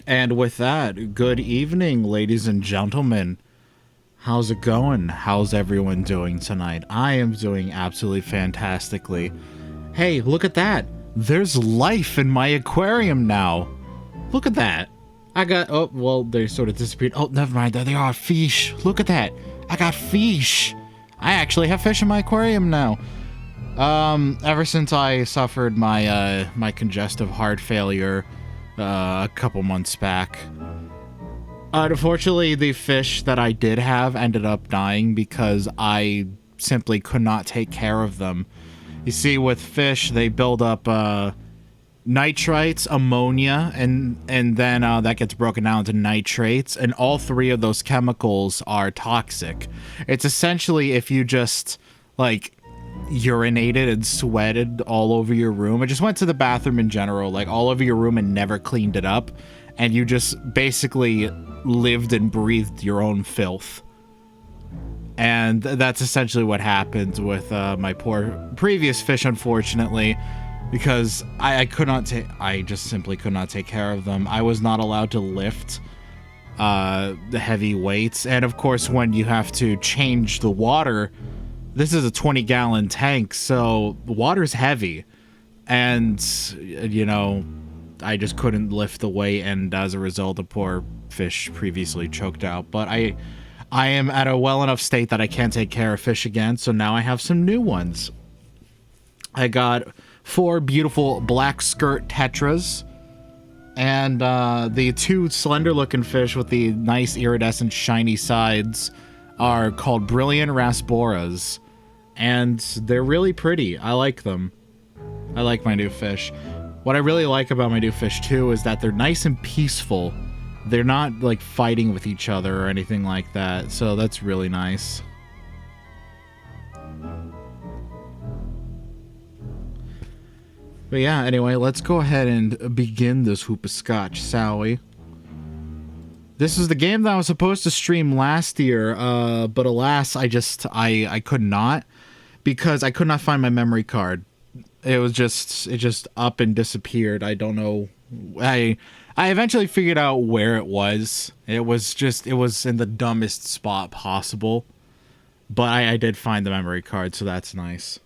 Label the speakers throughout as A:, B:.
A: And with that, good evening, ladies and gentlemen. How's it going? How's everyone doing tonight? I am doing absolutely fantastically. Hey, look at that. There's life in my aquarium now. Look at that. I got, oh, well, they sort of disappeared. Oh, never mind. There they are, fish. Look at that. I got fish. I actually have fish in my aquarium now. Ever since I suffered my, my congestive heart failure, a couple months back. Unfortunately, the fish that I did have ended up dying because I simply could not take care of them. You see, with fish, they build up, nitrites, ammonia, and then that gets broken down into nitrates, and all three of those chemicals are toxic. It's essentially if you just, like, urinated and sweated all over your room. I just went to the bathroom in general, like all over your room, and never cleaned it up, and you just basically lived and breathed your own filth. And that's essentially what happened with my poor previous fish, unfortunately, because I just simply could not take care of them. I was not allowed to lift the heavy weights, and of course when you have to change the water, this is a 20-gallon tank, so the water's heavy, and you know, I just couldn't lift the weight, and as a result the poor fish previously choked out. But I am at a well enough state that I can take care of fish again, so now I have some new ones. I got 4 beautiful black skirt tetras, and the 2 slender looking fish with the nice iridescent shiny sides are called brilliant rasboras, and they're really pretty. I like them. I like my new fish. What I really like about my new fish too is that they're nice and peaceful. They're not like fighting with each other or anything like that, so that's really nice. But yeah, anyway, let's go ahead and begin this hoop of scotch, shall we? This is the game that I was supposed to stream last year, but alas, I could not, because I could not find my memory card. It just up and disappeared. I don't know. I eventually figured out where it was. It was in the dumbest spot possible, but I did find the memory card, so that's nice.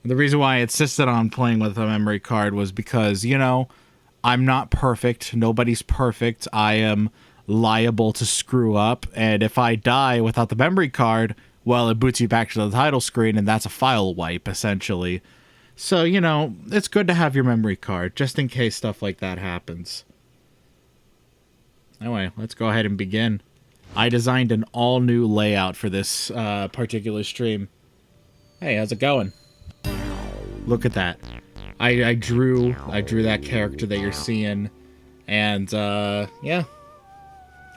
A: The reason why I insisted on playing with a memory card was because, you know, I'm not perfect. Nobody's perfect. I am liable to screw up. And if I die without the memory card, well, it boots you back to the title screen, and that's a file wipe, essentially. So, you know, it's good to have your memory card, just in case stuff like that happens. Anyway, let's go ahead and begin. I designed an all-new layout for this particular stream. Hey, how's it going? Look at that. I drew that character that you're seeing, and yeah,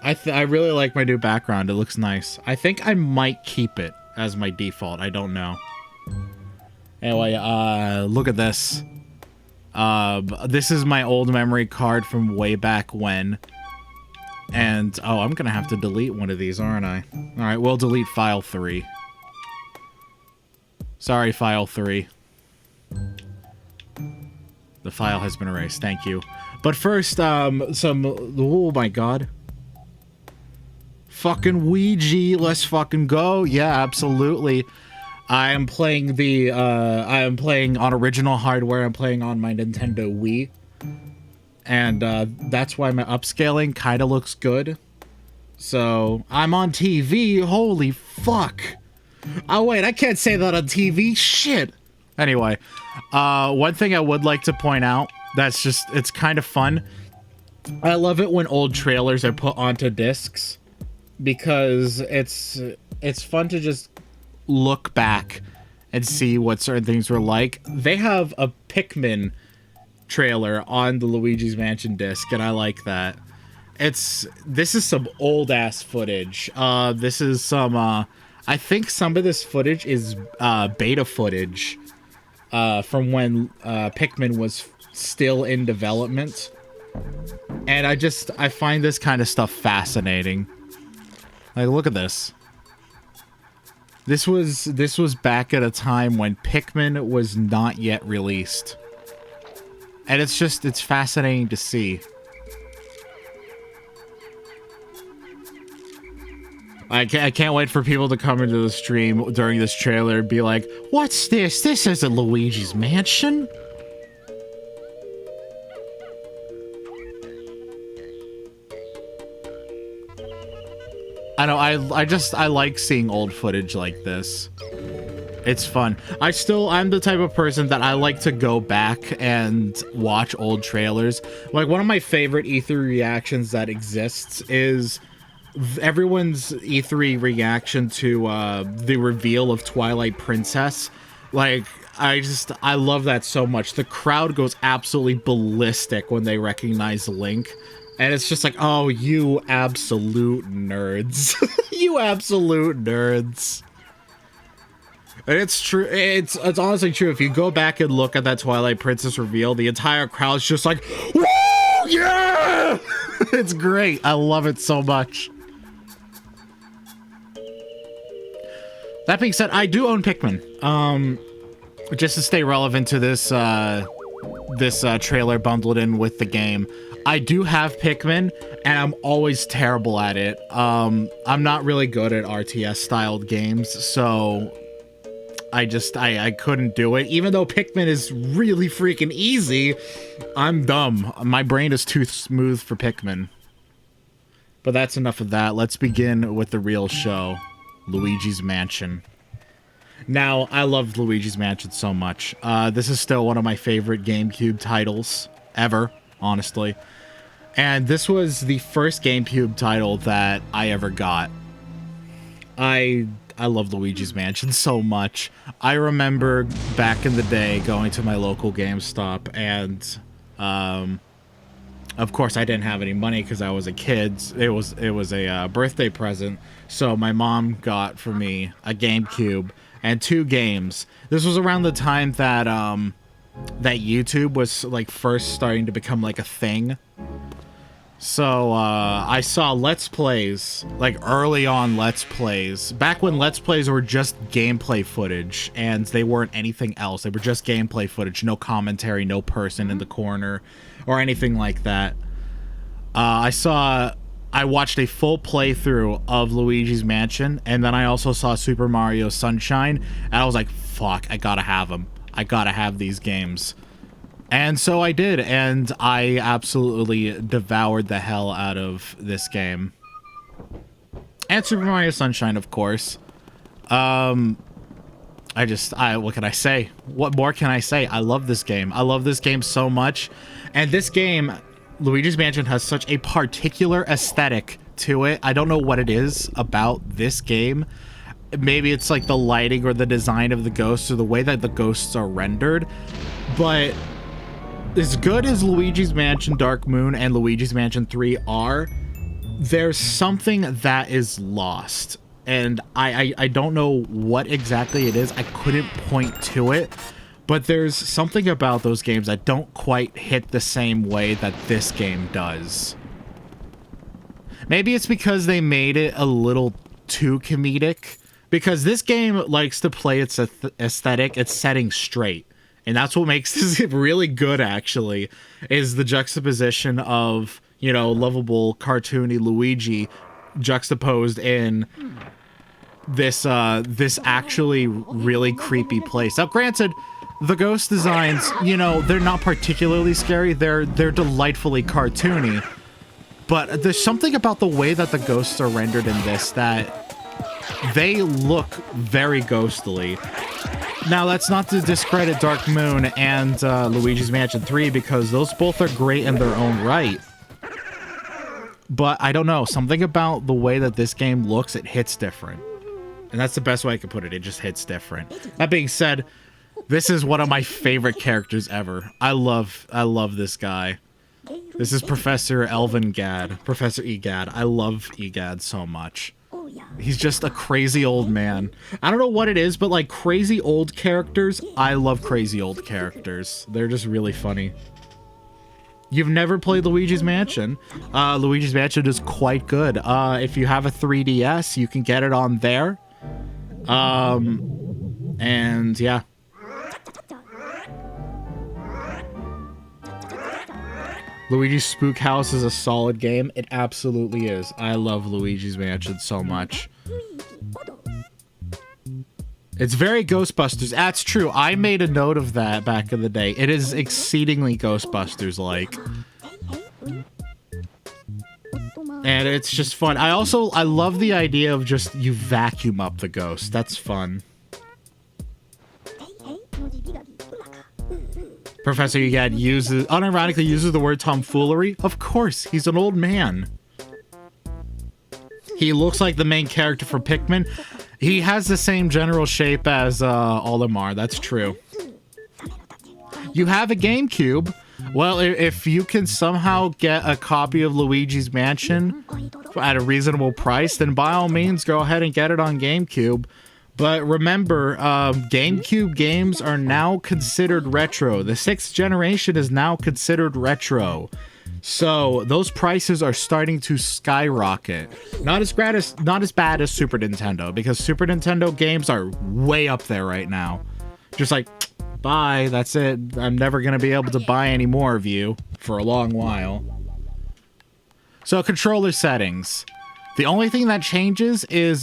A: I really like my new background. It looks nice. I think I might keep it as my default. I don't know. Anyway, look at this. This is my old memory card from way back when, and oh, I'm gonna have to delete one of these, aren't I? All right, we'll delete file 3. Sorry, file 3. The file has been erased. Thank you. But first, oh my god. Fucking Luigi, let's fucking go. Yeah, absolutely. I am playing on original hardware. I'm playing on my Nintendo Wii. And that's why my upscaling kind of looks good. So, I'm on TV. Holy fuck. Oh wait, I can't say that on TV. Shit. Anyway, one thing I would like to point out, it's kind of fun. I love it when old trailers are put onto discs, because it's fun to just look back and see what certain things were like. They have a Pikmin trailer on the Luigi's Mansion disc, and I like that. This is some old ass footage. This is some, I think some of this footage is beta footage. From when Pikmin was still in development, and I find this kind of stuff fascinating. Like, look at this. This was back at a time when Pikmin was not yet released. And it's fascinating to see. I can't wait for people to come into the stream during this trailer and be like, what's this? This isn't Luigi's Mansion. I know, I like seeing old footage like this. It's fun. I'm the type of person that I like to go back and watch old trailers. Like, one of my favorite E3 reactions that exists is everyone's E3 reaction to the reveal of Twilight Princess. Like, I love that so much. The crowd goes absolutely ballistic when they recognize Link. And it's just like, oh, you absolute nerds. You absolute nerds. And it's true. It's honestly true. If you go back and look at that Twilight Princess reveal, the entire crowd's just like, woo, yeah! It's great. I love it so much. That being said, I do own Pikmin. Just to stay relevant to this trailer bundled in with the game. I do have Pikmin, and I'm always terrible at it. I'm not really good at RTS-styled games, so I couldn't do it. Even though Pikmin is really freaking easy, I'm dumb. My brain is too smooth for Pikmin. But that's enough of that. Let's begin with the real show. Luigi's Mansion. Now, I love Luigi's Mansion so much. This is still one of my favorite GameCube titles ever, honestly. And this was the first GameCube title that I ever got. I love Luigi's Mansion so much. I remember back in the day going to my local GameStop and, of course I didn't have any money because I was a kid. It was a birthday present. So my mom got for me a GameCube and 2 games. This was around the time that, that YouTube was like first starting to become like a thing. So, I saw Let's Plays, like early on Let's Plays, back when Let's Plays were just gameplay footage, and they weren't anything else. They were just gameplay footage, no commentary, no person in the corner, or anything like that. I watched a full playthrough of Luigi's Mansion, and then I also saw Super Mario Sunshine, and I was like, fuck, I gotta have them. I gotta have these games. And so I did, and I absolutely devoured the hell out of this game. And Super Mario Sunshine, of course. What can I say? What more can I say? I love this game. I love this game so much. And this game, Luigi's Mansion, has such a particular aesthetic to it. I don't know what it is about this game. Maybe it's like the lighting or the design of the ghosts or the way that the ghosts are rendered. But as good as Luigi's Mansion Dark Moon and Luigi's Mansion 3 are, there's something that is lost. And I don't know what exactly it is. I couldn't point to it. But there's something about those games that don't quite hit the same way that this game does. Maybe it's because they made it a little too comedic. Because this game likes to play its aesthetic, its setting straight. And that's what makes this really good, actually, is the juxtaposition of, you know, lovable, cartoony Luigi juxtaposed in this actually really creepy place. Now, granted, the ghost designs, you know, they're not particularly scary. They're delightfully cartoony. But there's something about the way that the ghosts are rendered in this that they look very ghostly. Now, that's not to discredit Dark Moon and Luigi's Mansion 3, because those both are great in their own right. But I don't know, something about the way that this game looks, it hits different. And that's the best way I could put it, it just hits different. That being said, this is one of my favorite characters ever. I love this guy. This is Professor Elvingad, Professor Egad. I love Egad so much. He's just a crazy old man. I don't know what it is, but like crazy old characters, I love crazy old characters. They're just really funny. You've never played Luigi's Mansion. Luigi's Mansion is quite good. If you have a 3DS, you can get it on there. And yeah. Luigi's Spook House is a solid game. It absolutely is. I love Luigi's Mansion so much. It's very Ghostbusters. That's true. I made a note of that back in the day. It is exceedingly Ghostbusters-like. And it's just fun. I love the idea of just you vacuum up the ghost. That's fun. Professor Yagad unironically uses the word tomfoolery. Of course, he's an old man. He looks like the main character from Pikmin. He has the same general shape as Olimar. That's true. You have a GameCube. Well, if you can somehow get a copy of Luigi's Mansion at a reasonable price, then by all means, go ahead and get it on GameCube. But remember, GameCube games are now considered retro. The 6th generation is now considered retro. So those prices are starting to skyrocket. Not as bad as Super Nintendo, because Super Nintendo games are way up there right now. Just like, bye, that's it. I'm never going to be able to buy any more of you for a long while. So controller settings. The only thing that changes is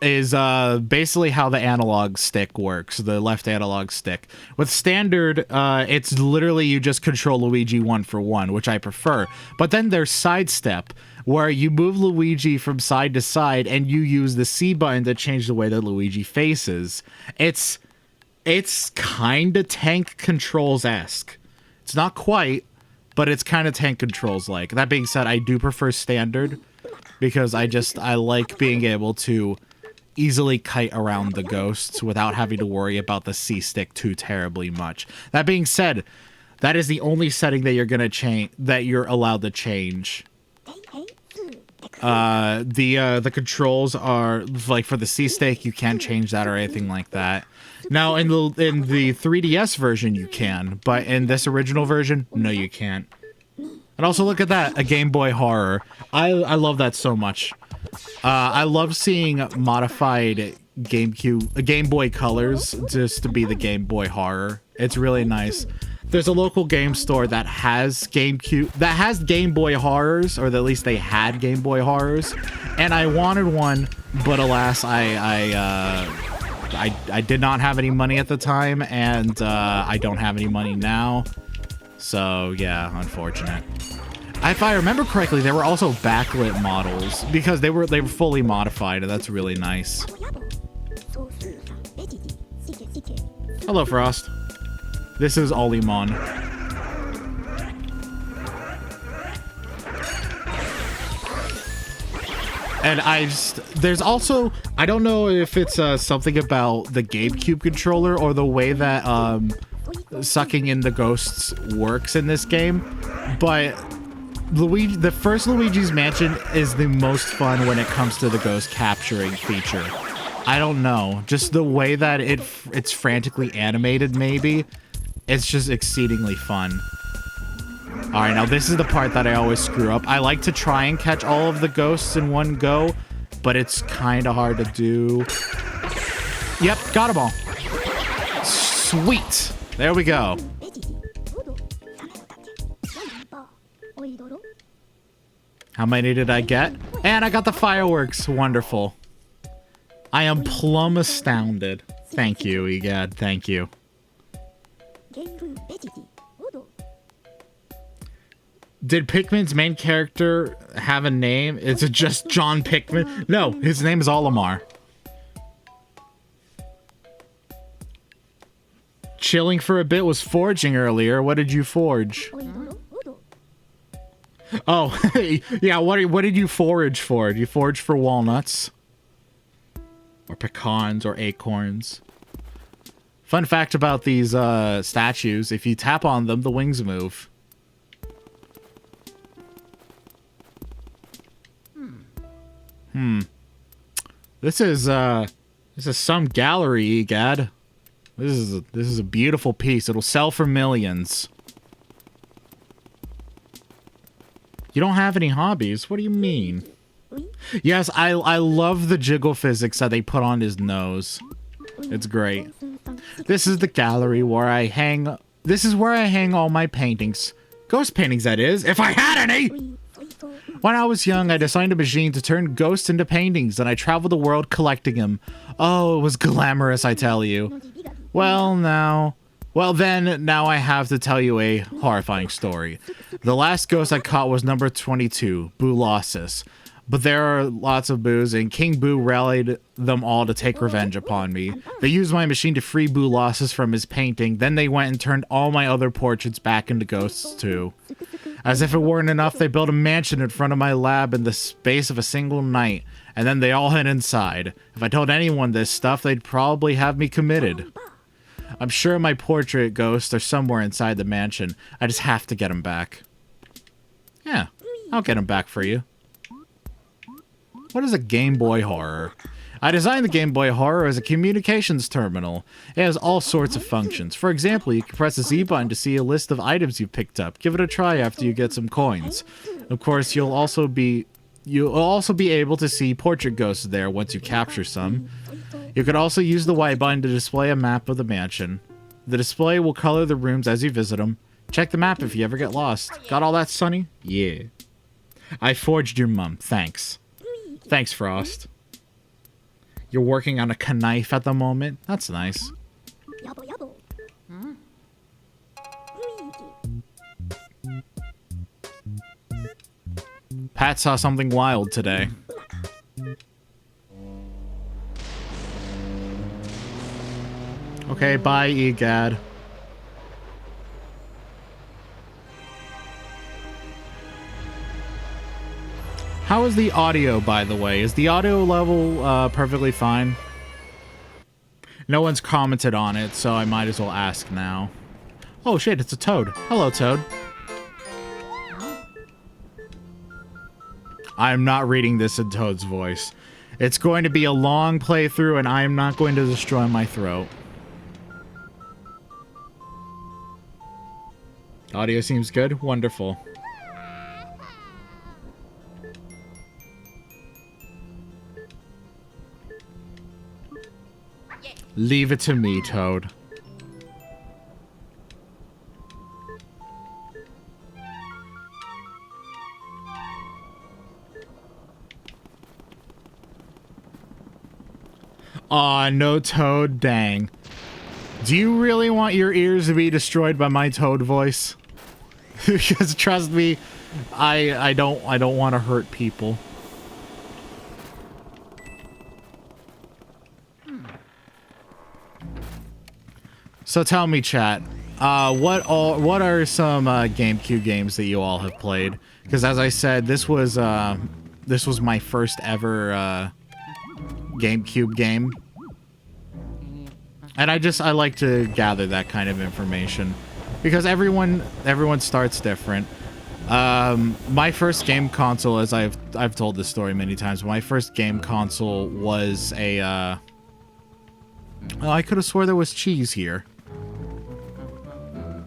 A: basically how the analog stick works, the left analog stick. With standard, it's literally you just control Luigi 1-for-1, which I prefer. But then there's sidestep, where you move Luigi from side to side and you use the C button to change the way that Luigi faces. It's kind of tank controls-esque. It's not quite, but it's kind of tank controls-like. That being said, I do prefer standard, because I like being able to easily kite around the ghosts without having to worry about the C stick too terribly much. That being said, that is the only setting that you're gonna change, that you're allowed to change. The controls are like for the C stick, you can't change that or anything like that. Now in the 3DS version you can, but in this original version, no, you can't. And also look at that, a Game Boy Horror. I love that so much. I love seeing modified Game Boy colors just to be the Game Boy Horror. It's really nice. There's a local game store that has Game Boy Horrors, or at least they had Game Boy Horrors, and I wanted one, but alas, I did not have any money at the time, and I don't have any money now. So yeah, unfortunate. If I remember correctly, there were also backlit models because they were fully modified, and that's really nice. Hello, Frost. This is Olimon. And there's also, I don't know if it's something about the GameCube controller or the way that sucking in the ghosts works in this game, but the first Luigi's Mansion is the most fun when it comes to the ghost capturing feature. I don't know, just the way that it's frantically animated, maybe. It's just exceedingly fun. Alright, now this is the part that I always screw up. I like to try and catch all of the ghosts in one go, but it's kind of hard to do. Yep, got them all. Sweet! There we go. How many did I get? And I got the fireworks. Wonderful. I am plumb astounded. Thank you, Egad. Thank you. Did Pikmin's main character have a name? Is it just John Pikmin? No, his name is Olimar. Chilling for a bit was forging earlier. What did you forge? Oh, yeah, what did you forage for? Did you forage for walnuts? Or pecans or acorns? Fun fact about these statues, if you tap on them, the wings move. This is some gallery, Egad. This is a beautiful piece. It'll sell for millions. You don't have any hobbies? What do you mean? Yes, I love the jiggle physics that they put on his nose. It's great. This is the gallery where I hang This is where I hang all my paintings. Ghost paintings, that is, if I had any! When I was young, I designed a machine to turn ghosts into paintings, and I traveled the world collecting them. Oh, it was glamorous, I tell you. Now I have to tell you a horrifying story. The last ghost I caught was number 22, Boolossus. But there are lots of Boos, and King Boo rallied them all to take revenge upon me. They used my machine to free Boolossus from his painting, then they went and turned all my other portraits back into ghosts too. As if it weren't enough, they built a mansion in front of my lab in the space of a single night, and then they all hid inside. If I told anyone this stuff, they'd probably have me committed. I'm sure my portrait ghosts are somewhere inside the mansion. I just have to get them back. Yeah, I'll get them back for you. What is a Game Boy Horror? I designed the Game Boy Horror as a communications terminal. It has all sorts of functions. For example, you can press the Z button to see a list of items you've picked up. Give it a try after you get some coins. Of course, you'll also be able to see portrait ghosts there once you capture some. You could also use the Y button to display a map of the mansion. The display will color the rooms as you visit them. Check the map if you ever get lost. Got all that, Sonny? Yeah. I forged your mum. Thanks. Thanks, Frost. You're working on a knife at the moment? That's nice. Pat saw something wild today. Okay, bye, Egad. How is the audio, by the way? Is the audio level perfectly fine? No one's commented on it, so I might as well ask now. Oh shit, it's a Toad. Hello, Toad. I'm not reading this in Toad's voice. It's going to be a long playthrough, and I am not going to destroy my throat. Audio seems good? Wonderful. Leave it to me, Toad. Aw, no Toad, dang. Do you really want your ears to be destroyed by my Toad voice? Because trust me, I don't want to hurt people. So tell me, chat, what are some GameCube games that you all have played? Because as I said, this was my first ever GameCube game, and I like to gather that kind of information because everyone starts different. My first game console, as I've told this story many times, my first game console was a. Oh, I could have swore there was cheese here.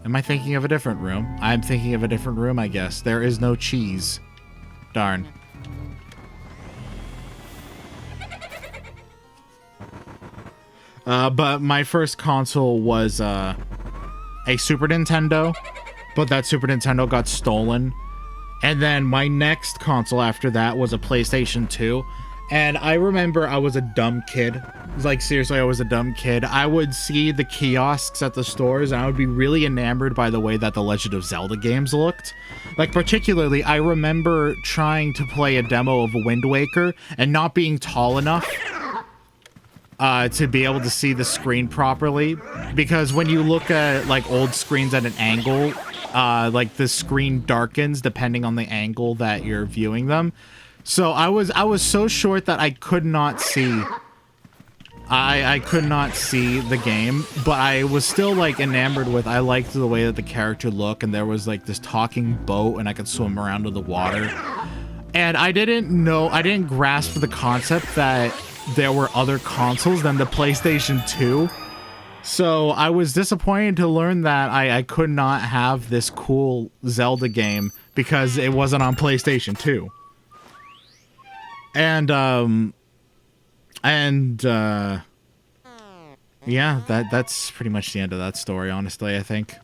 A: Am I thinking of a different room? I'm thinking of a different room, I guess. There is no cheese. Darn. But my first console was a Super Nintendo, but that Super Nintendo got stolen. And then my next console after that was a PlayStation 2. And I remember I was a dumb kid. Like, seriously, I was a dumb kid. I would see the kiosks at the stores, and I would be really enamored by the way that the Legend of Zelda games looked. Like, particularly, I remember trying to play a demo of Wind Waker and not being tall enough to be able to see the screen properly. Because when you look at, like, old screens at an angle, like, the screen darkens depending on the angle that you're viewing them. So I was so short that I could not see. I could not see the game, but I was still like enamored with. I liked the way that the character looked, and there was like this talking boat, and I could swim around in the water. And I didn't grasp the concept that there were other consoles than the PlayStation 2. So I was disappointed to learn that I could not have this cool Zelda game because it wasn't on PlayStation 2. Yeah, that's pretty much the end of that story, honestly, I think.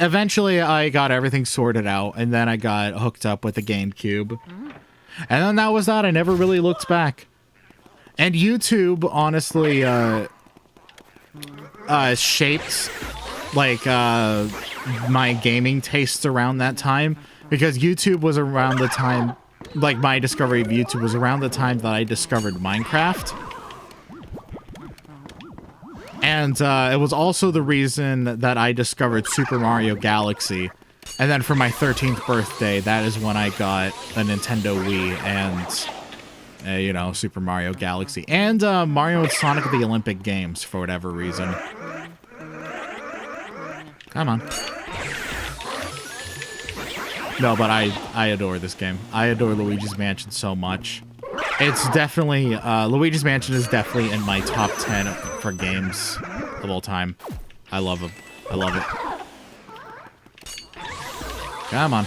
A: eventually I got everything sorted out, and then I got hooked up with the GameCube. And then that was that. I never really looked back. And YouTube, honestly, shaped, like, my gaming tastes around that time. Because YouTube was around the time, like, my discovery of YouTube was around the time that I discovered Minecraft. And it was also the reason that I discovered Super Mario Galaxy. And then for my 13th birthday, that is when I got a Nintendo Wii and, you know, Super Mario Galaxy. And Mario and Sonic at the Olympic Games, for whatever reason. Come on. No, but I adore this game. I adore Luigi's Mansion so much. It's definitely, Luigi's Mansion is definitely in my top 10 for games of all time. I love it. I love it. Come on.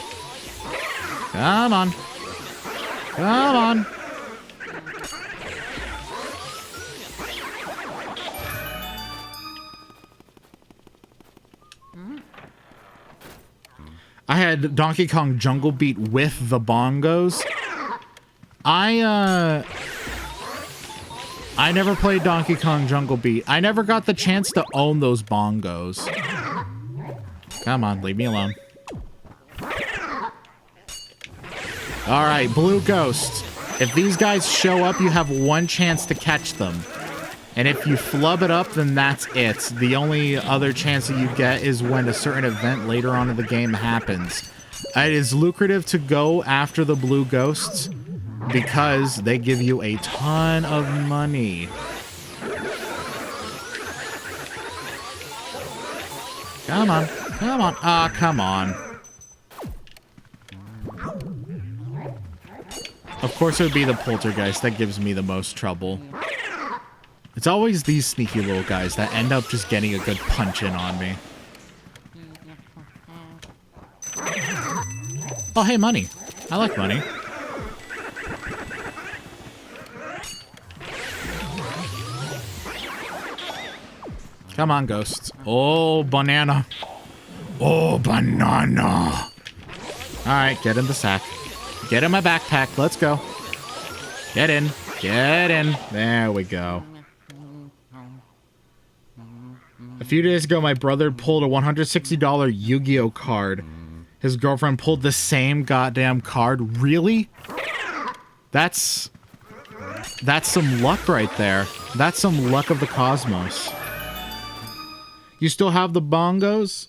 A: Come on. Come on. I had Donkey Kong Jungle Beat with the bongos. I never played Donkey Kong Jungle Beat. I never got the chance to own those bongos. Come on, leave me alone. Alright, Blue Ghost. If these guys show up, you have one chance to catch them. And if you flub it up, then that's it. The only other chance that you get is when a certain event later on in the game happens. It is lucrative to go after the Blue Ghosts because they give you a ton of money. Come on. Come on. Ah, come on. Of course it would be the Poltergeist. That gives me the most trouble. It's always these sneaky little guys that end up just getting a good punch in on me. Oh, hey, money. I like money. Come on, ghosts. Oh, banana. Oh, banana. All right, get in the sack. Get in my backpack. Let's go. Get in. Get in. There we go. A few days ago, my brother pulled a $160 Yu-Gi-Oh card. His girlfriend pulled the same goddamn card. Really? That's some luck right there. That's some luck of the cosmos. You still have the bongos?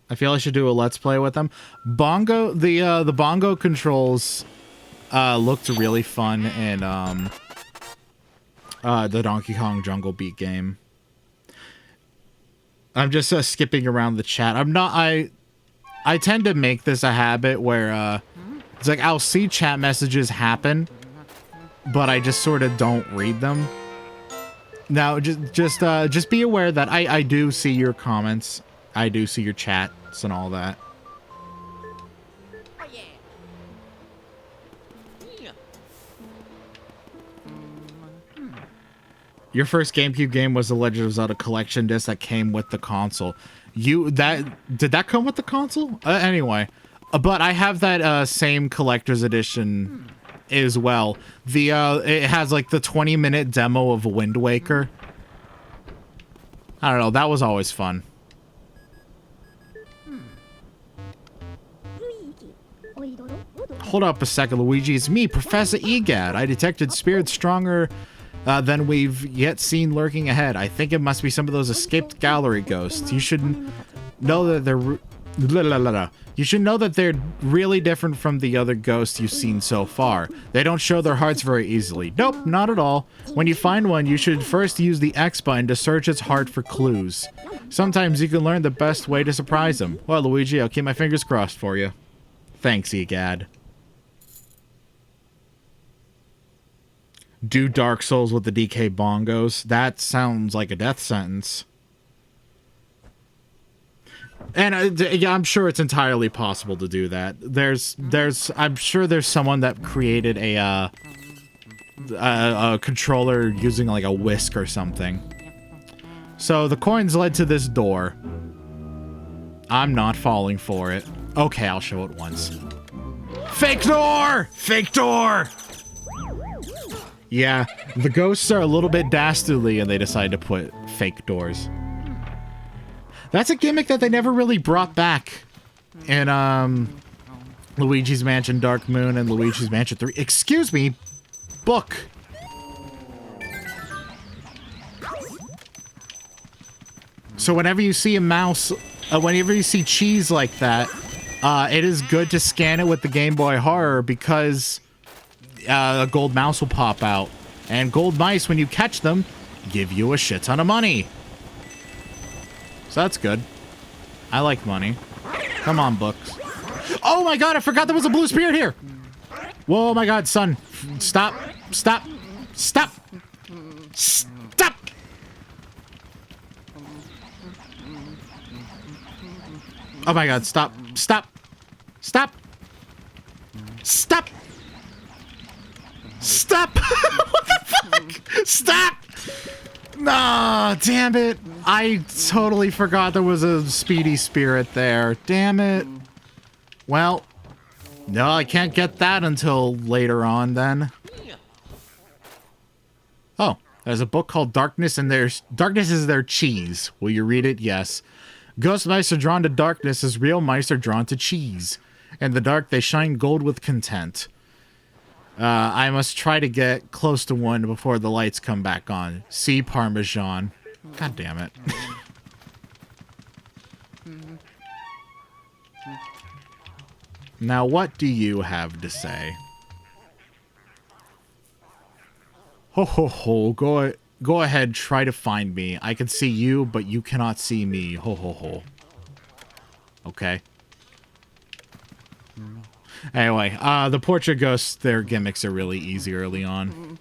A: I feel I should do a let's play with them. Bongo, the bongo controls looked really fun in the Donkey Kong Jungle Beat game. I'm just skipping around the chat. I tend to make this a habit where it's like I'll see chat messages happen, but I just sort of don't read them. Now, just be aware that I do see your comments. I do see your chats and all that. Your first GameCube game was the Legend of Zelda collection disc that came with the console. Did that come with the console? Anyway, but I have that same collector's edition as well. It has like the 20-minute demo of Wind Waker. I don't know, that was always fun. Hold up a second, Luigi. It's me, Professor Egad. I detected spirits stronger than we've yet seen lurking ahead. I think it must be some of those escaped gallery ghosts. You should know that they're... You should know that they're really different from the other ghosts you've seen so far. They don't show their hearts very easily. Nope, not at all. When you find one, you should first use the X button to search its heart for clues. Sometimes you can learn the best way to surprise them. Well, Luigi, I'll keep my fingers crossed for you. Thanks, Egad. Do Dark Souls with the DK bongos. That sounds like a death sentence. And yeah, I'm sure it's entirely possible to do that. I'm sure there's someone that created a controller using like a whisk or something. So the coins led to this door. I'm not falling for it. Okay, I'll show it once. Fake door! Fake door! Yeah, the ghosts are a little bit dastardly and they decide to put fake doors. That's a gimmick that they never really brought back in Luigi's Mansion Dark Moon and Luigi's Mansion 3. Excuse me, book. So whenever you see a mouse, whenever you see cheese like that, it is good to scan it with the Game Boy Horror because a gold mouse will pop out. And gold mice, when you catch them, give you a shit ton of money. So that's good. I like money. Come on, books. Oh my god, I forgot there was a blue spirit here! Whoa, my god, son. Stop. Stop. Stop. Stop! Oh my god, stop. Stop. Stop. Stop. Stop. What the fuck? Stop. Nah, damn it. I totally forgot there was a speedy spirit there. Damn it. Well, no, I can't get that until later on then. Oh, there's a book called Darkness and Darkness is Their Cheese. Will you read it? Yes. Ghost mice are drawn to darkness as real mice are drawn to cheese. In the dark, they shine gold with content. I must try to get close to one before the lights come back on. See Parmesan. God damn it. Now, what do you have to say? Ho ho ho, go ahead, try to find me. I can see you, but you cannot see me. Ho ho ho. Okay. Anyway, the portrait ghosts, their gimmicks are really easy early on.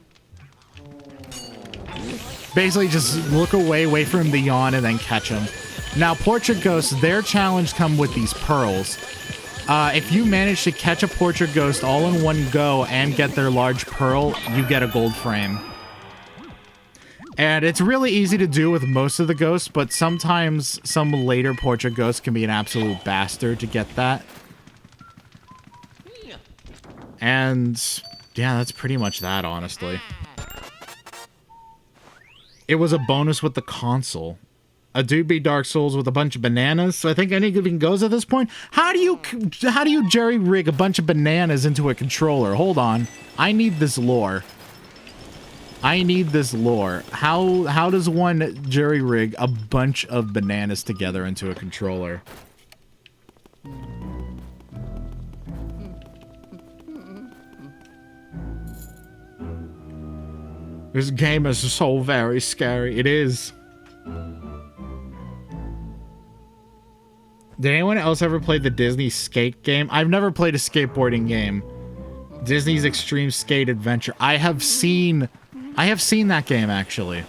A: Basically, just look away from the yawn, and then catch them. Now, portrait ghosts, their challenge come with these pearls. If you manage to catch a portrait ghost all in one go and get their large pearl, you get a gold frame. And it's really easy to do with most of the ghosts, but sometimes some later portrait ghosts can be an absolute bastard to get that. And yeah, that's pretty much that, honestly. It was a bonus with the console. A doobie Dark Souls with a bunch of bananas. So I think anything goes at this point. How do you jerry rig a bunch of bananas into a controller? Hold on. I need this lore. I need this lore. How does one jerry rig a bunch of bananas together into a controller? This game is so very scary. It is. Did anyone else ever play the Disney Skate game? I've never played a skateboarding game. Disney's Extreme Skate Adventure. I have seen that game, actually.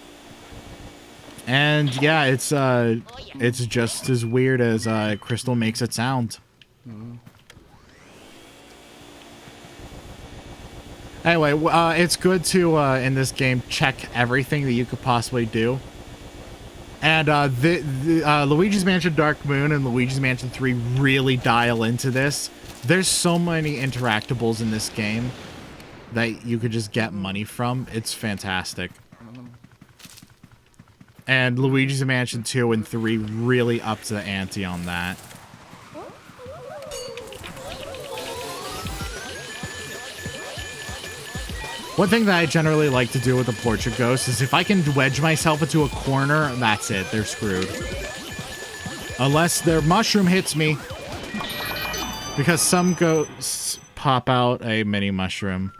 A: And yeah, it's just as weird as Crystal makes it sound. Anyway, it's good to, in this game, check everything that you could possibly do. And Luigi's Mansion Dark Moon and Luigi's Mansion 3 really dial into this. There's so many interactables in this game that you could just get money from. It's fantastic. And Luigi's Mansion 2 and 3 really upped the ante on that. One thing that I generally like to do with the portrait ghost is if I can wedge myself into a corner, that's it. They're screwed. Unless their mushroom hits me. Because some ghosts pop out a mini mushroom.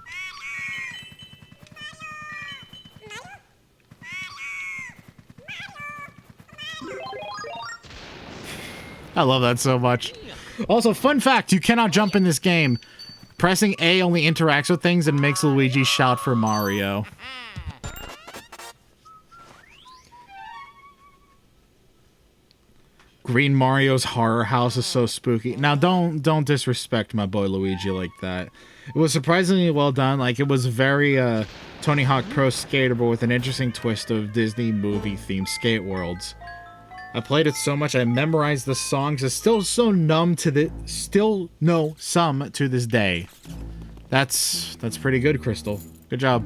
A: I love that so much. Also, fun fact, you cannot jump in this game. Pressing A only interacts with things and makes Luigi shout for Mario. Green Mario's horror house is so spooky. Now, don't disrespect my boy Luigi like that. It was surprisingly well done. Like, it was very Tony Hawk Pro Skater, but with an interesting twist of Disney movie-themed skate worlds. I played it so much I memorized the songs. It's still so numb to the still know some to this day. That's pretty good, Crystal. Good job.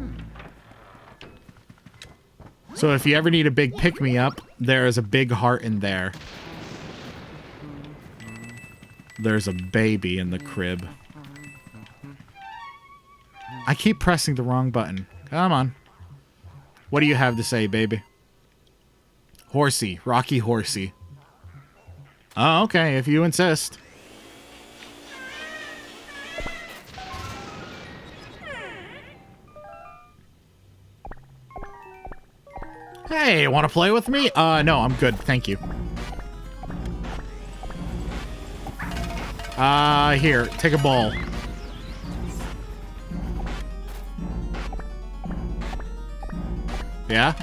A: So if you ever need a big pick-me-up, there is a big heart in there. There's a baby in the crib. I keep pressing the wrong button. Come on. What do you have to say, baby? Horsey. Rocky Horsey. Oh, okay, if you insist. Hey, want to play with me? No, I'm good. Thank you. Here, take a ball. Yeah?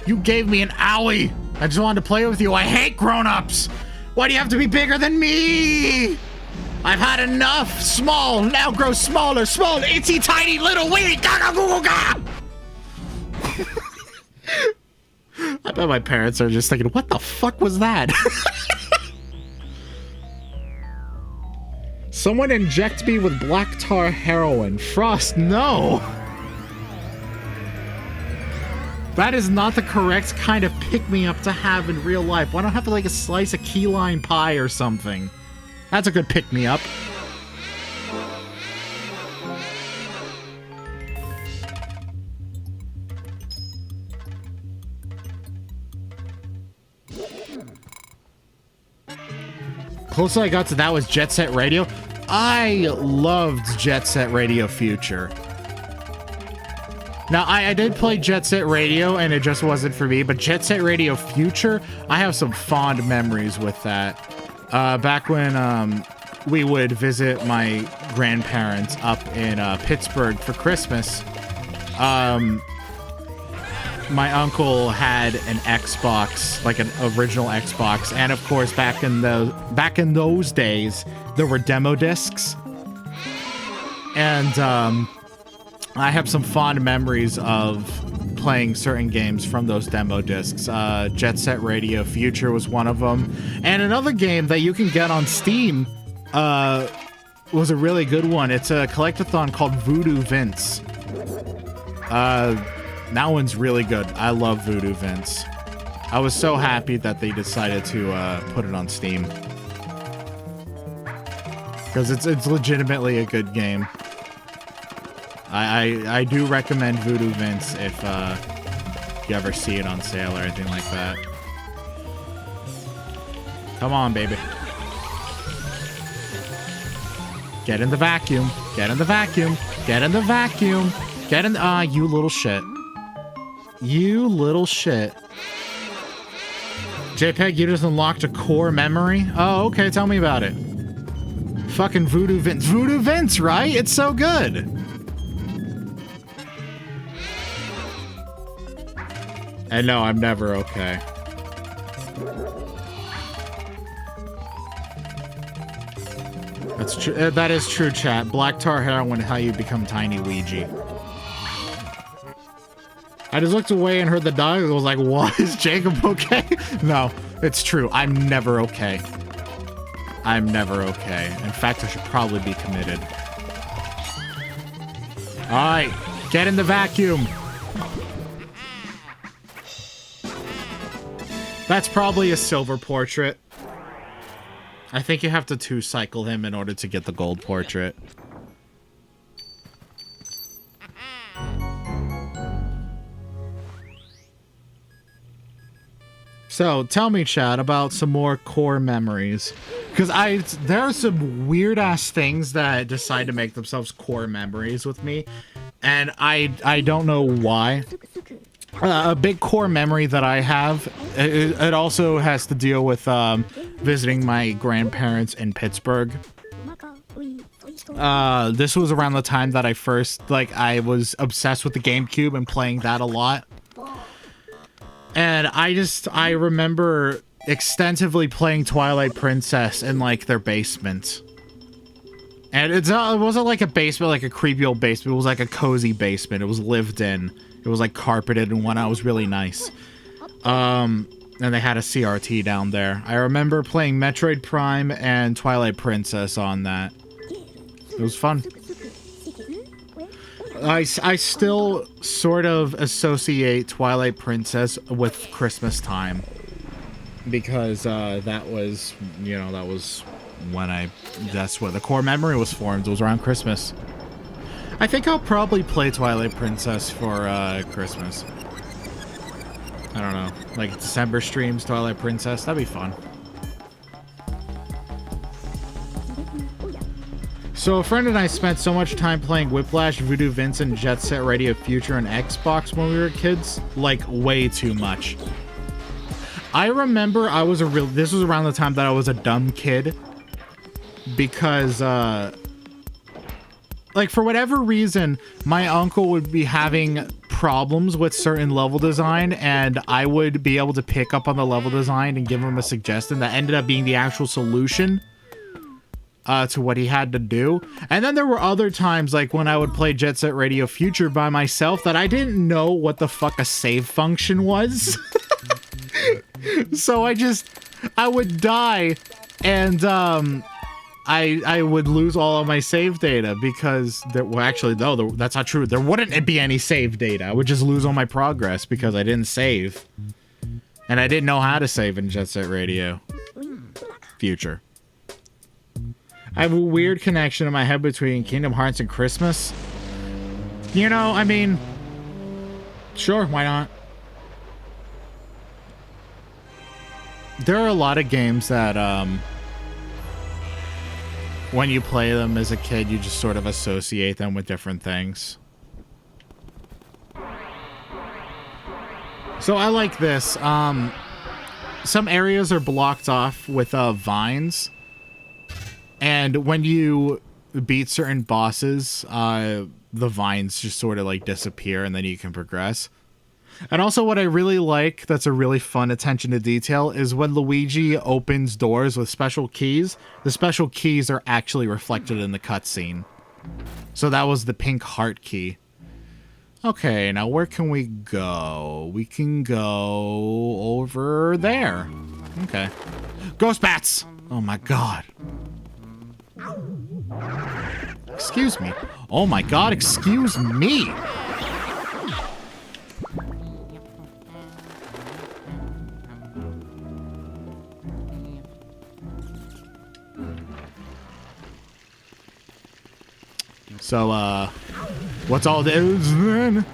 A: You gave me an owie! I just wanted to play with you. I hate grown-ups! Why do you have to be bigger than me? I've had enough! Small, now grow smaller, small, itsy tiny little wee! Gaga goo ga! I bet my parents are just thinking, what the fuck was that? Someone inject me with black tar heroin. Frost, no! That is not the correct kind of pick-me-up to have in real life. Why don't I have like a slice of key lime pie or something? That's a good pick-me-up. Closest I got to that was Jet Set Radio. I loved Jet Set Radio Future. Now, I did play Jet Set Radio, and it just wasn't for me, but Jet Set Radio Future, I have some fond memories with that. Back when we would visit my grandparents up in Pittsburgh for Christmas, my uncle had an Xbox, like an original Xbox, and of course, back in those days, there were demo discs, and I have some fond memories of playing certain games from those demo discs. Jet Set Radio Future was one of them, and another game that you can get on Steam was a really good one. It's a collectathon called Voodoo Vince. That one's really good. I love Voodoo Vince. I was so happy that they decided to put it on Steam. Because it's legitimately a good game. I do recommend Voodoo Vince if you ever see it on sale or anything like that. Come on, baby. Get in the vacuum. Get in the vacuum. Get in the vacuum. Get in. You little shit. You little shit. JPEG, you just unlocked a core memory? Oh, okay, tell me about it. Fucking Voodoo Vince. Voodoo Vince, right? It's so good. And no, I'm never okay. That's true. That is true, chat. Black tar heroin, how you become tiny Luigi. I just looked away and heard the dog. I was like, what? Is Jacob okay? No, it's true. I'm never okay. I'm never okay. In fact, I should probably be committed. Alright, get in the vacuum. That's probably a silver portrait. I think you have to two-cycle him in order to get the gold portrait. So, tell me, Chad, about some more core memories. Because there are some weird-ass things that decide to make themselves core memories with me. And I don't know why. A big core memory that I have, it also has to deal with visiting my grandparents in Pittsburgh. This was around the time that I was obsessed with the GameCube and playing that a lot. And I remember extensively playing Twilight Princess in, like, their basement. And it wasn't like a basement, like a creepy old basement. It was like a cozy basement. It was lived in. It was, like, carpeted and whatnot. It was really nice. And they had a CRT down there. I remember playing Metroid Prime and Twilight Princess on that. It was fun. I still sort of associate Twilight Princess with Christmas time. Because that was, you know, that was when that's when the core memory was formed. It was around Christmas. I think I'll probably play Twilight Princess for Christmas. I don't know, like December streams, Twilight Princess, that'd be fun. So a friend and I spent so much time playing Whiplash, Voodoo Vincent, Jet Set Radio Future, and Xbox when we were kids, like way too much. I remember this was around the time that I was a dumb kid, because like for whatever reason, my uncle would be having problems with certain level design, and I would be able to pick up on the level design and give him a suggestion that ended up being the actual solution to what he had to do. And then there were other times, like when I would play Jet Set Radio Future by myself, that I didn't know what the fuck a save function was. So I would die, and I would lose all of my save data because that's not true. There wouldn't be any save data. I would just lose all my progress because I didn't save. And I didn't know how to save in Jet Set Radio Future. I have a weird connection in my head between Kingdom Hearts and Christmas. You know, I mean, sure, why not? There are a lot of games that, when you play them as a kid, you just sort of associate them with different things. So I like this. Some areas are blocked off with vines. And when you beat certain bosses, the vines just sort of like disappear and then you can progress. And also what I really like, that's a really fun attention to detail, is when Luigi opens doors with special keys, the special keys are actually reflected in the cutscene. So that was the pink heart key. Okay, now where can we go? We can go over there. Okay. Ghost bats! Oh my god. Excuse me. Oh my god, excuse me! So, what's all this then?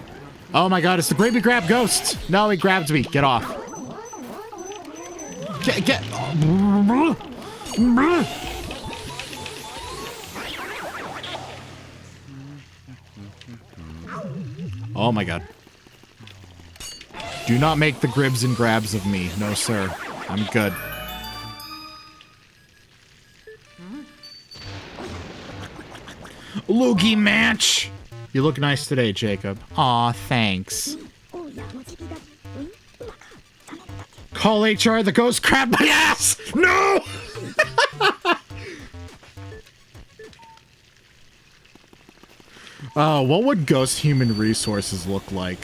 A: Oh my god, it's the Great Big Grab Ghost! No, he grabbed me. Get off. Get. Oh my god. Do not make the gribs and grabs of me. No, sir. I'm good. Loogie match! You look nice today, Jacob. Aw, thanks. Call HR, the ghost grabbed my ass! No! What would Ghost Human Resources look like?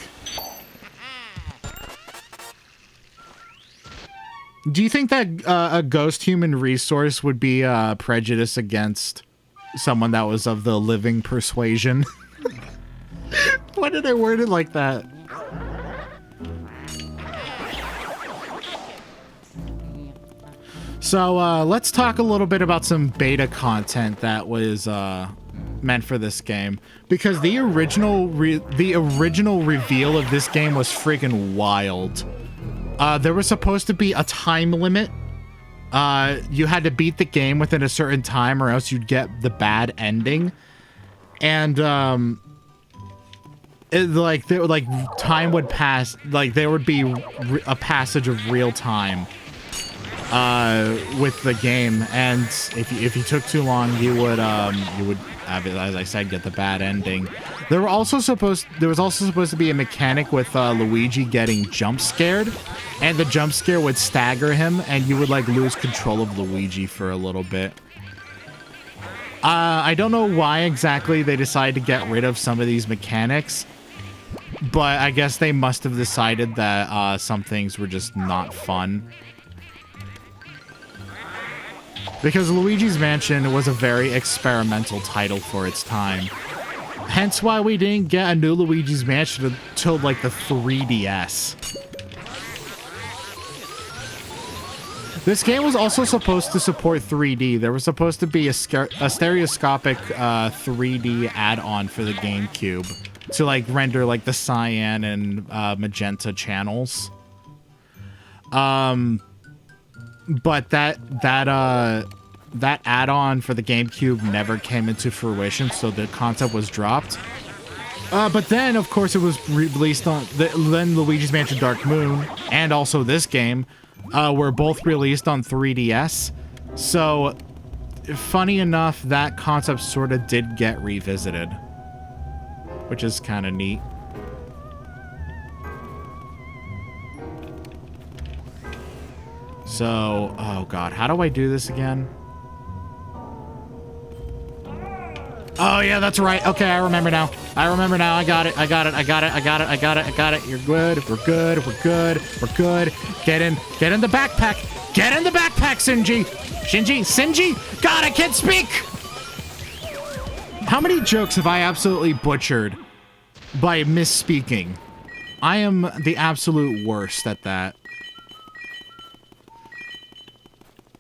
A: Do you think that a Ghost Human Resource would be prejudiced against someone that was of the living persuasion? Why did I word it like that? So, let's talk a little bit about some beta content that was meant for this game, because the original reveal of this game was freaking wild. There was supposed to be a time limit. You had to beat the game within a certain time or else you'd get the bad ending. And time would pass, like there would be a passage of real time with the game, and if you took too long, you would have, as I said, get the bad ending. There was also supposed to be a mechanic with Luigi getting jump scared, and the jump scare would stagger him, and you would like lose control of Luigi for a little bit. I don't know why exactly they decided to get rid of some of these mechanics, But I guess they must have decided that some things were just not fun. Because Luigi's Mansion was a very experimental title for its time. Hence why we didn't get a new Luigi's Mansion until like the 3DS. This game was also supposed to support 3D. There was supposed to be a stereoscopic 3D add-on for the GameCube to like render like the cyan and magenta channels. But that add-on for the GameCube never came into fruition, so the concept was dropped. But then, of course, it was released on then Luigi's Mansion Dark Moon and also this game were both released on 3DS. So, funny enough, that concept sort of did get revisited, which is kind of neat. So, oh god, how do I do this again? Oh yeah, that's right. Okay, I remember now. I remember now. I got it. I got it. I got it. I got it. I got it. I got it. You're good. We're good. We're good. We're good. Get in. Get in the backpack. Get in the backpack, Shinji. Shinji. God, I can't speak. How many jokes have I absolutely butchered by misspeaking? I am the absolute worst at that.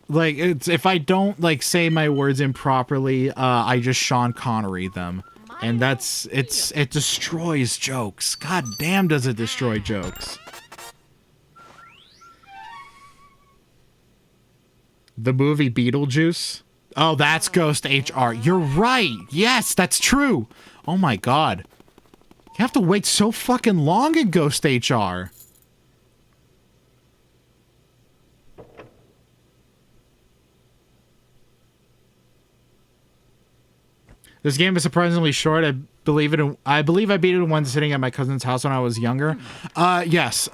A: Like, if I don't, like, say my words improperly, I just Sean Connery them. And it destroys jokes. God damn does it destroy jokes. The movie Beetlejuice? Oh, that's Ghost HR. You're right! Yes, that's true! Oh my god. You have to wait so fucking long in Ghost HR. This game is surprisingly short. I believe I beat it in one sitting at my cousin's house when I was younger. Yes.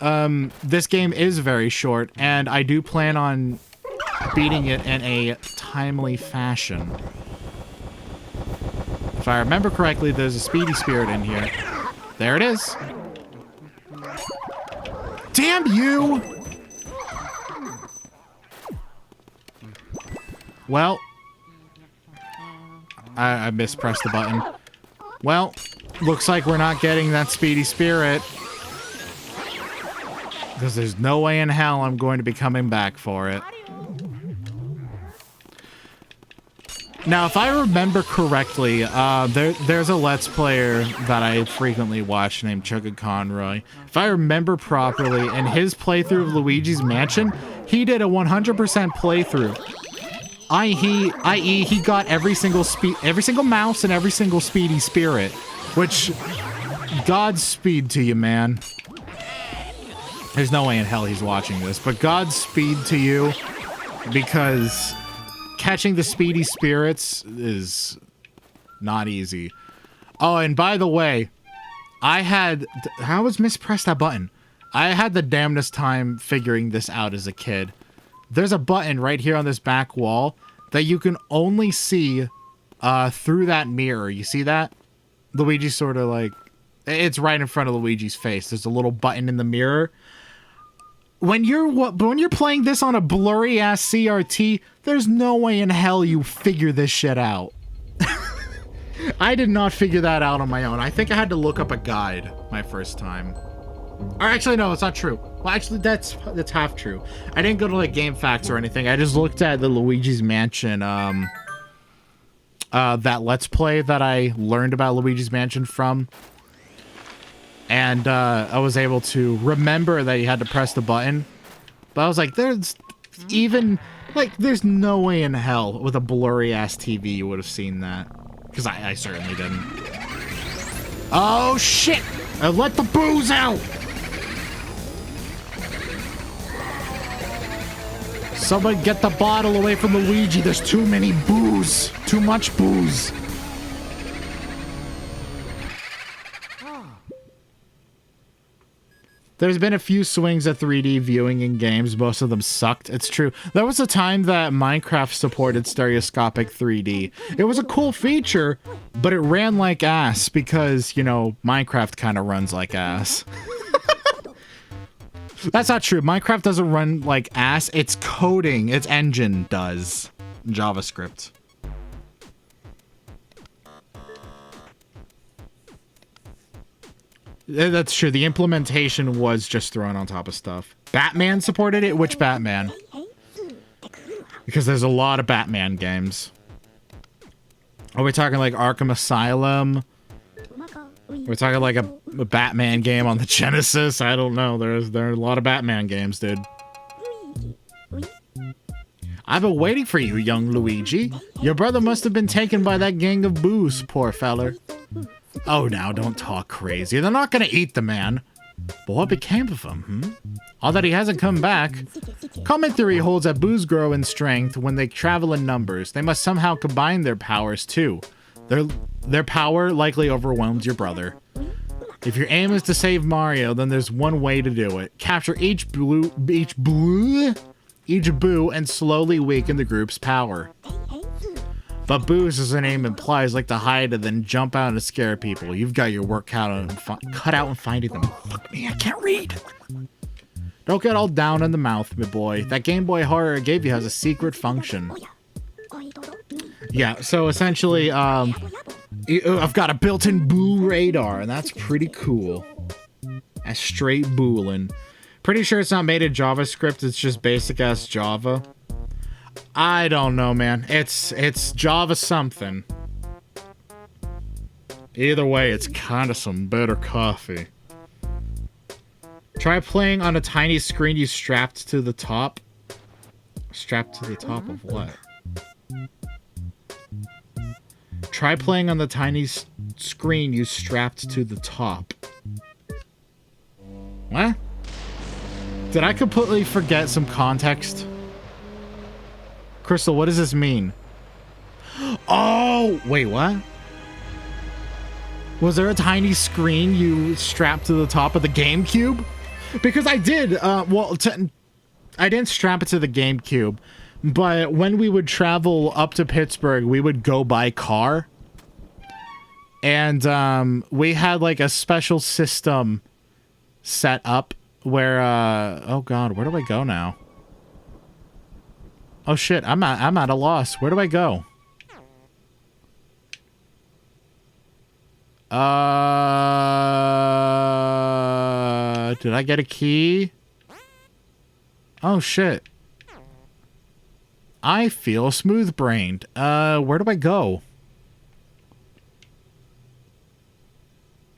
A: This game is very short, and I do plan on beating it in a timely fashion. If I remember correctly, there's a speedy spirit in here. There it is. Damn you! Well, I mispressed the button. Well, looks like we're not getting that speedy spirit. Because there's no way in hell I'm going to be coming back for it. Now, if I remember correctly, there's a Let's Player that I frequently watch named Chugga Conroy. If I remember properly, in his playthrough of Luigi's Mansion, he did a 100% playthrough. I.e., he got every single mouse and every single speedy spirit, which, Godspeed to you, man. There's no way in hell he's watching this, but Godspeed to you, because catching the speedy spirits is not easy. Oh, and by the way, I was mispressed that button. I had the damnedest time figuring this out as a kid. There's a button right here on this back wall that you can only see through that mirror. You see that? Luigi's sort of like... It's right in front of Luigi's face. There's a little button in the mirror. When you're playing this on a blurry-ass CRT, there's no way in hell you figure this shit out. I did not figure that out on my own. I think I had to look up a guide my first time. Or actually, no, it's not true. Well, actually, that's half true. I didn't go to, like, Game Facts or anything. I just looked at the Luigi's Mansion, that Let's Play that I learned about Luigi's Mansion from. And, I was able to remember that you had to press the button. But I was like, there's no way in hell with a blurry-ass TV you would have seen that. Because I certainly didn't. Oh, shit! I let the booze out! Somebody get the bottle away from Luigi. There's too many booze. Too much booze. There's been a few swings at 3D viewing in games. Most of them sucked. It's true. There was a time that Minecraft supported stereoscopic 3D. It was a cool feature, but it ran like ass because, you know, Minecraft kind of runs like ass. That's not true. Minecraft doesn't run like ass. Its coding, its engine does. JavaScript. That's true. The implementation was just thrown on top of stuff. Batman supported it? Which Batman? Because there's a lot of Batman games. Are we talking like Arkham Asylum? We're talking like a Batman game on the Genesis? I don't know. There are a lot of Batman games, dude. I've been waiting for you, young Luigi. Your brother must have been taken by that gang of boos, poor feller. Oh, now, don't talk crazy. They're not gonna eat the man. But what became of him, All that he hasn't come back. Common theory holds that boos grow in strength when they travel in numbers. They must somehow combine their powers, too. Their power likely overwhelms your brother. If your aim is to save Mario, then there's one way to do it. Capture each boo and slowly weaken the group's power. But boos, as the name implies, like to hide and then jump out and scare people. You've got your work cut out in finding them. Fuck me, I can't read. Don't get all down in the mouth, my boy. That Game Boy horror I gave you has a secret function. Yeah, so essentially, I've got a built-in boo radar, and that's pretty cool. That's straight boolin'. Pretty sure it's not made in JavaScript, it's just basic-ass Java. I don't know, man. It's Java something. Either way, it's kind of some better coffee. Try playing on a tiny screen you strapped to the top. Strapped to the top of what? Try playing on the tiny screen you strapped to the top. What? Did I completely forget some context? Crystal, what does this mean? Oh! Wait, what? Was there a tiny screen you strapped to the top of the GameCube? Because I did, I didn't strap it to the GameCube, but when we would travel up to Pittsburgh, we would go by car. And, we had, like, a special system set up where, oh god, where do I go now? Oh shit, I'm at a loss. Where do I go? Did I get a key? Oh shit. I feel smooth-brained. Where do I go?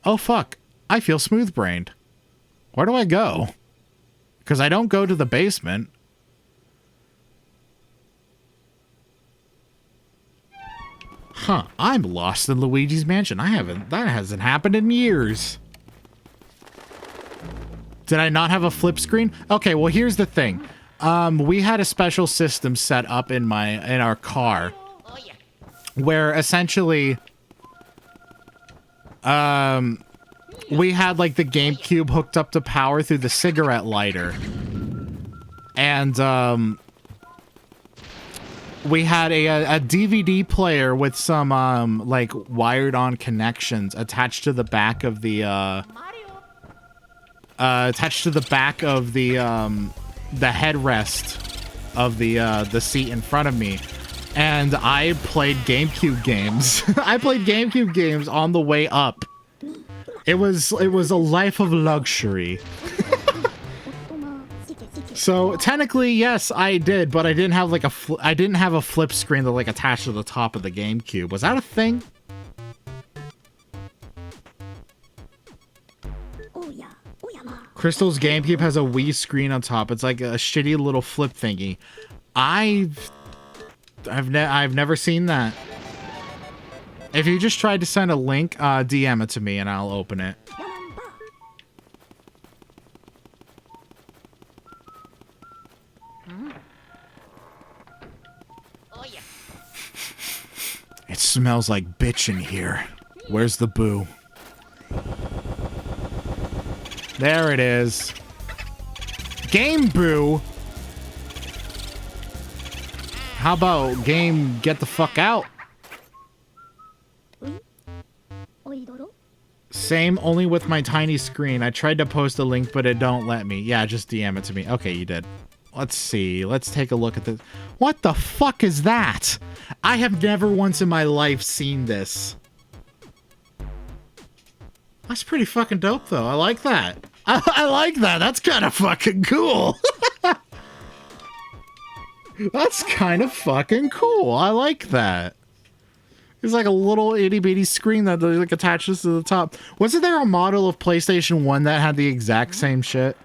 A: Oh fuck. I feel smooth-brained. Where do I go? Because I don't go to the basement. Huh, I'm lost in Luigi's Mansion. That hasn't happened in years. Did I not have a flip screen? Okay, well here's the thing. We had a special system set up in our car where essentially we had like the GameCube hooked up to power through the cigarette lighter. And we had a DVD player with some like wired on connections attached to the back of the the headrest of the seat in front of me, and I played GameCube games. I played GameCube games on the way up. It was a life of luxury. So technically, yes, I did, but I didn't have like I didn't have a flip screen that like attached to the top of the GameCube. Was that a thing? Crystal's GameCube has a Wii screen on top. It's like a shitty little flip thingy. I've never seen that. If you just tried to send a link, DM it to me and I'll open it. It smells like bitch in here. Where's the boo? There it is. Game Boo. How about game get the fuck out? Same, only with my tiny screen. I tried to post a link, but it don't let me. Yeah, just DM it to me. Okay, you did. Let's see. Let's take a look at this. What the fuck is that? I have never once in my life seen this. That's pretty fucking dope, though. I like that. I like that. That's kind of fucking cool. That's kind of fucking cool. I like that. It's like a little itty bitty screen that like attaches to the top. Wasn't there a model of PlayStation 1 that had the exact same shit?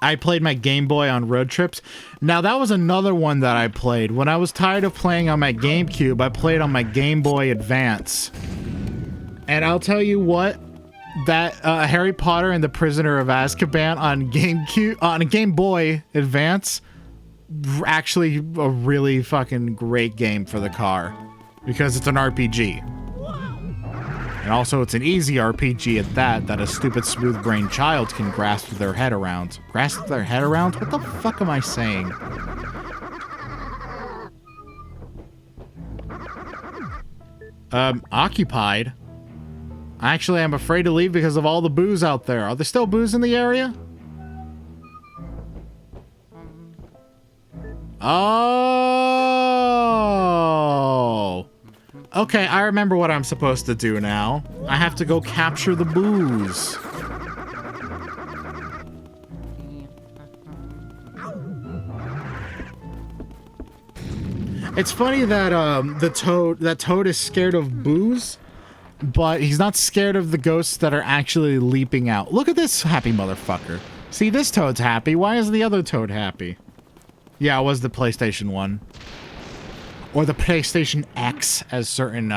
A: I played my Game Boy on road trips. Now that was another one that I played. When I was tired of playing on my GameCube, I played on my Game Boy Advance. And I'll tell you what, that Harry Potter and the Prisoner of Azkaban on GameCube, on a Game Boy Advance, actually a really fucking great game for the car because it's an RPG. And also it's an easy RPG at that a stupid smooth-brained child can grasp their head around. Grasp their head around? What the fuck am I saying? Occupied. Actually, I'm afraid to leave because of all the booze out there. Are there still booze in the area? Oh. Okay, I remember what I'm supposed to do now. I have to go capture the booze. It's funny that Toad is scared of booze, but he's not scared of the ghosts that are actually leaping out. Look at this happy motherfucker. See, this Toad's happy. Why is the other Toad happy? Yeah, it was the PlayStation 1. Or the PlayStation X, as certain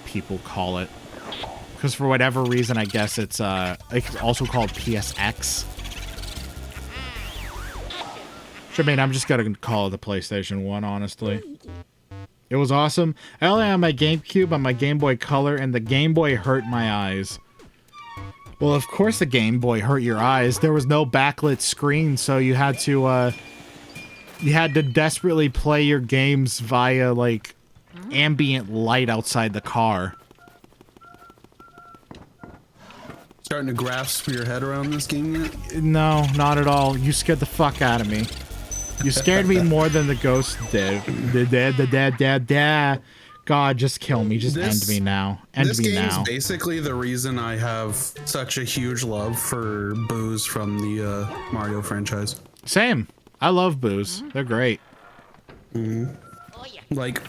A: people call it. Because for whatever reason, I guess it's also called PSX. I mean, I'm just gonna call it the PlayStation 1, honestly. It was awesome. I only had my GameCube on my Game Boy Color, and the Game Boy hurt my eyes. Well, of course the Game Boy hurt your eyes. There was no backlit screen, so you had to desperately play your games via, like, ambient light outside the car.
B: Starting to grasp your head around this game yet?
A: No, not at all. You scared the fuck out of me. You scared me more than the ghost did. God, just kill me. Just end me now. End me now.
B: This game's basically the reason I have such a huge love for booze from the Mario franchise.
A: Same. I love booze. They're great.
B: Like,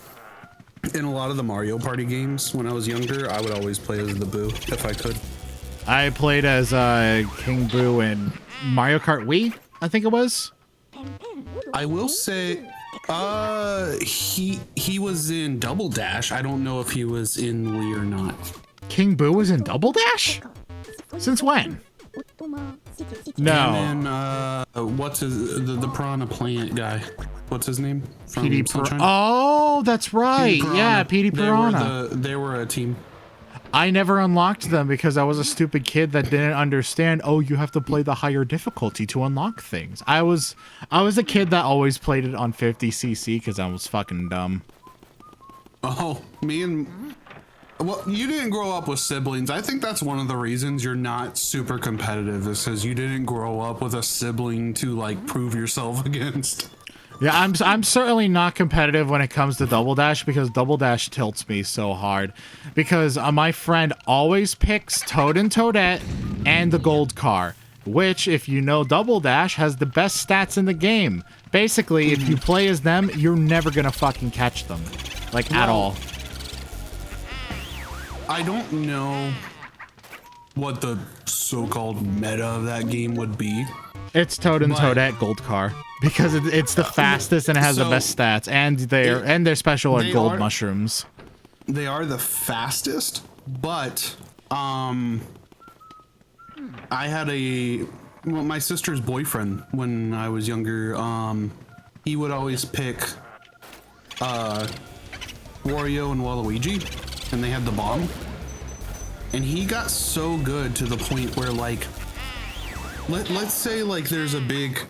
B: in a lot of the Mario Party games, when I was younger, I would always play as the Boo, if I could.
A: I played as King Boo in Mario Kart Wii, I think it was.
B: I will say, he was in Double Dash. I don't know if he was in Wii or not.
A: King Boo was in Double Dash? Since when? No.
B: And then, what's the Piranha Plant guy? What's his name?
A: Petey Piranha. Oh, that's right. Yeah, Petey Piranha.
B: They were a team.
A: I never unlocked them because I was a stupid kid that didn't understand, oh, you have to play the higher difficulty to unlock things. I was a kid that always played it on 50cc because I was fucking dumb.
B: Oh, well, you didn't grow up with siblings. I think that's one of the reasons you're not super competitive, is because you didn't grow up with a sibling to, like, prove yourself against.
A: Yeah, I'm certainly not competitive when it comes to Double Dash because Double Dash tilts me so hard. Because my friend always picks Toad and Toadette and the gold car, which, if you know Double Dash, has the best stats in the game. Basically, if you play as them, you're never gonna fucking catch them. Like, at all.
B: I don't know what the so-called meta of that game would be.
A: It's Toad and Toadette gold car. Because it's the fastest and it has the best stats, and their special are gold mushrooms.
B: They are the fastest, but I had my sister's boyfriend when I was younger. He would always pick Wario and Waluigi, and they had the bomb. And he got so good to the point where, like, let's say like there's a big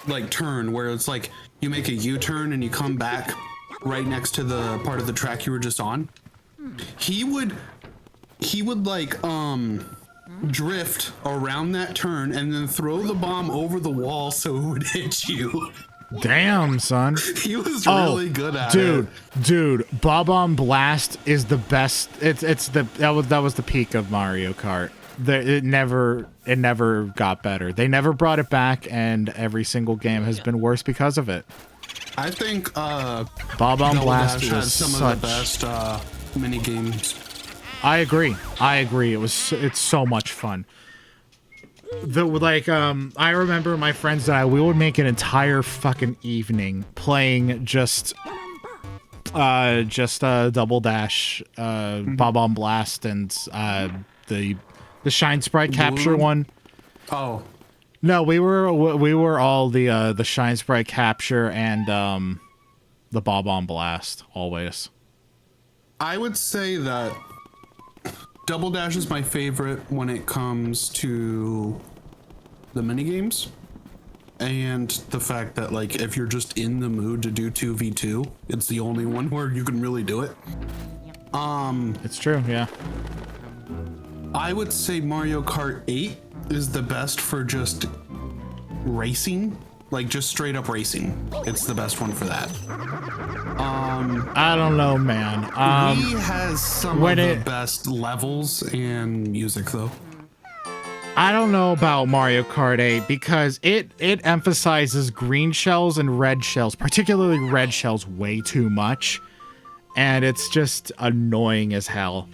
B: like turn where it's like you make a U-turn and you come back right next to the part of the track you were just on. He would like drift around that turn and then throw the bomb over the wall so it would hit you.
A: Damn, son.
B: He was really good at
A: it. Dude, Bob-omb Blast is the best. That was the peak of Mario Kart. It never got better. They never brought it back, and every single game has been worse because of it.
B: I think
A: Bob-omb Blast was
B: some of the best mini games.
A: I agree. It's so much fun. I remember my friends and we would make an entire fucking evening playing just Double Dash, Bob-omb Blast, and the Shine Sprite Capture one.
B: Oh.
A: No, we were all the Shine Sprite Capture and the Bob-omb Blast always.
B: I would say that Double Dash is my favorite when it comes to the mini games, and the fact that like if you're just in the mood to do 2v2, it's the only one where you can really do it.
A: It's true, yeah.
B: I would say Mario Kart 8 is the best for just racing, like just straight up racing. It's the best one for that.
A: I don't know, man.
B: He has some of the best levels and music, though.
A: I don't know about Mario Kart 8 because it emphasizes green shells and red shells, particularly red shells, way too much, and it's just annoying as hell.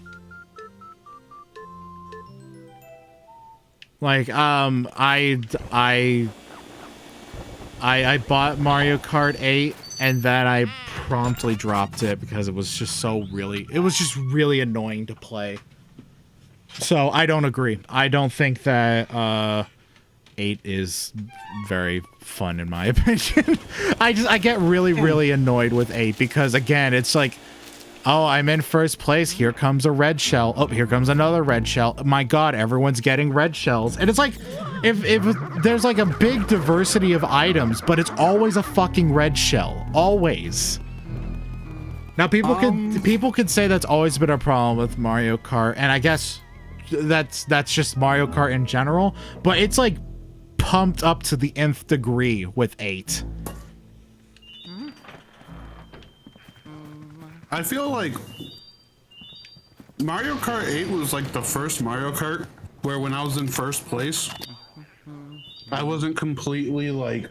A: Like, I bought Mario Kart 8 and then I promptly dropped it because it was just really annoying to play. So I don't agree. I don't think that 8 is very fun in my opinion. I get really annoyed with 8 because again, it's like, oh, I'm in first place. Here comes a red shell. Oh, here comes another red shell. My God, everyone's getting red shells. And it's like, if there's like a big diversity of items, but it's always a fucking red shell. Always. Now, people could say that's always been a problem with Mario Kart, and I guess that's just Mario Kart in general, but it's like pumped up to the nth degree with 8.
B: I feel like Mario Kart 8 was like the first Mario Kart where when I was in first place, I wasn't completely like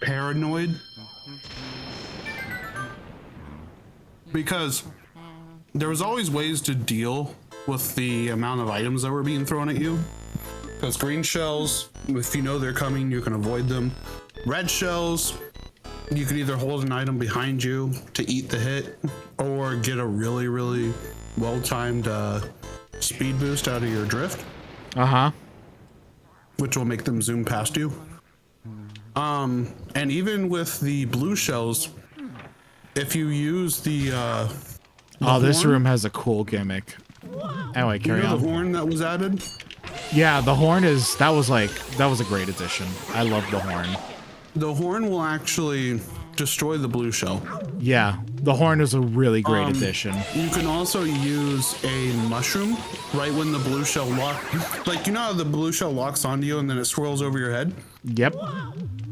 B: paranoid. Because there was always ways to deal with the amount of items that were being thrown at you. Because green shells, if you know they're coming, you can avoid them. Red shells, you can either hold an item behind you to eat the hit or get a really well-timed speed boost out of your drift. Which will make them zoom past you. And even with the blue shells, if you use the
A: this room has a cool gimmick. Anyway, carry on.
B: The horn that was added?
A: Yeah, the horn that was a great addition. I love the horn.
B: The horn will actually destroy the blue shell.
A: Yeah, the horn is a really great addition.
B: You can also use a mushroom right when the blue shell locks. Like, you know how the blue shell locks onto you and then it swirls over your head?
A: Yep.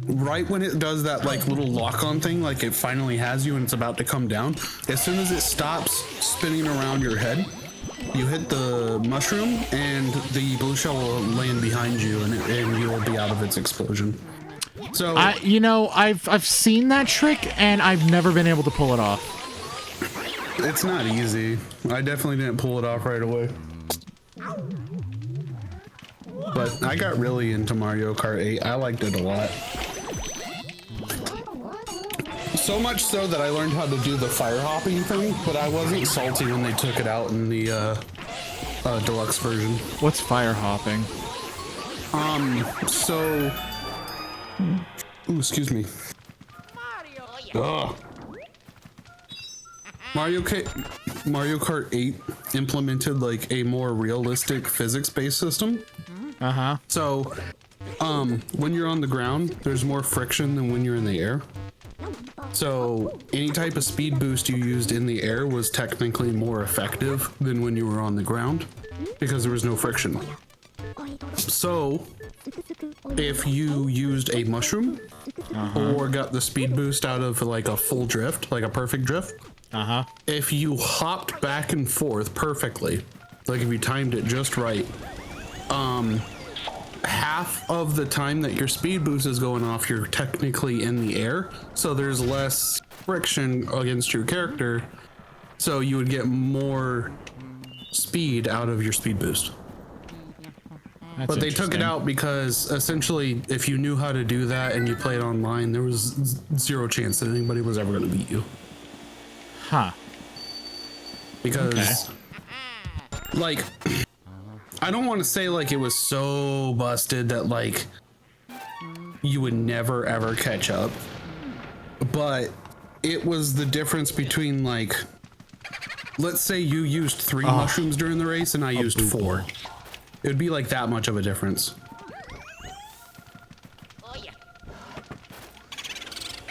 B: Right when it does that like little lock-on thing, like it finally has you and it's about to come down, as soon as it stops spinning around your head, you hit the mushroom and the blue shell will land behind you and you will be out of its explosion. So
A: I've seen that trick and I've never been able to pull it off.
B: It's not easy. I definitely didn't pull it off right away. But I got really into Mario Kart 8. I liked it a lot. So much so that I learned how to do the fire hopping thing, but I wasn't salty when they took it out in the deluxe version.
A: What's fire hopping?
B: Ooh, excuse me. Ugh. Mario Kart 8 implemented like a more realistic physics-based system.
A: Uh-huh.
B: So, when you're on the ground, there's more friction than when you're in the air. So, any type of speed boost you used in the air was technically more effective than when you were on the ground because there was no friction. So, if you used a mushroom or got the speed boost out of like a full drift, like a perfect drift, if you hopped back and forth perfectly, like if you timed it just right, half of the time that your speed boost is going off, you're technically in the air, so there's less friction against your character, so you would get more speed out of your speed boost. But they took it out because essentially if you knew how to do that and you played online, there was zero chance that anybody was ever going to beat you.
A: Huh.
B: Because like, I don't want to say like it was so busted that like you would never ever catch up, but it was the difference between like, let's say you used 3 mushrooms during the race and I used 4. It would be like that much of a difference.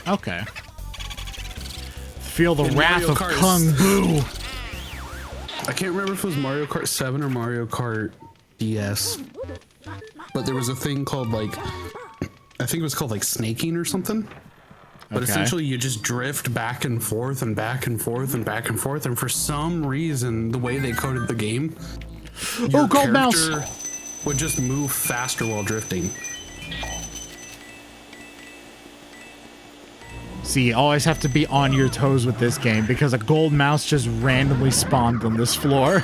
A: Okay. Feel the
B: In
A: wrath
B: Mario
A: of
B: Kart
A: Kung Boo.
B: I can't remember if it was Mario Kart 7 or Mario Kart DS, but there was a thing called like, I think it was called like snaking or something. But essentially you just drift back and forth and back and forth and back and forth, and for some reason the way they coded the game, your
A: gold mouse
B: would just move faster while drifting.
A: See, you always have to be on your toes with this game because a gold mouse just randomly spawned on this floor.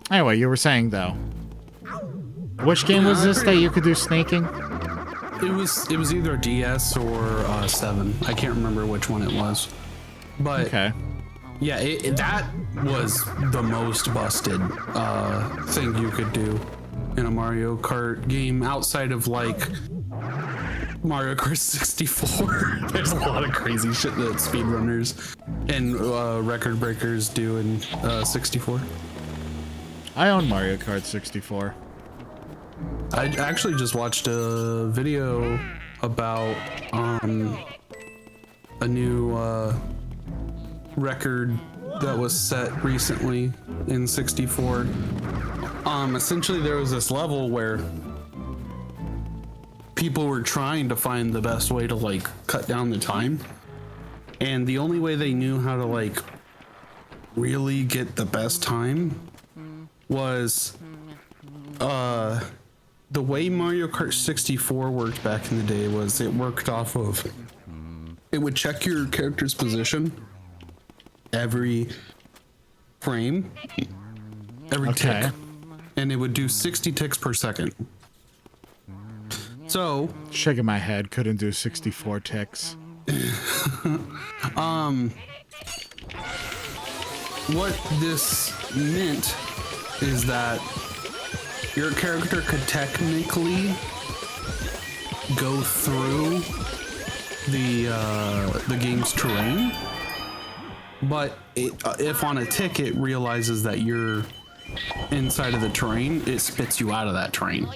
A: Anyway, you were saying though, which game was this that you could do snaking?
B: It was either a DS or 7. I can't remember which one it was. But yeah, that was the most busted thing you could do in a Mario Kart game outside of like Mario Kart 64. There's a lot of crazy shit that speedrunners and record breakers do in 64.
A: I own Mario Kart 64.
B: I actually just watched a video about a new record that was set recently in 64. Essentially there was this level where people were trying to find the best way to like cut down the time, and the only way they knew how to like really get the best time was the way Mario Kart 64 worked back in the day was it worked off of, it would check your character's position every frame, every tick, and it would do 60 ticks per second. So
A: shaking my head, couldn't do 64 ticks.
B: What this meant is that your character could technically go through the game's terrain, but if on a tick it realizes that you're inside of the terrain, it spits you out of that terrain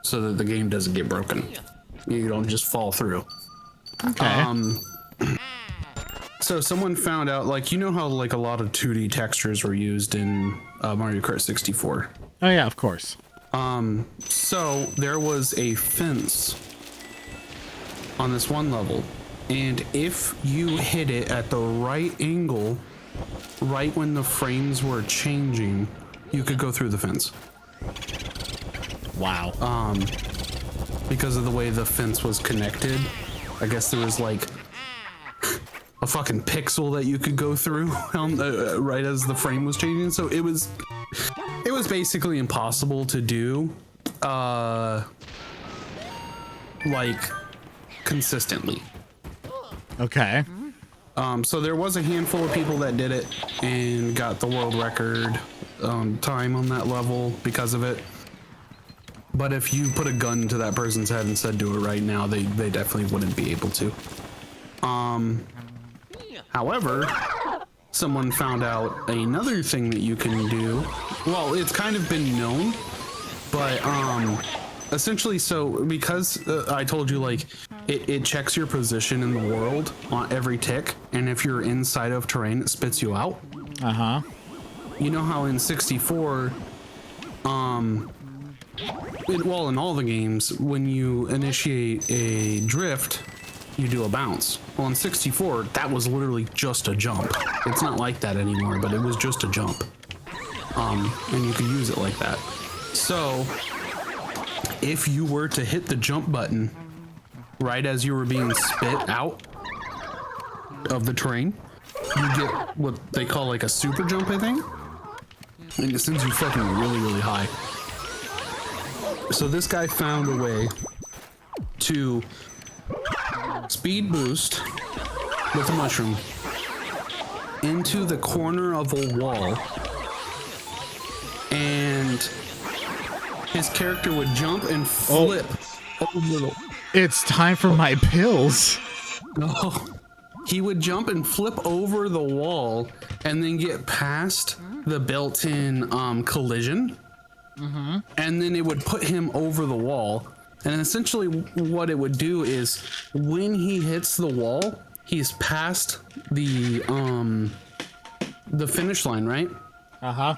B: so that the game doesn't get broken. You don't just fall through. So someone found out, like, you know how like a lot of 2D textures were used in Mario Kart 64?
A: Oh yeah, of course.
B: So there was a fence on this one level, and if you hit it at the right angle, right when the frames were changing, you could go through the fence.
A: Wow.
B: Because of the way the fence was connected, I guess there was like a fucking pixel that you could go through on the, right as the frame was changing. So it was basically impossible to do like consistently.
A: Okay.
B: So there was a handful of people that did it and got the world record time on that level because of it. But if you put a gun to that person's head and said do it right now, they definitely wouldn't be able to. However, someone found out another thing that you can do. Well, it's kind of been known, but essentially, so because I told you, like, it checks your position in the world on every tick, and if you're inside of terrain, it spits you out.
A: Uh-huh.
B: You know how in 64, well, in all the games, when you initiate a drift, you do a bounce. Well, in 64, that was literally just a jump. It's not like that anymore, but it was just a jump. And you could use it like that. So, if you were to hit the jump button right as you were being spit out of the terrain, you get what they call like a super jump, I think. And it sends you fucking really, really high. So this guy found a way to speed boost with a mushroom into the corner of a wall, and his character would jump and flip over the...
A: It's time for my pills.
B: No. He would jump and flip over the wall and then get past the built-in collision. Mm-hmm. And then it would put him over the wall. And essentially what it would do is when he hits the wall, he's past the finish line, right?
A: Uh-huh.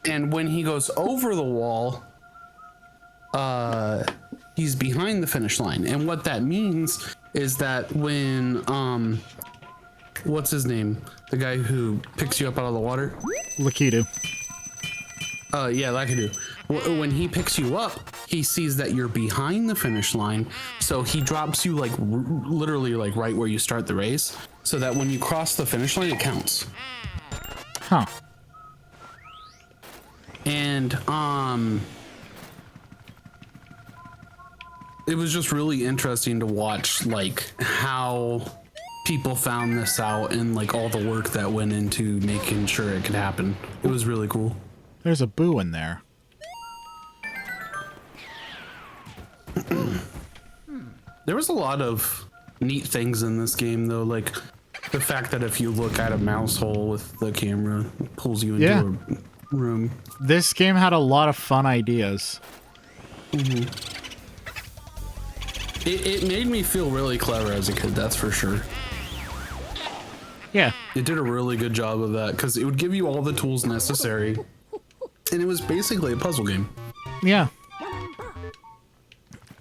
B: And when he goes over the wall, he's behind the finish line. And what that means is that when what's his name? The guy who picks you up out of the water?
A: Lakitu.
B: Yeah, Lakitu. When he picks you up, he sees that you're behind the finish line, so he drops you like literally like right where you start the race, so that when you cross the finish line, it counts.
A: Huh.
B: And it was just really interesting to watch like how people found this out and like all the work that went into making sure it could happen. It was really cool.
A: There's a boo in there.
B: There was a lot of neat things in this game, though, like the fact that if you look at a mouse hole with the camera, it pulls you into a room.
A: This game had a lot of fun ideas.
B: Mm-hmm. It made me feel really clever as a kid, that's for sure.
A: Yeah.
B: It did a really good job of that, because it would give you all the tools necessary, and it was basically a puzzle game.
A: Yeah.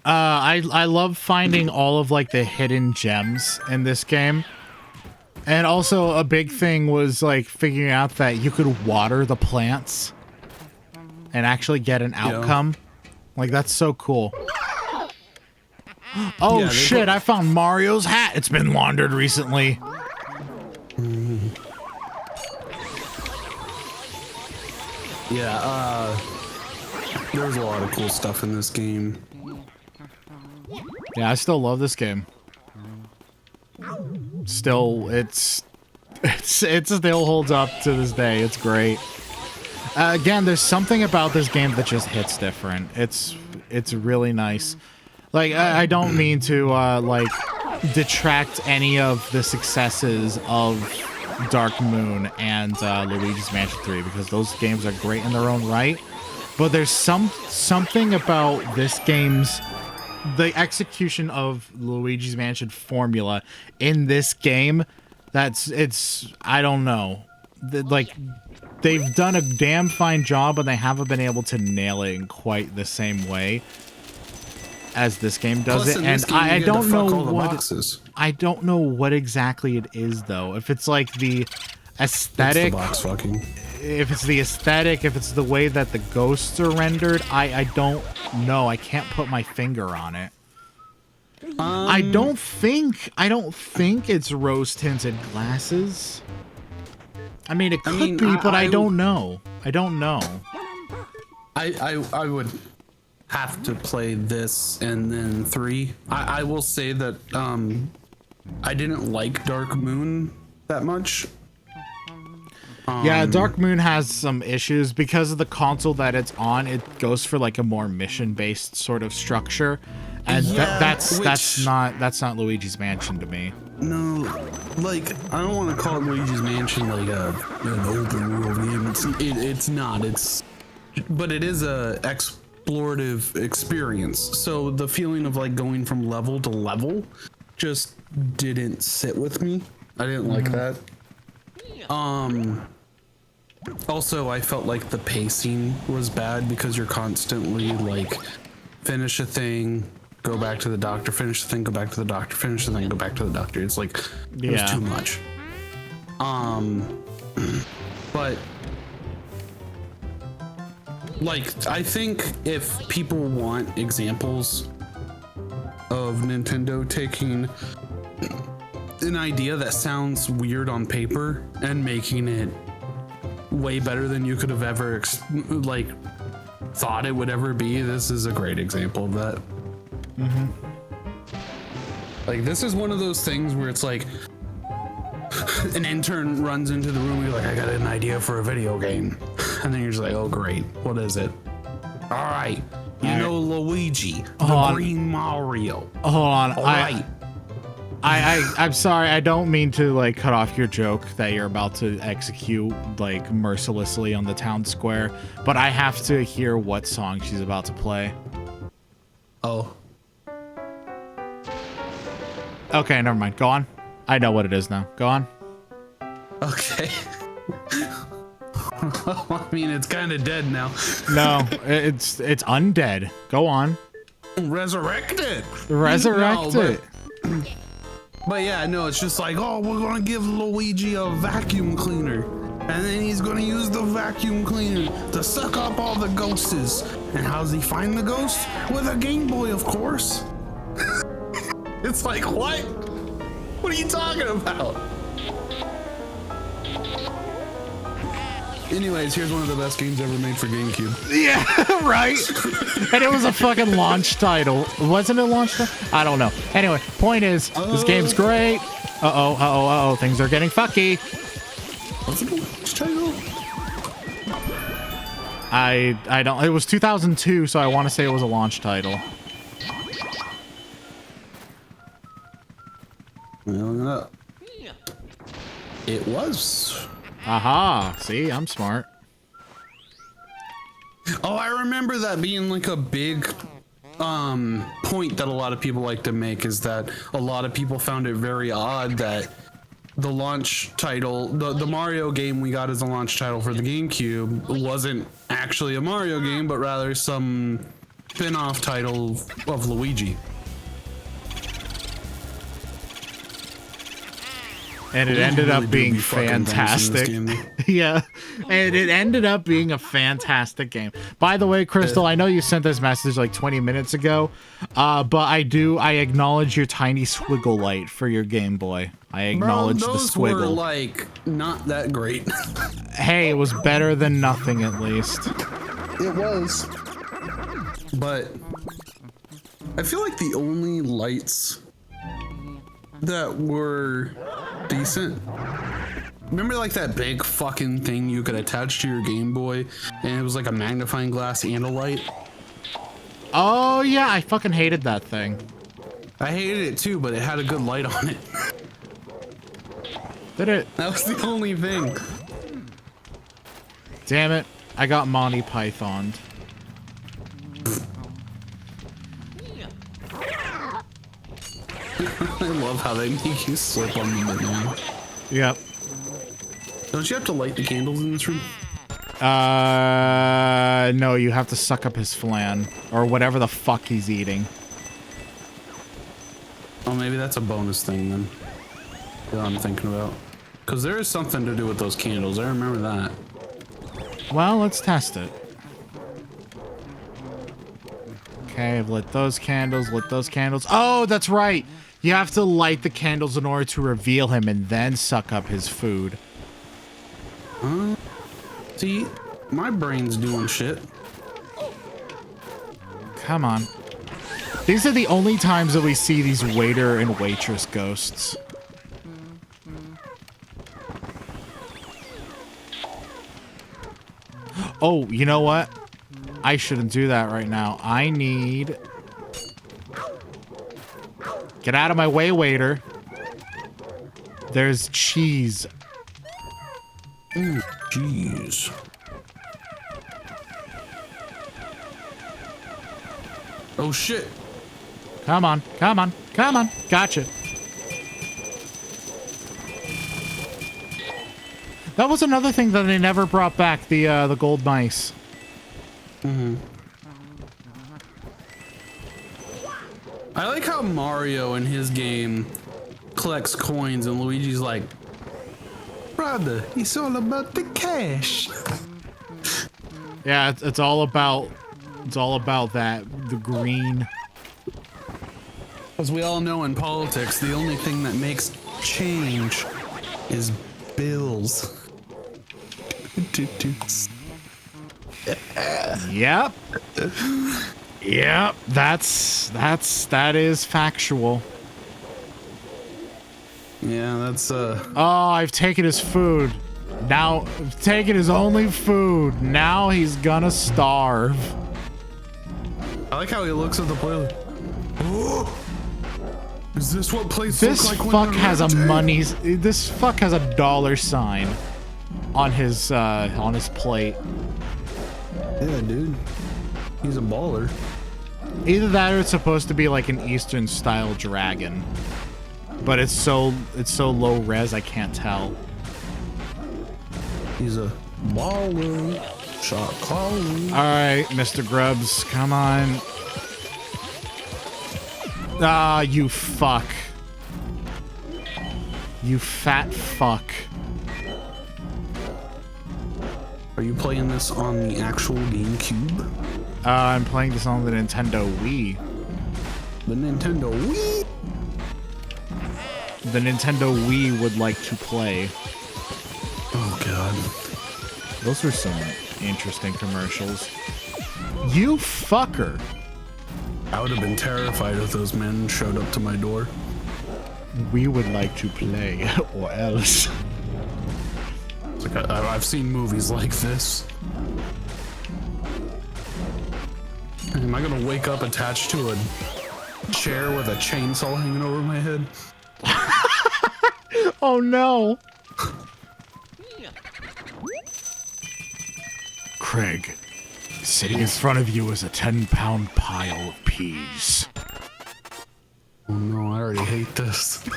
A: I love finding all of like the hidden gems in this game. And also a big thing was like figuring out that you could water the plants and actually get an outcome. Yeah. Like that's so cool. Oh yeah, shit, I found Mario's hat. It's been laundered recently.
B: Yeah, there's a lot of cool stuff in this game.
A: Yeah, I still love this game. Still, it still holds up to this day. It's great. Again, there's something about this game that just hits different. It's really nice. Like, I don't mean to like detract any of the successes of Dark Moon and Luigi's Mansion 3 because those games are great in their own right. But there's something about this game's the execution of Luigi's Mansion formula in this game I don't know. Like they've done a damn fine job, but they haven't been able to nail it in quite the same way as this game does it. And I don't know I don't know what exactly it is though. If it's like the aesthetic,
B: it's the box fucking.
A: If it's the aesthetic, if it's the way that the ghosts are rendered, I don't know. I can't put my finger on it. I don't think it's rose-tinted glasses. I mean, it could be, but I don't know. I don't know.
B: I would have to play this and then 3. I will say that I didn't like Dark Moon that much.
A: Yeah, Dark Moon has some issues because of the console that it's on. It goes for like a more mission-based sort of structure, and
B: Yeah,
A: that's not Luigi's Mansion to me.
B: No, like, I don't want to call it Luigi's Mansion like an open world game. It's not. But it is a explorative experience. So the feeling of like going from level to level just didn't sit with me. I didn't like that. Also, I felt like the pacing was bad because you're constantly like finish a thing, go back to the doctor, finish the thing, go back to the doctor, finish the thing, go back to the doctor. It's like it was too much. But like I think if people want examples of Nintendo taking an idea that sounds weird on paper and making it way better than you could have ever like thought it would ever be, this is a great example of that. Like this is one of those things where it's like an intern runs into the room, you're like, I got an idea for a video game, and then you're just like, oh great, what is it? All right, you know Luigi, the Green Mario.
A: Hold on,
B: all right.
A: I'm sorry, I don't mean to like cut off your joke that you're about to execute like mercilessly on the town square, but I have to hear what song she's about to play.
B: Oh.
A: Okay, never mind. Go on. I know what it is now. Go on.
B: Okay. I mean, it's kind of dead now.
A: No, it's undead. Go on.
B: Resurrect it.
A: Resurrect it.
B: But yeah, no, it's just like, oh, we're gonna give Luigi a vacuum cleaner, and then he's gonna use the vacuum cleaner to suck up all the ghosts. And how does he find the ghosts? With a Game Boy, of course. It's like, what? What are you talking about? Anyways, here's one of the best games ever made for GameCube.
A: Yeah, right. And it was a fucking launch title. Wasn't it a launch title? I don't know. Anyway, point is, this game's great. Uh-oh. Things are getting fucky.
B: Was it a launch title?
A: I don't. It was 2002, so I want to say it was a launch title.
B: Well, it was.
A: Aha. See, I'm smart.
B: Oh, I remember that being like a big point that a lot of people like to make, is that a lot of people found it very odd that the launch title, the Mario game we got as a launch title for the GameCube, wasn't actually a Mario game, but rather some spin-off title of Luigi.
A: And it ended up being fantastic. Yeah, and it ended up being a fantastic game. By the way, Crystal, I know you sent this message like 20 minutes ago, but I acknowledge your tiny squiggle light for your Game Boy. I acknowledge the squiggle.
B: Those were like not that great.
A: Hey, it was better than nothing at least.
B: It was. But I feel like the only lights that were decent, remember like that big fucking thing you could attach to your Game Boy and it was like a magnifying glass and a light?
A: Oh yeah, I fucking hated that thing.
B: I hated it too, but it had a good light on it.
A: Did it?
B: That was the only thing.
A: Damn it, I got Monty Pythoned.
B: I love how they make you slip on the menu.
A: Yep.
B: Don't you have to light the candles in this room?
A: No, you have to suck up his flan. Or whatever the fuck he's eating.
B: Oh, maybe that's a bonus thing then. That I'm thinking about. Because there is something to do with those candles. I remember that.
A: Well, let's test it. Okay, I've lit those candles, Oh, that's right! You have to light the candles in order to reveal him and then suck up his food.
B: See, my brain's doing shit.
A: Come on. These are the only times that we see these waiter and waitress ghosts. Oh, you know what? I shouldn't do that right now. I need... Get out of my way, waiter. There's cheese.
B: Ooh, cheese. Oh, shit.
A: Come on, come on, come on. Gotcha. That was another thing that they never brought back, the gold mice.
B: Mm-hmm. I like how Mario in his game collects coins and Luigi's like, brother, it's all about the cash.
A: Yeah, it's all about that, the green.
B: As we all know in politics, the only thing that makes change is bills.
A: Yep. Yep, that is factual.
B: Yeah, that's
A: Oh, I've taken his food. Now, I've taken his only food. Now he's gonna starve.
B: I like how he looks at the plate. Oh, is this what plates
A: This
B: look like?
A: fuck has a money. This fuck has a dollar sign on his plate.
B: Yeah, dude. He's a baller.
A: Either that or it's supposed to be like an Eastern style dragon. But it's so low res I can't tell.
B: He's a baller. Shot calling.
A: Alright, Mr. Grubbs, come on. Ah, you fuck. You fat fuck.
B: Are you playing this on the actual GameCube?
A: I'm playing this on the Nintendo Wii.
B: The Nintendo Wii?
A: The Nintendo Wii would like to play.
B: Oh, God.
A: Those were some interesting commercials. You fucker.
B: I would have been terrified if those men showed up to my door.
A: We would like to play, or else.
B: It's like I've seen movies like this. Am I gonna wake up attached to a chair with a chainsaw hanging over my head?
A: Oh no! Craig, sitting in front of you is a 10-pound pile of peas.
B: Oh no, I already hate this.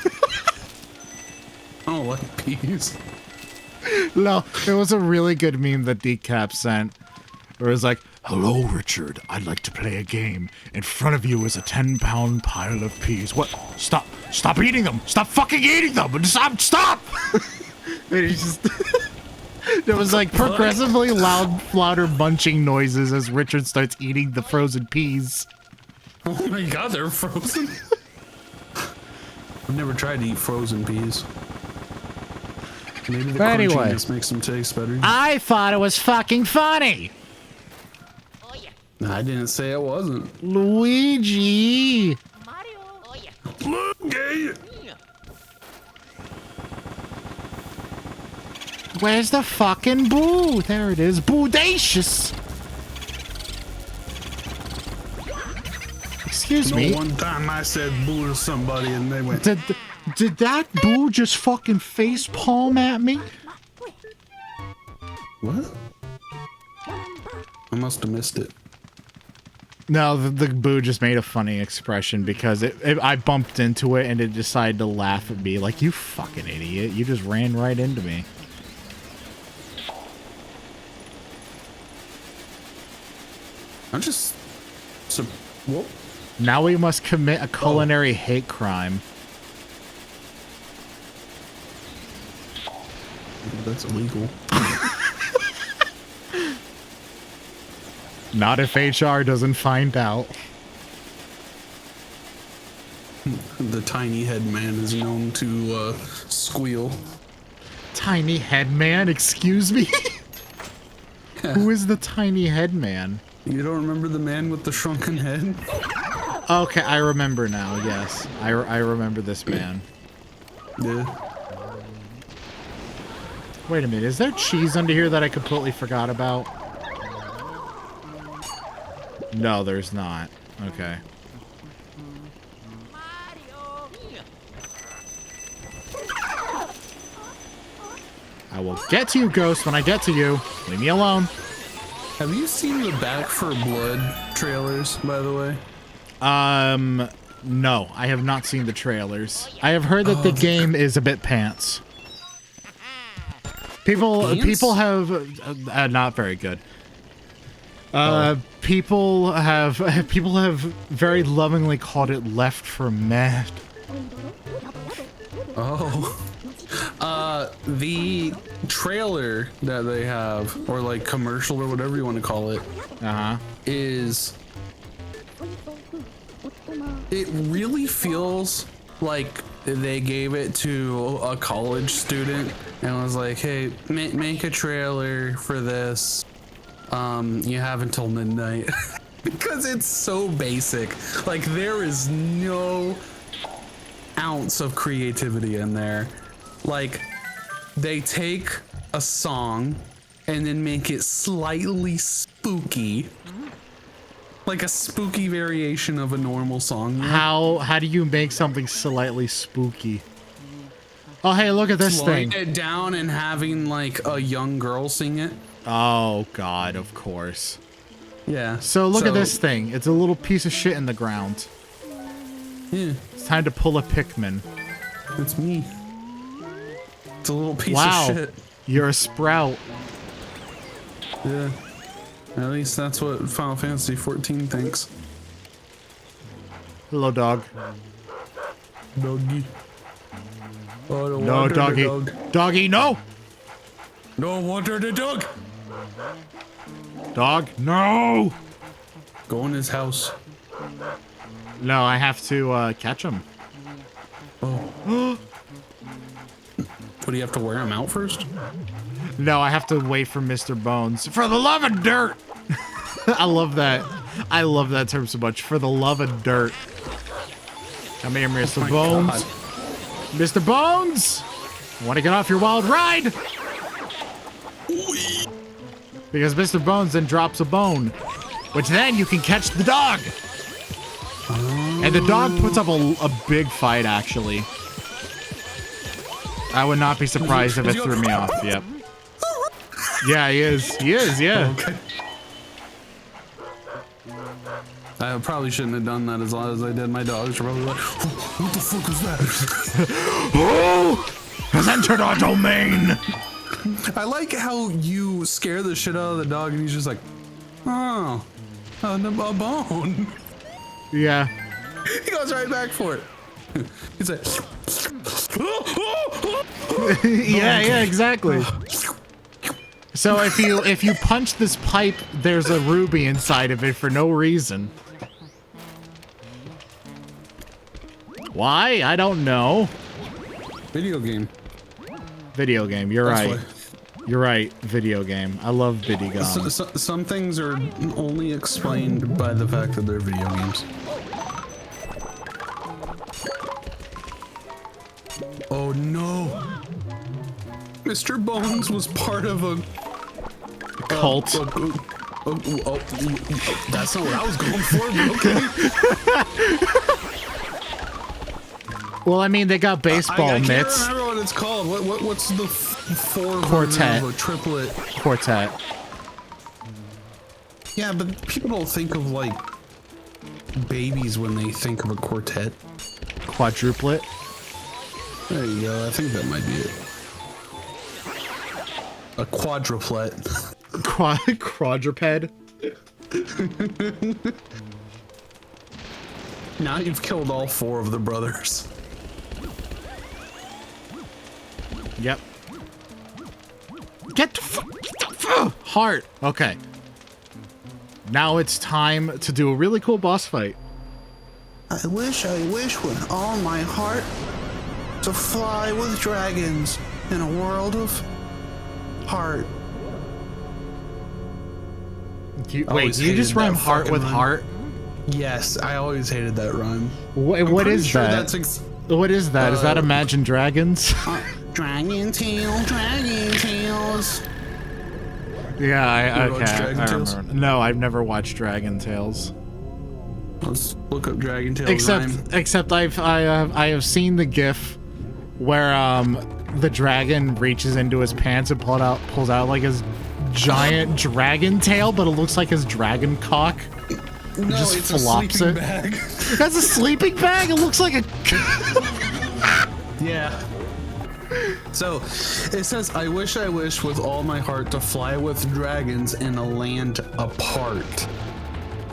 B: I don't like peas.
A: No, it was a really good meme that Decap sent. Where it was like, hello, Richard. I'd like to play a game. In front of you is a 10-pound pile of peas. What? Stop. Stop eating them. Stop fucking eating them. Stop. And he just... There was like progressively louder munching noises as Richard starts eating the frozen peas.
B: Oh my God, they're frozen. I've never tried to eat frozen peas. Maybe the crunchiness makes them taste better.
A: I thought it was fucking funny.
B: I didn't say it wasn't.
A: Luigi.
B: Luigi.
A: Where's the fucking boo? There it is. Boodacious. Excuse me.
B: One time I said boo to somebody and they went.
A: Did that boo just fucking face palm at me?
B: What? I must have missed it.
A: No, the boo just made a funny expression because I bumped into it and it decided to laugh at me like, you fucking idiot. You just ran right into me.
B: I'm just... Whoa.
A: Now we must commit a culinary hate crime.
B: That's illegal.
A: Not if HR doesn't find out.
B: The tiny head man is known to squeal.
A: Tiny head man, excuse me?
B: Yeah.
A: Who is the tiny head man?
B: You don't remember the man with the shrunken head?
A: Okay, I remember now, yes. I remember this man.
B: Yeah.
A: Wait a minute, is there cheese under here that I completely forgot about? No, there's not. Okay. I will get to you, Ghost, when I get to you. Leave me alone.
B: Have you seen the Back for Blood trailers, by the way?
A: No, I have not seen the trailers. I have heard that the game is a bit pants. People have not very good. People have very lovingly called it Left for Mad.
B: Oh. The trailer that they have, or like commercial or whatever you want to call it, is it really feels like they gave it to a college student and was like, hey, make a trailer for this. You have until midnight. Because it's so basic. Like, there is no ounce of creativity in there. Like, they take a song and then make it slightly spooky. Like a spooky variation of a normal song.
A: How do you make something slightly spooky? Oh, hey, look at this thing.
B: Slowing it down and having like a young girl sing it.
A: Oh, God, of course.
B: Yeah.
A: So look at this thing. It's a little piece of shit in the ground.
B: Yeah.
A: It's time to pull a Pikmin.
B: It's me. It's a little piece of shit.
A: You're a sprout.
B: Yeah. At least that's what Final Fantasy 14 thinks.
A: Hello, dog.
B: Doggy. Oh,
A: No, doggy. Doggy, no!
B: No wonder the dog.
A: Dog, no!
B: Go in his house.
A: No, I have to catch him.
B: Oh. What, do you have to wear him out first?
A: No, I have to wait for Mr. Bones. For the love of dirt! I love that. I love that term so much. For the love of dirt. Come here, Mr. Bones. God. Mr. Bones! Want to get off your wild ride? Because Mr. Bones then drops a bone, which then you can catch the dog. And the dog puts up a big fight, actually. I would not be surprised if it threw me off. Yep. Yeah, he is. He is, yeah.
B: Okay. I probably shouldn't have done that as long as I did. My dogs are probably like, what the fuck is that?
A: Who has entered our domain?
B: I like how you scare the shit out of the dog and he's just like, oh, a bone.
A: Yeah.
B: He goes right back for it. He's like,
A: yeah, exactly. So if you punch this pipe, there's a ruby inside of it for no reason. Why? I don't know.
B: Video game.
A: Video game. You're
B: That's
A: right.
B: why.
A: You're right. Video game. I love video games.
B: Some things are only explained by the fact that they're video games. Oh no! Mr. Bones was part of a
A: cult.
B: That's not what I was going for, but okay.
A: Well, I mean, they got baseball
B: I
A: mitts.
B: can't remember what it's called. What's the four
A: quartet?
B: Of a triplet.
A: Quartet.
B: Yeah, but people don't think of like babies when they think of a quartet.
A: Quadruplet.
B: There you go. I think that might be it. A quadruplet.
A: Quadruped.
B: Now you've killed all four of the brothers.
A: Yep. Get the heart. Okay. Now it's time to do a really cool boss fight.
B: I wish with all my heart to fly with dragons in a world of heart.
A: Wait, you just rhyme heart with heart?
B: Yes, I always hated that rhyme.
A: What is that? What is that? Is that Imagine Dragons?
B: Dragon tails, dragon tails.
A: Yeah,
B: You watch
A: okay.
B: Dragon
A: I
B: Tales?
A: remember. No, I've never watched Dragon Tales.
B: Let's look up Dragon Tales.
A: Except I have seen the GIF where the dragon reaches into his pants and pulls out like his giant dragon tail, but it looks like his dragon cock.
B: No,
A: just
B: it's
A: flops
B: a sleeping
A: it.
B: bag.
A: That's a sleeping bag. It looks like a.
B: Yeah. So it says, I wish with all my heart to fly with dragons in a land apart.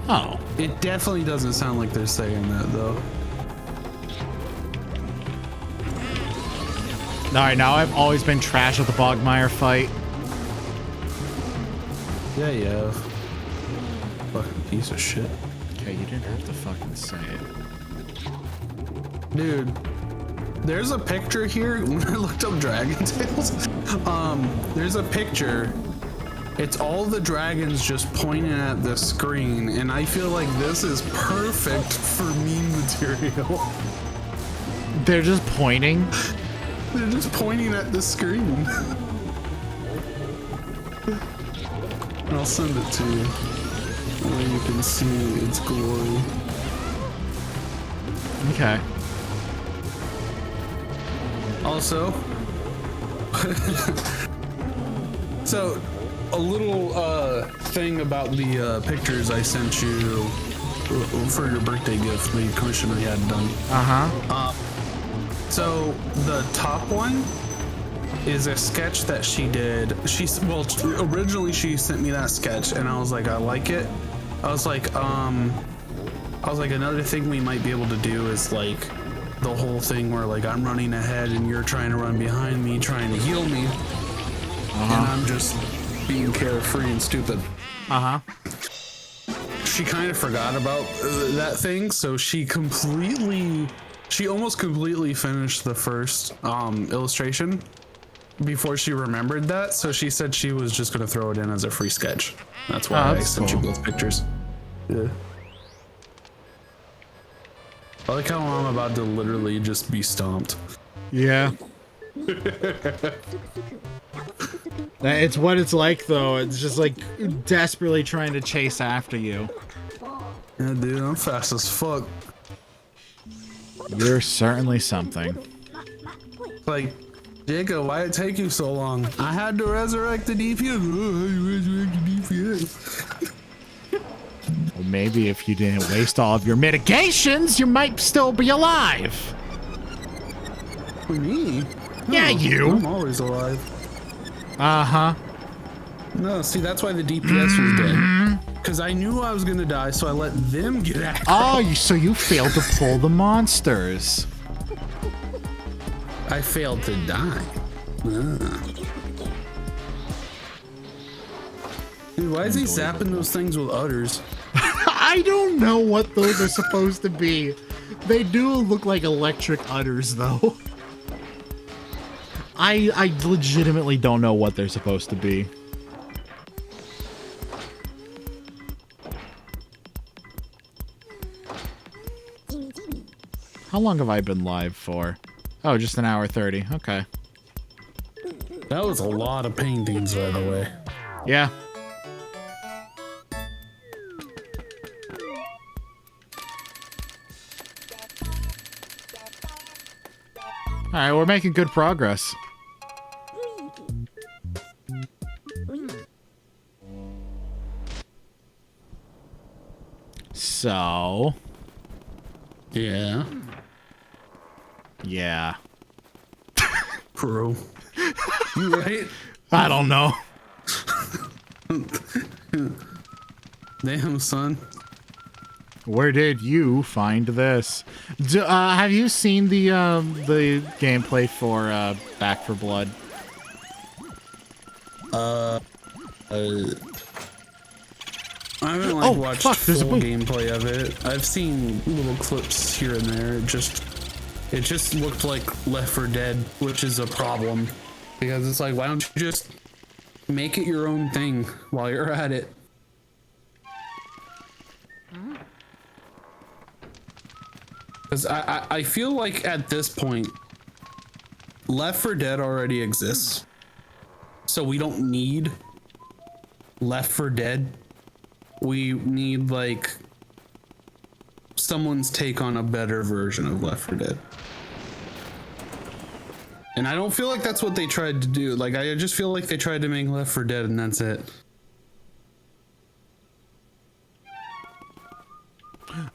A: Oh.
B: It definitely doesn't sound like they're saying that though.
A: Alright, now I've always been trash at the Bogmire fight.
B: Yeah, yeah. Fucking piece of shit.
A: Okay, you didn't have to fucking say it.
B: Dude, there's a picture here. When I looked up Dragon Tales, there's a picture. It's all the dragons just pointing at the screen, and I feel like this is perfect for meme material.
A: They're just pointing.
B: They're just pointing at the screen. I'll send it to you, where you can see its glory.
A: Okay.
B: Also, so a little thing about the pictures I sent you for your birthday gift, the commission I had done. So the top one is a sketch that she did. Originally she sent me that sketch, and I was like, I like it. I was like, another thing we might be able to do is like the whole thing where like I'm running ahead and you're trying to run behind me, trying to heal me, and I'm just being carefree and stupid. She kind of forgot about that thing, so she almost completely finished the first illustration before she remembered that. So she said she was just gonna throw it in as a free sketch. That's why I sent you both pictures. Yeah. I like how I'm about to literally just be stomped.
A: Yeah. It's what it's like, though. It's just like desperately trying to chase after you.
B: Yeah, dude, I'm fast as fuck.
A: You're certainly something.
B: Like, Jacob, why'd it take you so long? I had to resurrect the DPS. Oh, you resurrected DPS.
A: Well, maybe if you didn't waste all of your mitigations, you might still be alive.
B: Me?
A: Yeah, you.
B: I'm always alive. No, see, that's why the DPS was dead. Because I knew I was going to die, so I let them get out.
A: Oh, so you failed to pull the monsters.
B: I failed to die. Dude, why is he zapping those things with udders?
A: I don't know what those are supposed to be. They do look like electric udders, though. I legitimately don't know what they're supposed to be. How long have I been live for? Oh, just an hour 30. Okay.
B: That was a lot of paintings, by the way.
A: Yeah. Alright, we're making good progress. So...
B: Yeah.
A: Yeah.
B: Bro. You right?
A: I don't know.
B: Damn, son.
A: Where did you find this? Have you seen the gameplay for Back for Blood?
B: I haven't watched full gameplay of it. I've seen little clips here and there. It just looked like Left 4 Dead, which is a problem because it's like, why don't you just make it your own thing while you're at it? Because I feel like at this point, Left 4 Dead already exists, so we don't need Left 4 Dead. We need like someone's take on a better version of Left 4 Dead. And I don't feel like that's what they tried to do. Like, I just feel like they tried to make Left 4 Dead and that's it.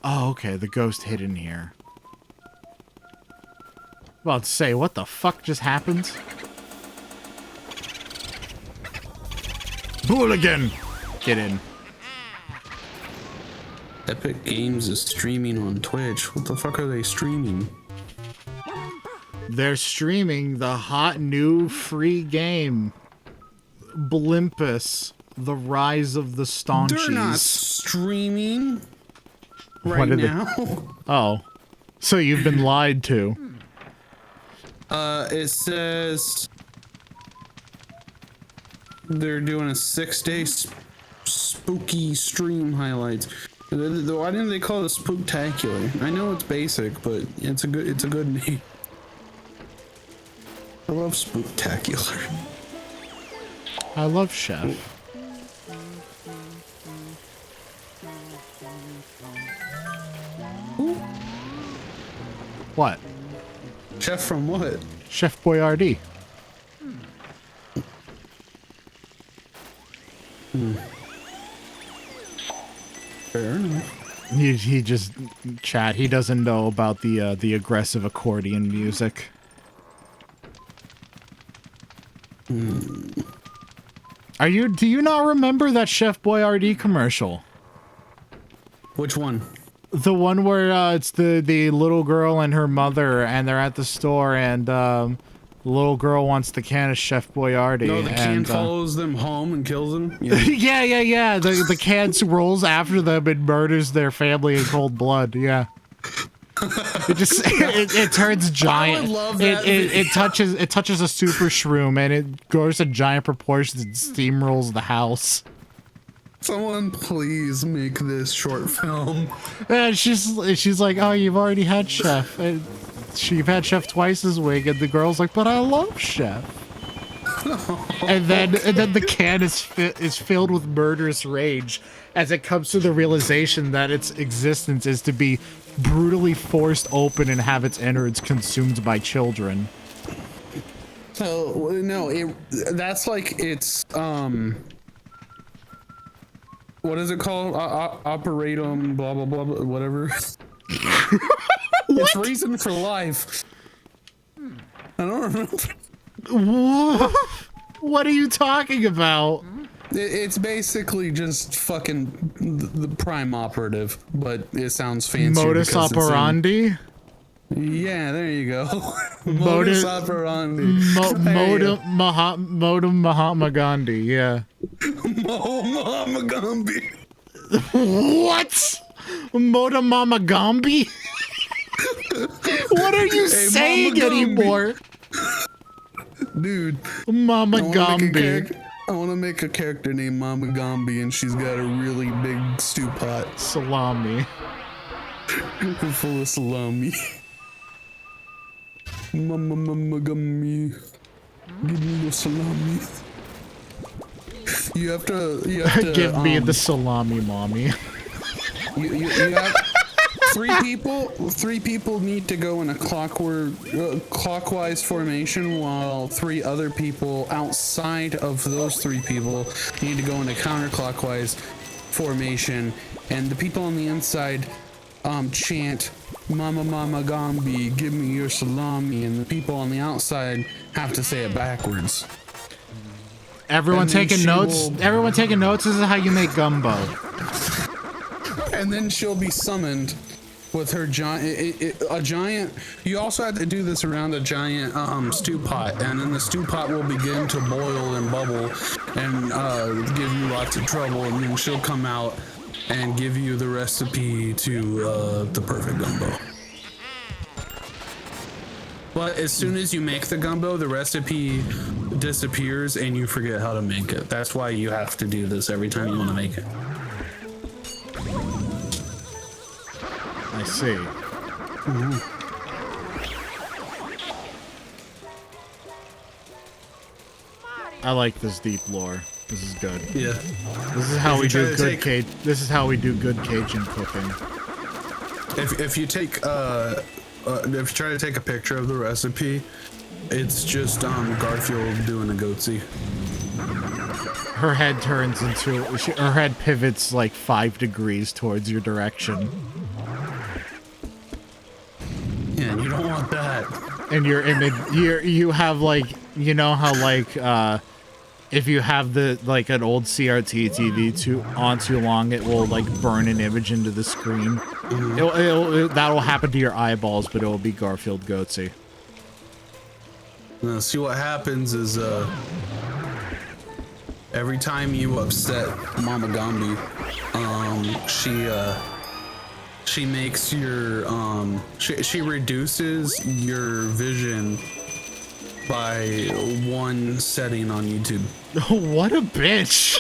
A: Oh, okay. The ghost hid in here. About to say, what the fuck just happened? Hooligan! Get in.
B: Epic Games is streaming on Twitch. What the fuck are they streaming?
A: They're streaming the hot new free game, Blimpus, The Rise of the Staunchies.
B: They're not streaming right now.
A: Oh. So you've been lied to.
B: It says they're doing a 6-day spooky stream highlights. Why didn't they call it Spooktacular? I know it's basic, but it's a good name. I love Spooktacular.
A: I love Chef.
B: Ooh.
A: What?
B: Chef from what?
A: Chef Boyardee.
B: Fair enough.
A: He just chat. He doesn't know about the aggressive accordion music. Do you not remember that Chef Boyardee commercial?
B: Which one?
A: The one where it's the little girl and her mother, and they're at the store, and the little girl wants the can of Chef Boyardee.
B: No, the can follows them home and kills them.
A: Yeah. yeah. The can rolls after them and murders their family in cold blood. Yeah. It turns giant.
B: I would love that
A: it touches a super shroom and it grows to giant proportions and steamrolls the house.
B: Someone please make this short film.
A: And she's like, oh, you've already had Chef. And you've had Chef twice this week, and the girl's like, but I love Chef. and then the can is filled with murderous rage as it comes to the realization that its existence is to be brutally forced open and have its innards consumed by children.
B: So no, that's like it's what is it called? Operatum blah blah blah whatever. It's Reason for Life. I don't remember.
A: What are you talking about?
B: It's basically just fucking the prime operative, but it sounds fancier.
A: Modus operandi?
B: Yeah, there you go. Modus operandi.
A: Modum Mahatma Gandhi, yeah.
B: Mahatma Gandhi.
A: What? Modum Mama Gandhi? What are you saying anymore?
B: Dude.
A: Mama Gandhi.
B: I want to make a character named Mama Gandhi, and she's got a really big stew pot.
A: Salami.
B: Full of salami. Mama Gandhi. Give me your salami. You have to
A: give me the salami, mommy.
B: You have three people need to go in a clockwise formation, while 3 other people outside of those 3 people need to go in a counterclockwise formation, and the people on the inside chant Mama Gandhi, give me your salami, and the people on the outside have to say it backwards.
A: Everyone taking notes. Everyone taking notes. This is how you make gumbo.
B: And then she'll be summoned with her giant. You also have to do this around a giant stew pot, and then the stew pot will begin to boil and bubble and give you lots of trouble, and then she'll come out and give you the recipe to the perfect gumbo. But as soon as you make the gumbo, the recipe disappears and you forget how to make it. That's why you have to do this every time you want to make it.
A: I see.
B: Mm-hmm.
A: I like this deep lore. This is good.
B: Yeah.
A: This is how we do good This is how we do good Cajun cooking.
B: If you take if you try to take a picture of the recipe, it's just Garfield doing a goatsy.
A: Her head turns into her head pivots like 5 degrees towards your direction.
B: Yeah, you don't want that.
A: And your image, you have like, you know how like if you have the like an old CRT TV on too long, it will like burn an image into the screen. Mm-hmm. That'll happen to your eyeballs, but it will be Garfield Goatsy.
B: Now, see what happens is every time you upset Mama Gambi, she makes your she reduces your vision by 1 setting on YouTube.
A: What a bitch.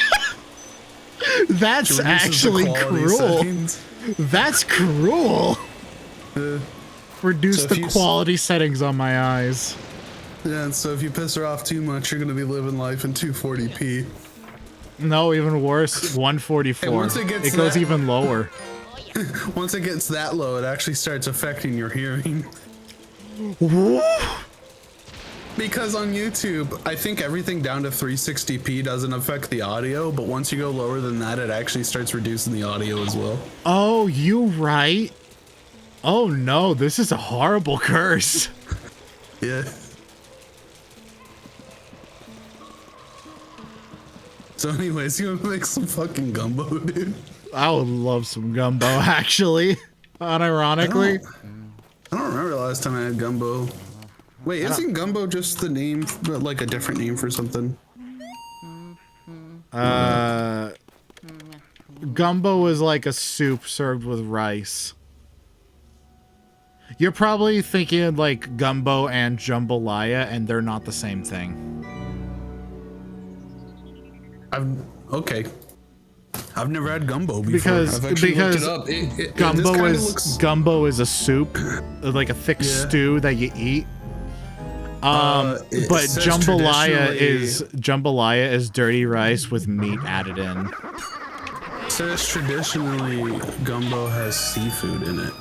A: That's actually cruel.
B: Settings.
A: That's cruel. Reduce the quality settings on my eyes.
B: Yeah, and so if you piss her off too much, you're gonna be living life in 240p.
A: No, even worse, 144.
B: And once
A: it goes even lower.
B: Once it gets that low, it actually starts affecting your hearing. Because on YouTube, I think everything down to 360p doesn't affect the audio, but once you go lower than that, it actually starts reducing the audio as well.
A: Oh, you right. Oh no, this is a horrible curse.
B: Yeah. So anyways, you wanna make some fucking gumbo, dude?
A: I would love some gumbo, actually. Unironically.
B: I don't remember the last time I had gumbo. Wait, isn't gumbo just the name, but like a different name for something?
A: Gumbo is like a soup served with rice. You're probably thinking like gumbo and jambalaya, and they're not the same thing.
B: Okay. I've never had gumbo before.
A: Because gumbo is a soup, like a thick stew that you eat. But jambalaya is dirty rice with meat added in.
B: It says traditionally gumbo has seafood in it.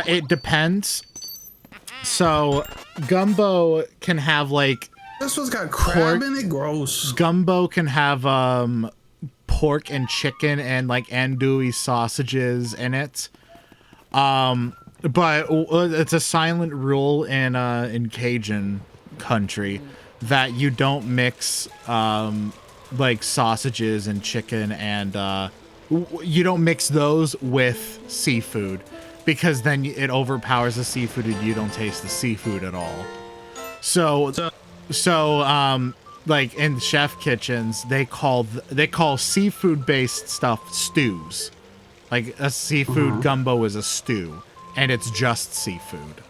A: It depends. So gumbo can have like
B: this one's got crab in it. Gross.
A: Gumbo can have pork and chicken and like andouille sausages in it. But it's a silent rule in Cajun country that you don't mix like sausages and chicken and you don't mix those with seafood, because then it overpowers the seafood and you don't taste the seafood at all. So like in chef kitchens, they call seafood based stuff stews. Like a seafood gumbo is a stew, and it's just seafood.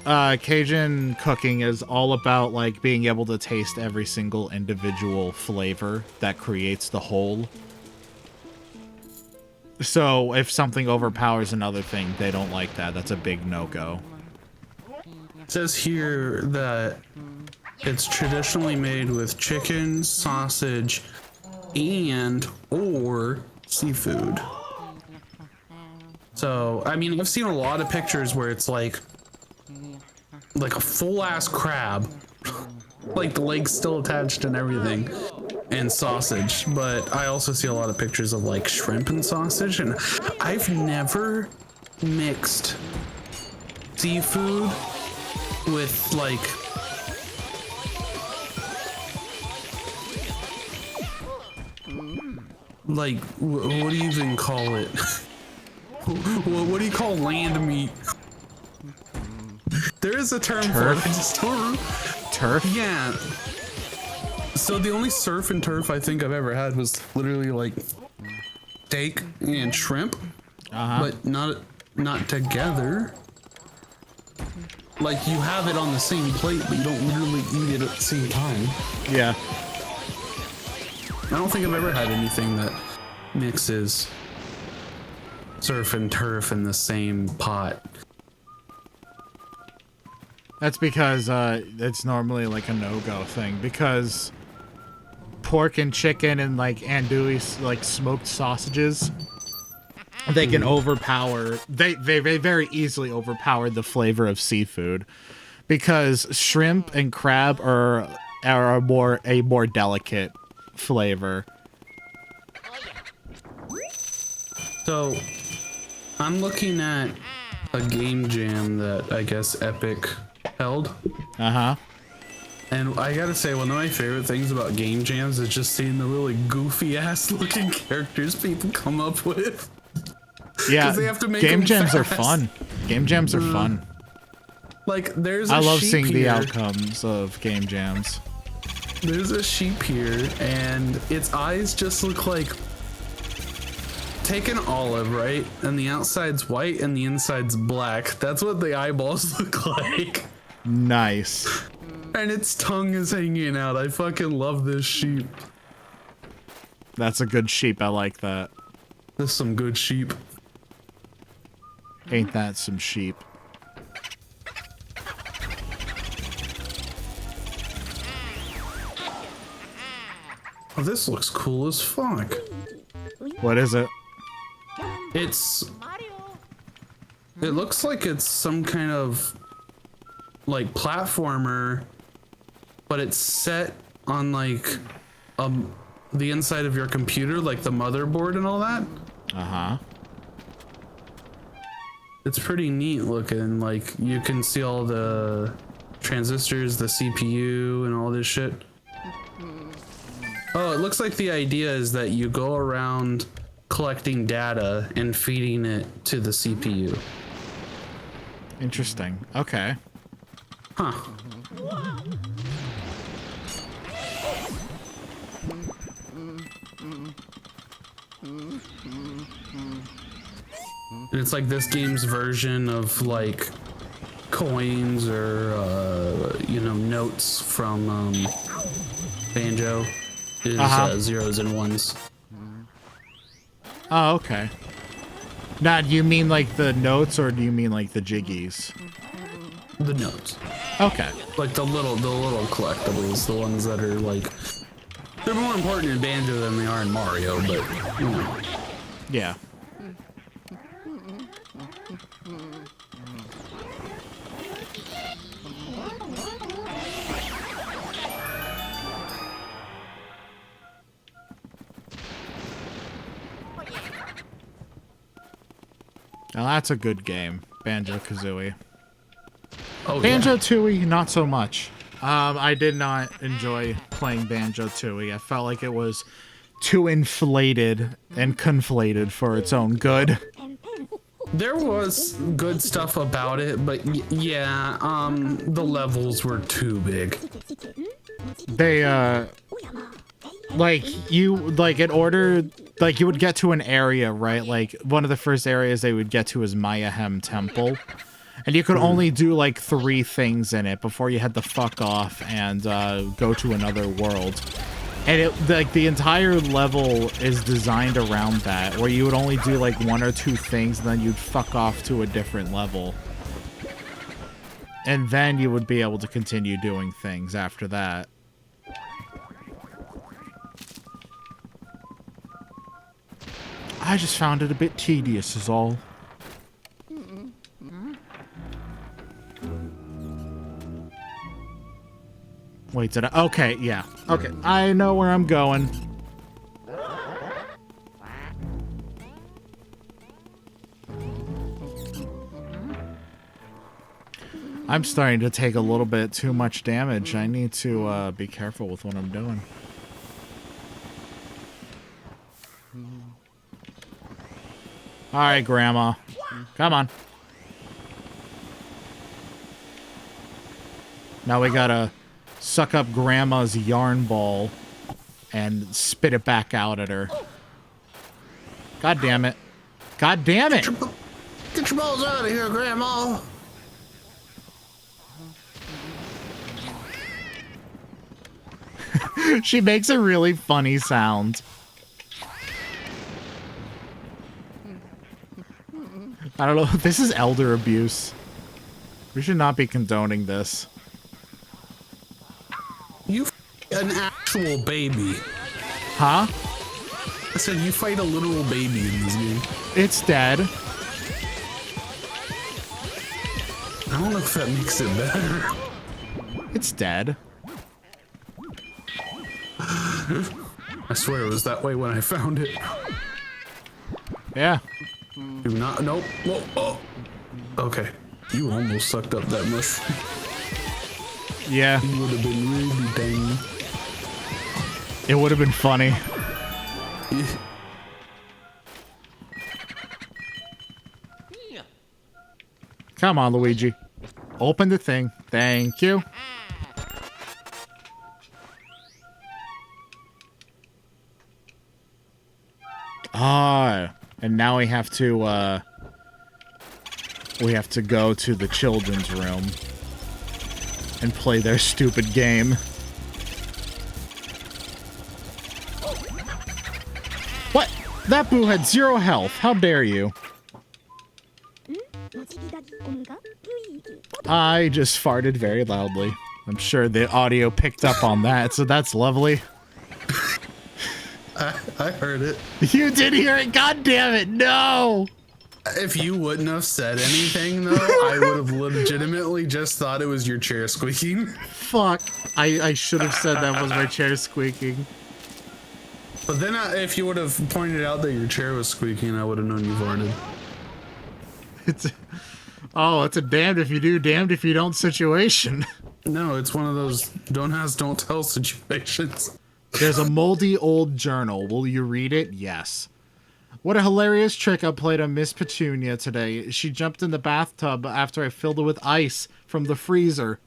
A: Cajun cooking is all about like being able to taste every single individual flavor that creates the whole. So if something overpowers another thing, they don't like that. That's a big no-go.
B: It says here that it's traditionally made with chicken, sausage, and or seafood. So, I mean, I've seen a lot of pictures where it's like a full-ass crab, like the legs still attached and everything, and sausage. But I also see a lot of pictures of like shrimp and sausage, and I've never mixed seafood with like what do you even call it? What do you call land meat? There is a term for it. I just don't.
A: Turf?
B: Yeah. So the only surf and turf I think I've ever had was literally like steak and shrimp, but not together. Like you have it on the same plate, but you don't literally eat it at the same time.
A: Yeah.
B: I don't think I've ever had anything that mixes surf and turf in the same pot.
A: That's because it's normally like a no-go thing, because pork and chicken and like andouille, like smoked sausages, they can overpower, they very easily overpower the flavor of seafood, because shrimp and crab are a more delicate flavor.
B: So I'm looking at a game jam that I guess Epic held.
A: Uh-huh.
B: And I gotta say, one of my favorite things about game jams is just seeing the really goofy ass looking characters people come up with.
A: Yeah,
B: they have to make
A: game
B: them
A: jams are
B: fast.
A: fun. Game jams are fun.
B: Like, there's a
A: I love
B: sheep
A: seeing the
B: here.
A: outcomes of game jams.
B: There's a sheep here, and its eyes just look like, take an olive, right? And the outside's white and the inside's black. That's what the eyeballs look like.
A: Nice.
B: And its tongue is hanging out. I fucking love this sheep.
A: That's a good sheep. I like that.
B: This is some good sheep.
A: Ain't that some sheep?
B: Oh, this looks cool as fuck.
A: What is it?
B: It looks like it's some kind of like platformer, but it's set on like the inside of your computer, like the motherboard and all that.
A: Uh-huh.
B: It's pretty neat looking. Like, you can see all the transistors, the CPU, and all this shit. Oh, it looks like the idea is that you go around collecting data and feeding it to the CPU.
A: Interesting. Okay.
B: Huh. And it's like this game's version of like coins or you know, notes from Banjo is zeros and ones.
A: Oh, okay. Now, do you mean like the notes, or do you mean like the jiggies?
B: The notes.
A: Okay.
B: Like the little collectibles, the ones that are like, they're more important in Banjo than they are in Mario, but you know.
A: Yeah. Now that's a good game, Banjo-Kazooie.
B: Oh,
A: Banjo-Tooie, not so much. I did not enjoy playing Banjo-Tooie. I felt like it was too inflated and conflated for its own good.
B: There was good stuff about it, but yeah, the levels were too big.
A: They, like, you would get to an area, right? Like, one of the first areas they would get to is Mayahem Temple. And you could only do, like, 3 things in it before you had to fuck off and, go to another world. And it, like, the entire level is designed around that, where you would only do, like, 1 or 2 things, and then you'd fuck off to a different level. And then you would be able to continue doing things after that. I just found it a bit tedious is all. Wait, did I? Okay, yeah. Okay, I know where I'm going. I'm starting to take a little bit too much damage. I need to be careful with what I'm doing. All right, Grandma. Come on. Now we gotta suck up Grandma's yarn ball and spit it back out at her. God damn it. God damn it!
B: Get your balls out of here, Grandma!
A: She makes a really funny sound. I don't know. This is elder abuse. We should not be condoning this.
B: You an actual baby.
A: Huh?
B: I said you fight a literal baby in this game.
A: It's dead.
B: I don't know if that makes it better.
A: It's dead.
B: I swear it was that way when I found it.
A: Yeah.
B: Do not. Nope. Whoa, oh. Okay. You almost sucked up that mush.
A: Yeah.
B: You would have been really tiny.
A: It would have been funny.
B: Yeah.
A: Come on, Luigi. Open the thing. Thank you. Ah, and now we have to go to the children's room and play their stupid game. What? That boo had 0 health. How dare you? I just farted very loudly. I'm sure the audio picked up on that, so that's lovely.
B: I heard it.
A: You did hear it? God damn it, no!
B: If you wouldn't have said anything, though, I would have legitimately just thought it was your chair squeaking.
A: Fuck. I should have said that was my chair squeaking.
B: But then if you would have pointed out that your chair was squeaking, I would have known you farted.
A: It's a damned if you do, damned if you don't situation.
B: No, it's one of those don't ask, don't tell situations.
A: There's a moldy old journal. Will you read it? Yes. What a hilarious trick I played on Miss Petunia today. She jumped in the bathtub after I filled it with ice from the freezer,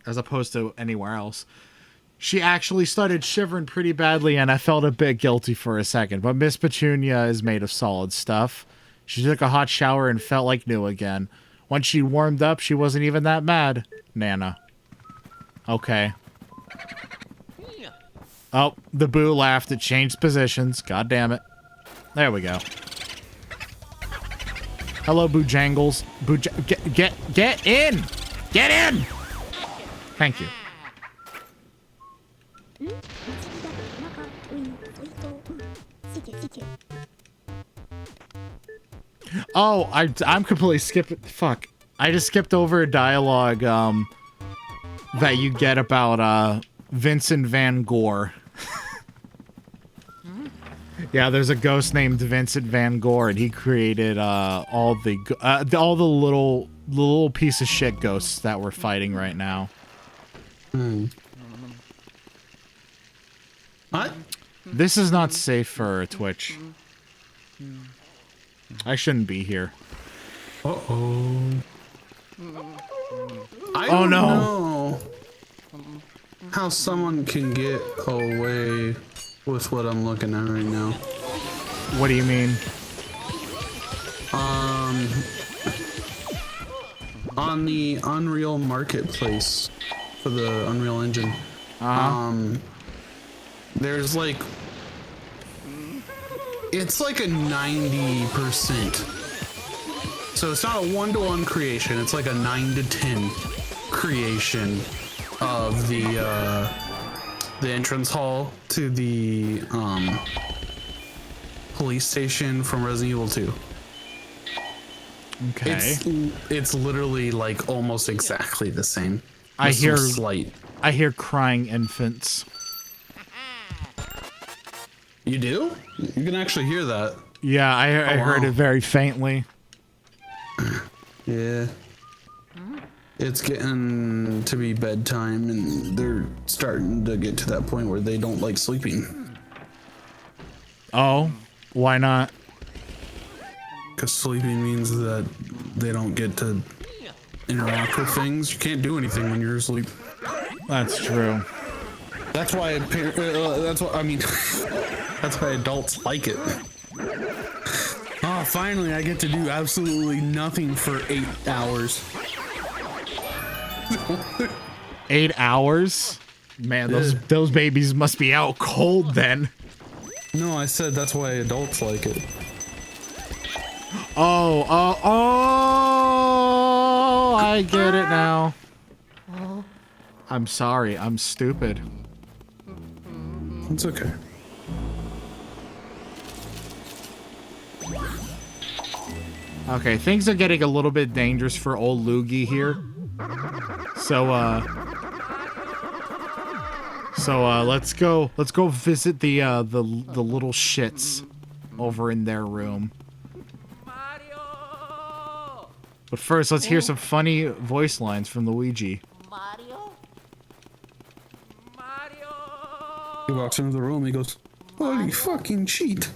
A: as opposed to anywhere else. She actually started shivering pretty badly, and I felt a bit guilty for a second, but Miss Petunia is made of solid stuff. She took a hot shower and felt like new again. Once she warmed up, she wasn't even that mad. Nana. Okay. Oh, the boo laughed. It changed positions. God damn it. There we go. Hello, Boojangles. Get in! Get in! Thank you. Oh, I'm completely skipping. Fuck. I just skipped over a dialogue that you get about Vincent Van Gogh. Yeah, there's a ghost named Vincent Van Gogh, and he created all the little piece of shit ghosts that we're fighting right now.
B: What?
A: This is not safe for Twitch. I shouldn't be here.
B: Uh-oh. I
A: Oh,
B: don't
A: no.
B: know how someone can get away with what I'm looking at right now.
A: What do you mean?
B: On the Unreal Marketplace for the Unreal Engine, there's like, it's like a 90%. So it's not a 1-to-1 creation. It's like a 9 to 10 creation of the entrance hall to the police station from Resident Evil 2.
A: Okay.
B: It's literally like almost exactly the same.
A: I hear
B: slight.
A: I hear crying infants.
B: You do? You can actually hear that.
A: Yeah, I heard it very faintly.
B: Yeah. It's getting to be bedtime, and they're starting to get to that point where they don't like sleeping.
A: Oh, why not?
B: Because sleeping means that they don't get to interact with things. You can't do anything when you're asleep.
A: That's true.
B: That's why that's what I mean. That's why adults like it. Oh, finally I get to do absolutely nothing for 8 hours.
A: 8 hours? Man, those babies must be out cold then.
B: No, I said that's why adults like it.
A: Oh, I get it now. I'm sorry. I'm stupid.
B: It's okay.
A: Okay, things are getting a little bit dangerous for old Luigi here. So let's go visit the little shits over in their room. But first, let's hear some funny voice lines from Luigi.
B: He walks into the room, he goes, "Holy fucking cheat."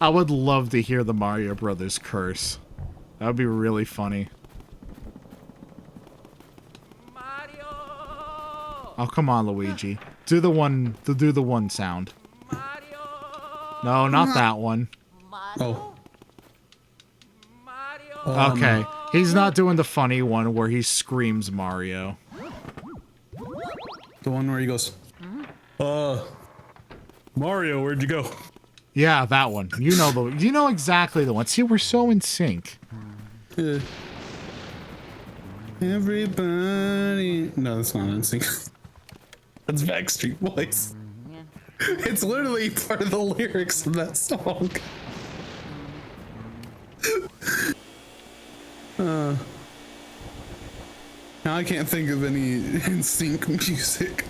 A: I would love to hear the Mario Brothers curse. That would be really funny. Oh, come on, Luigi. Do the one sound. No, not that one.
B: Oh.
A: Okay. He's not doing the funny one where he screams Mario.
B: The one where he goes, Mario, where'd you go?
A: Yeah, that one. You know exactly the one. See, we're so in sync.
B: Everybody. No, that's not in sync. That's Backstreet Boys. It's literally part of the lyrics of that song. Now I can't think of any in sync music.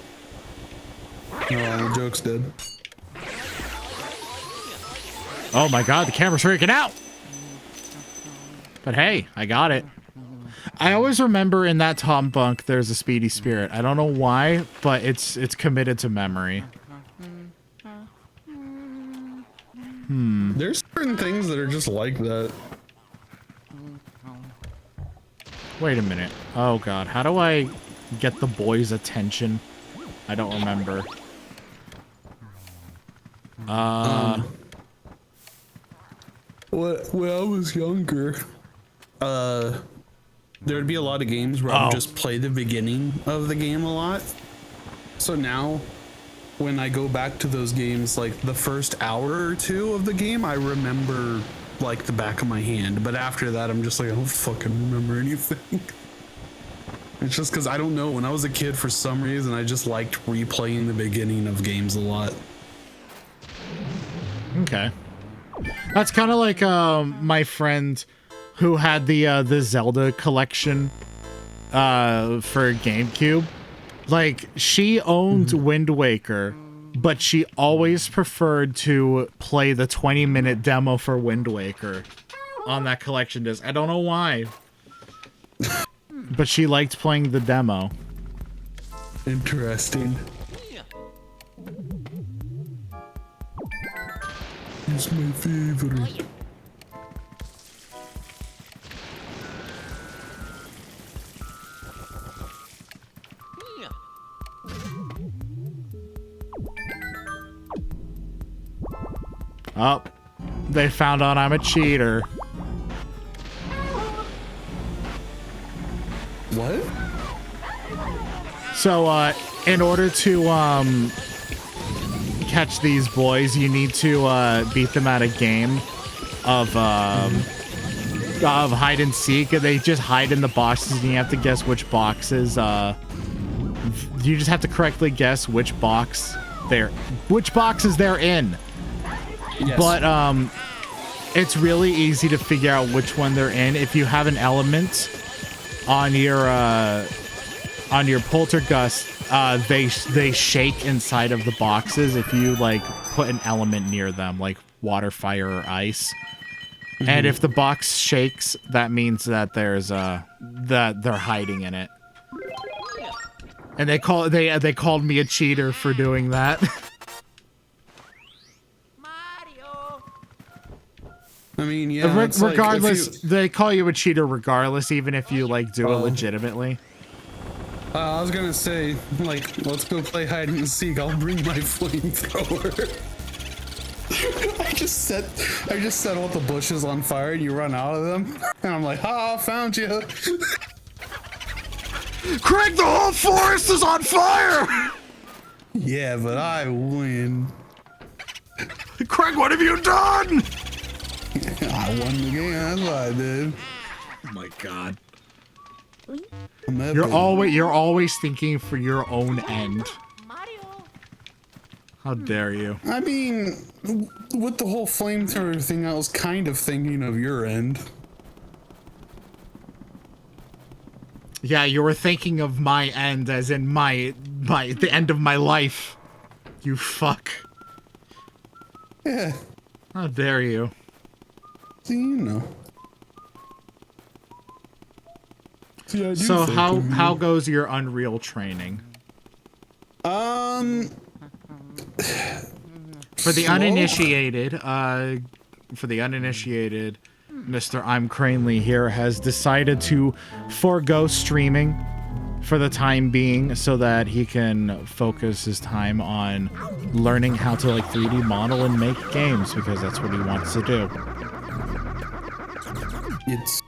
B: Oh, the joke's dead.
A: Oh my god, the camera's freaking out! But hey, I got it. I always remember in that Tom Bunk there's a Speedy Spirit. I don't know why, but it's committed to memory.
B: There's certain things that are just like that.
A: Wait a minute. Oh god, how do I get the boys' attention? I don't remember.
B: When I was younger, there'd be a lot of games where I would just play the beginning of the game a lot. So now, when I go back to those games, like the first hour or two of the game, I remember like the back of my hand. But after that, I'm just like, I don't fucking remember anything. It's just because I don't know. When I was a kid, for some reason, I just liked replaying the beginning of games a lot.
A: Okay. That's kind of like my friend who had the Zelda collection for GameCube. Like, she owned Wind Waker, but she always preferred to play the 20-minute demo for Wind Waker on that collection disc. I don't know why, but she liked playing the demo.
B: Interesting. It's my favorite.
A: Oh, they found out I'm a cheater.
B: What?
A: So, in order to catch these boys, you need to beat them at a game of hide and seek. They just hide in the boxes, and you have to guess which boxes. You just have to correctly guess which boxes they're in.
B: Yes.
A: But it's really easy to figure out which one they're in if you have an element on your poltergust. They shake inside of the boxes if you like put an element near them, like water, fire, or ice. Mm-hmm. And if the box shakes, that means that there's that they're hiding in it. And they called me a cheater for doing that.
B: I mean, yeah.
A: Regardless,
B: like
A: they call you a cheater regardless, even if you like do it legitimately.
B: I was gonna say, like, let's go play hide and seek. I'll bring my flamethrower. I just set all the bushes on fire, and you run out of them, and I'm like, ha, found you.
A: Craig, the whole forest is on fire.
B: Yeah, but I win.
A: Craig, what have you done?
B: I won the game. That's what I did.
A: my god.
B: I'm
A: You're always thinking for your own end. How dare you?
B: I mean, with the whole flamethrower thing, I was kind of thinking of your end.
A: Yeah, you were thinking of my end, as in the end of my life. You fuck.
B: Yeah.
A: How dare you?
B: See, you know. See, I do
A: So
B: think
A: how
B: of you.
A: how goes your Unreal training? For the uninitiated, Mr. I'm Cranley here has decided to forego streaming for the time being so that he can focus his time on learning how to like 3D model and make games, because that's what he wants to do.
B: It's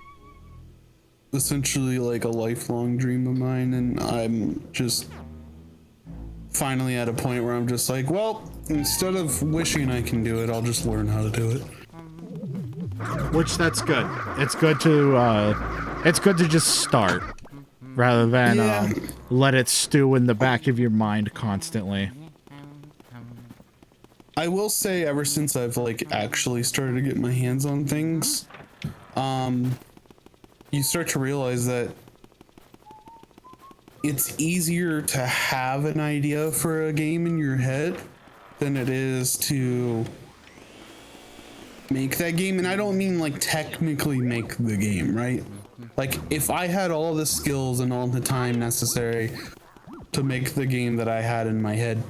B: essentially like a lifelong dream of mine, and I'm just finally at a point where I'm just like, well, instead of wishing I can do it, I'll just learn how to do it.
A: Which that's good. It's good to just start rather than let it stew in the back of your mind constantly.
B: I will say, ever since I've like actually started to get my hands on things, you start to realize that it's easier to have an idea for a game in your head than it is to make that game. And I don't mean like technically make the game, right? Like if I had all the skills and all the time necessary to make the game that I had in my head,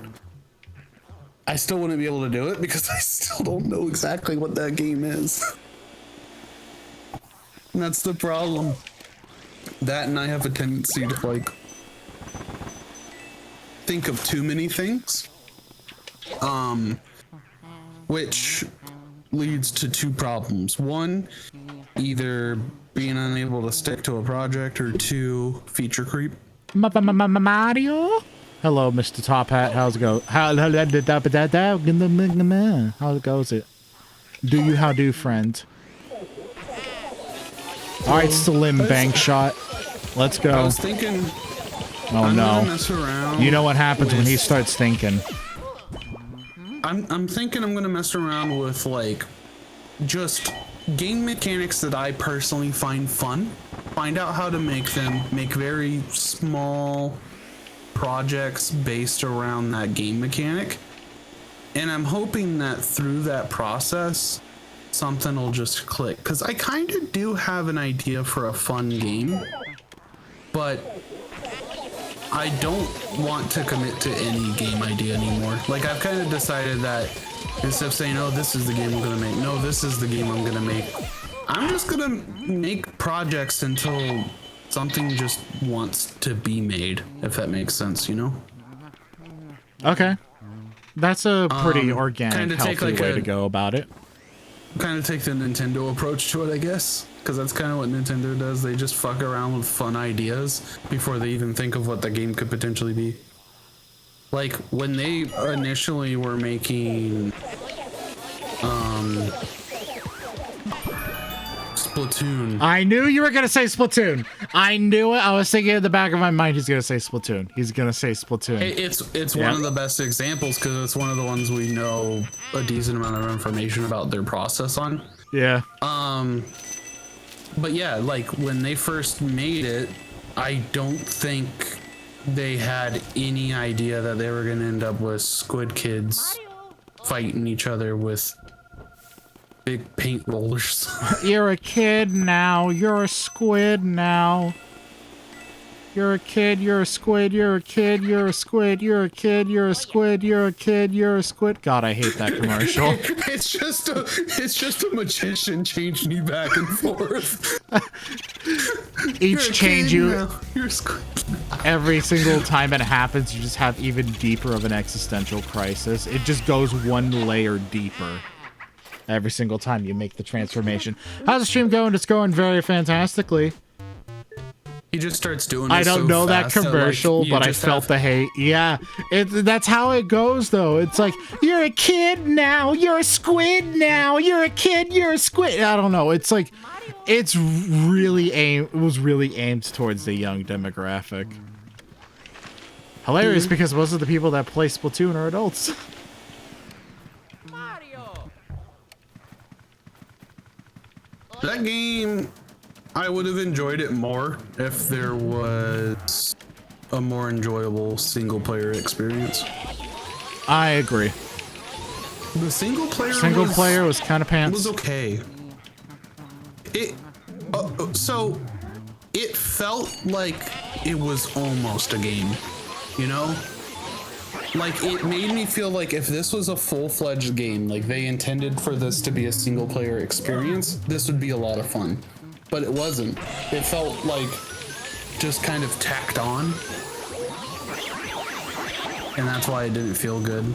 B: I still wouldn't be able to do it because I still don't know exactly what that game is. And that's the problem. That, and I have a tendency to like think of too many things, which leads to two problems. One, either being unable to stick to a project, or two, feature creep.
A: Mario? Hello, Mr. Top Hat. How's it go? How goes it? Do you how do, friend? All right, Slim Bank Shot. Let's go.
B: I was thinking.
A: Oh no!
B: Mess around
A: You know what happens when he starts thinking.
B: I'm thinking I'm gonna mess around with like just game mechanics that I personally find fun. Find out how to make them. Make very small projects based around that game mechanic. And I'm hoping that through that process, something will just click. Because I kind of do have an idea for a fun game, but I don't want to commit to any game idea anymore. Like, I've kind of decided that instead of saying, oh, this is the game I'm going to make, no, this is the game I'm going to make, I'm just going to make projects until something just wants to be made, if that makes sense, you know?
A: Okay. That's a pretty organic, healthy way to go about it.
B: Kind of take the Nintendo approach to it, I guess. Because that's kind of what Nintendo does. They just fuck around with fun ideas before they even think of what the game could potentially be. Like, when they initially were making Splatoon.
A: I knew you were going to say Splatoon. I knew it. I was thinking in the back of my mind, he's going to say Splatoon. He's going to say Splatoon.
B: It's one of the best examples because it's one of the ones we know a decent amount of information about their process on.
A: Yeah.
B: But yeah, like when they first made it, I don't think they had any idea that they were going to end up with squid kids fighting each other with big paint rollers.
A: You're a kid now. You're a squid now. You're a kid. You're a squid. You're a kid. You're a squid. You're a kid. You're a squid. You're a kid. You're a squid. God, I hate that commercial.
B: It's just a magician changing you back and forth.
A: Each change you.
B: You're a squid.
A: Every single time it happens, you just have even deeper of an existential crisis. It just goes one layer deeper. Every single time you make the transformation. How's the stream going? It's going very fantastically.
B: He just starts doing it
A: I don't
B: so
A: know that
B: fast
A: commercial,
B: like,
A: but I felt the hate. Yeah, that's how it goes, though. It's like, you're a kid now. You're a squid now. You're a kid. You're a squid. I don't know. It's like, It's really aimed. It was really aimed towards the young demographic. Hilarious because most of the people that play Splatoon are adults.
C: Mario.
B: That game, I would have enjoyed it more if there was a more enjoyable single player experience.
A: I agree.
B: The single
A: player was kind of pants.
B: Was okay. So it felt like it was almost a game, you know? Like, it made me feel like if this was a full-fledged game, like they intended for this to be a single player experience, this would be a lot of fun. But it wasn't. It felt like just kind of tacked on. And that's why it didn't feel good.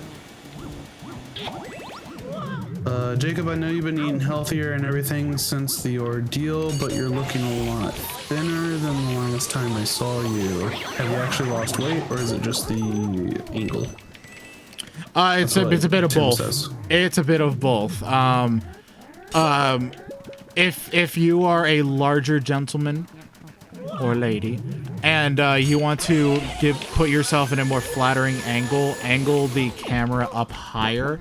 B: Jacob, I know you've been eating healthier and everything since the ordeal, but you're looking a lot thinner than the last time I saw you. Have you actually lost weight, or is it just the angle?
A: It's a bit of both. It's a bit of both. If you are a larger gentleman or lady, and you want to put yourself in a more flattering angle the camera up higher.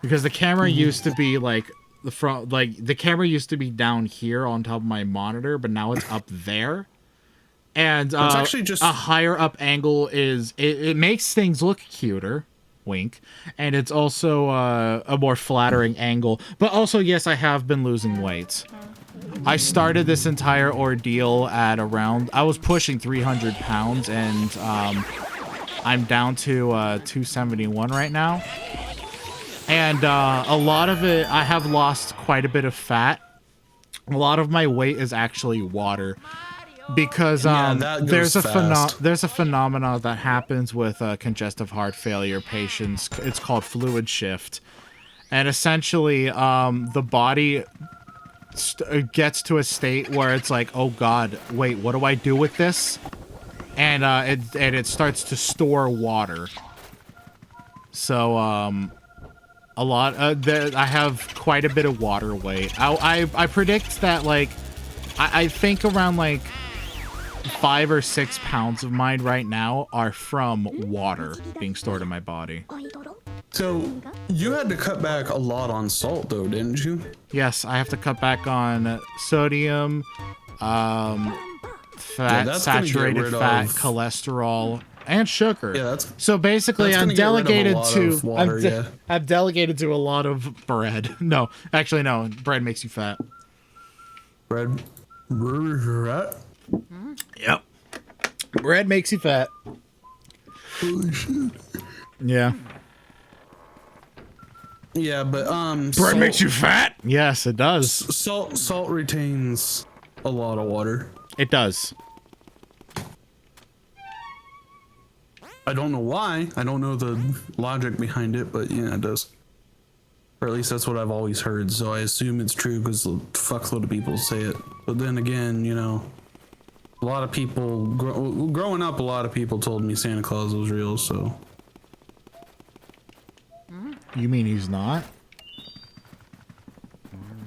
A: Because the camera used to be like the camera used to be down here on top of my monitor, but now it's up there. And it's actually just a higher up angle it makes things look cuter, wink, and it's also a more flattering angle. But also, yes, I have been losing weight. I started this entire ordeal at around, I was pushing 300 pounds, and I'm down to 271 right now. And a lot of it, I have lost quite a bit of fat. A lot of my weight is actually water, because there's a phenomena that happens with congestive heart failure patients. It's called fluid shift, and essentially the body gets to a state where it's like, oh God, wait, what do I do with this? And it starts to store water. So a lot. I have quite a bit of water weight. I predict that, like, I think around like 5 or 6 pounds of mine right now are from water being stored in my body.
B: So you had to cut back a lot on salt, though, didn't you?
A: Yes, I have to cut back on sodium, fat, saturated fat, cholesterol, and sugar. Yeah, so basically, I'm delegated to I've delegated to a lot of bread. No, actually, no. Bread makes you fat.
B: Bread.
A: Yep. Bread makes you fat.
B: Holy shit.
A: Yeah.
B: Yeah, but
A: bread makes you fat. Yes, it does.
B: Salt retains a lot of water.
A: It does.
B: I don't know why. I don't know the logic behind it, but yeah, it does. Or at least that's what I've always heard, so I assume it's true because a fuckload of people say it. But then again, you know, a lot of people, growing up, a lot of people told me Santa Claus was real, so.
A: You mean he's not?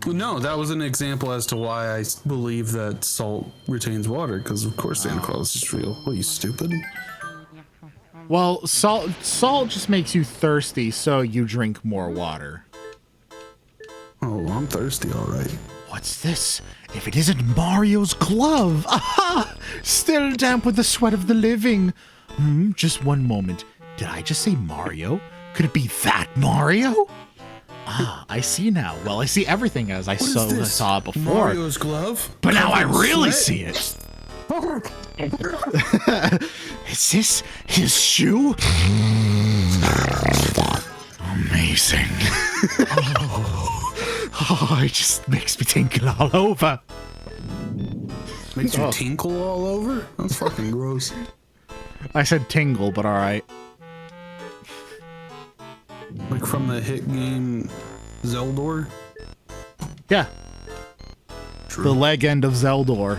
B: No, that was an example as to why I believe that salt retains water, because of course Santa Claus is real. What, are you stupid?
A: Well, salt just makes you thirsty, so you drink more water.
B: Oh, I'm thirsty, all right.
A: What's this? If it isn't Mario's glove! Aha! Still damp with the sweat of the living. Just one moment. Did I just say Mario? Could it be that Mario? Ah, I see now. Well, I see everything as I saw it before.
B: Mario's glove?
A: But now I really see it. Is this his shoe? Amazing. Oh, it just makes me tinkle all over.
B: Makes you tinkle all over? That's fucking gross.
A: I said tingle, but alright.
B: Like from the hit game Zeldor?
A: Yeah.
B: True.
A: The leg end of Zeldor.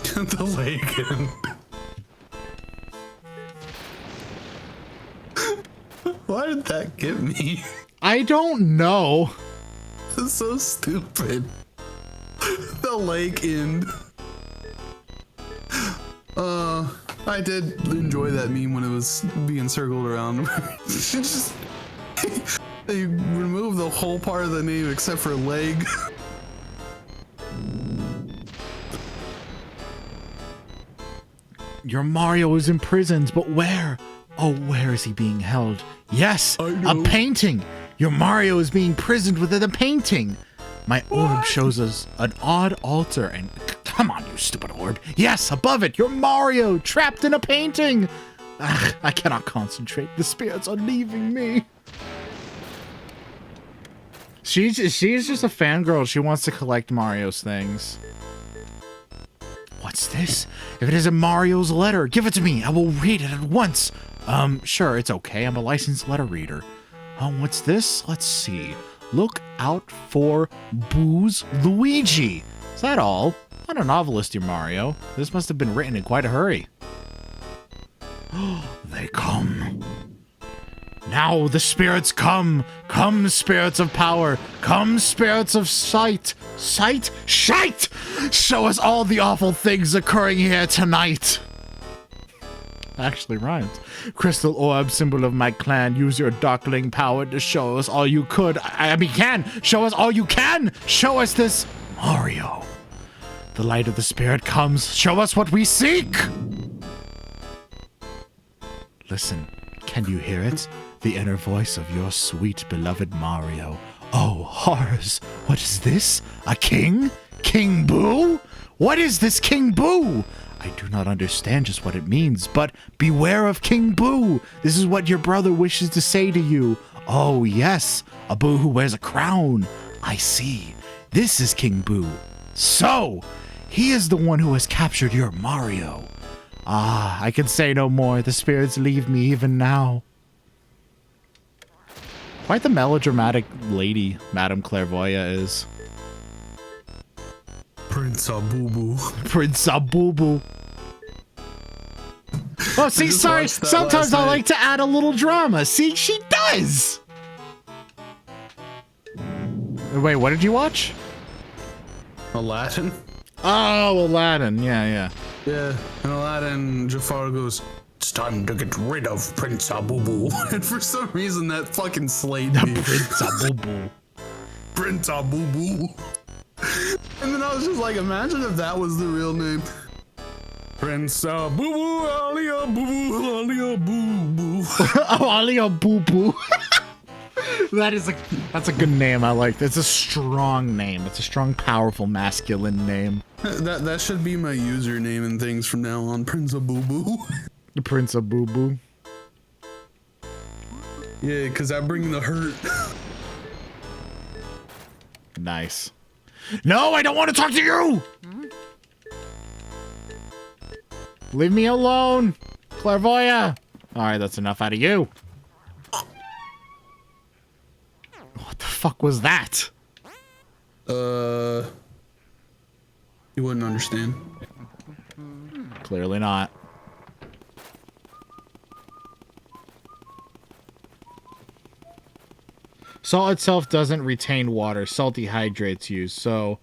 B: The leg end. Why did that get me?
A: I don't know.
B: That's so stupid. the lake end. I did enjoy that meme when it was being circled around. It's just they remove the whole part of the name except for leg.
A: Your Mario is imprisoned, but where? Oh, where is he being held? Yes, a painting! Your Mario is being prisoned within a painting! My orb shows us an odd altar and... Come on, you stupid orb. Yes, above it, your Mario, trapped in a painting! Ugh, I cannot concentrate. The spirits are leaving me. She's just a fangirl. She wants to collect Mario's things. What's this? If it isn't Mario's letter, give it to me. I will read it at once. Sure, it's okay. I'm a licensed letter reader. What's this? Let's see. Look out for booze Luigi. Is that all? Not a novelist, dear Mario. This must have been written in quite a hurry. They come. Now the spirits come. Come, spirits of power. Come, spirits of sight. Sight? Shite! Show us all the awful things occurring here tonight. Actually rhymed. Crystal orb, symbol of my clan. Use your darkling power to show us all you could. I mean, can. Show us all you can. Show us this Mario. The light of the spirit comes. Show us what we seek. Listen. Can you hear it? The inner voice of your sweet beloved Mario. Oh, horrors. What is this? A king? King Boo? What is this King Boo? I do not understand just what it means, but beware of King Boo. This is what your brother wishes to say to you. Oh, yes, a Boo who wears a crown. I see. This is King Boo. So, he is the one who has captured your Mario. Ah, I can say no more. The spirits leave me even now. Quite the melodramatic lady Madame Clairvoyant is.
B: Prince Abubu.
A: Prince Abubu. Oh, see, sorry. Sometimes I like to add a little drama. See, she does. Wait, what did you watch?
B: Aladdin?
A: Oh, Aladdin. Yeah.
B: Yeah, in Aladdin, Jafar goes, it's time to get rid of Prince Abubu. And for some reason, that fucking slayed me.
A: Prince Abubu.
B: Prince Abubu. And then I was just like, imagine if that was the real name. Prince Abubu, Alia Bubu, Alia Boo.
A: Oh, Alia Boo Boo. That's a good name. I like. It's a strong name. It's a strong, powerful, masculine name.
B: That should be my username and things from now on. Prince Abubu.
A: The Prince Abubu.
B: Yeah, because I bring the hurt.
A: Nice. No, I don't want to talk to you! Leave me alone, Clairvoyant. Alright, that's enough out of you. What the fuck was that?
B: You wouldn't understand.
A: Clearly not. Salt itself doesn't retain water. Salt dehydrates you. So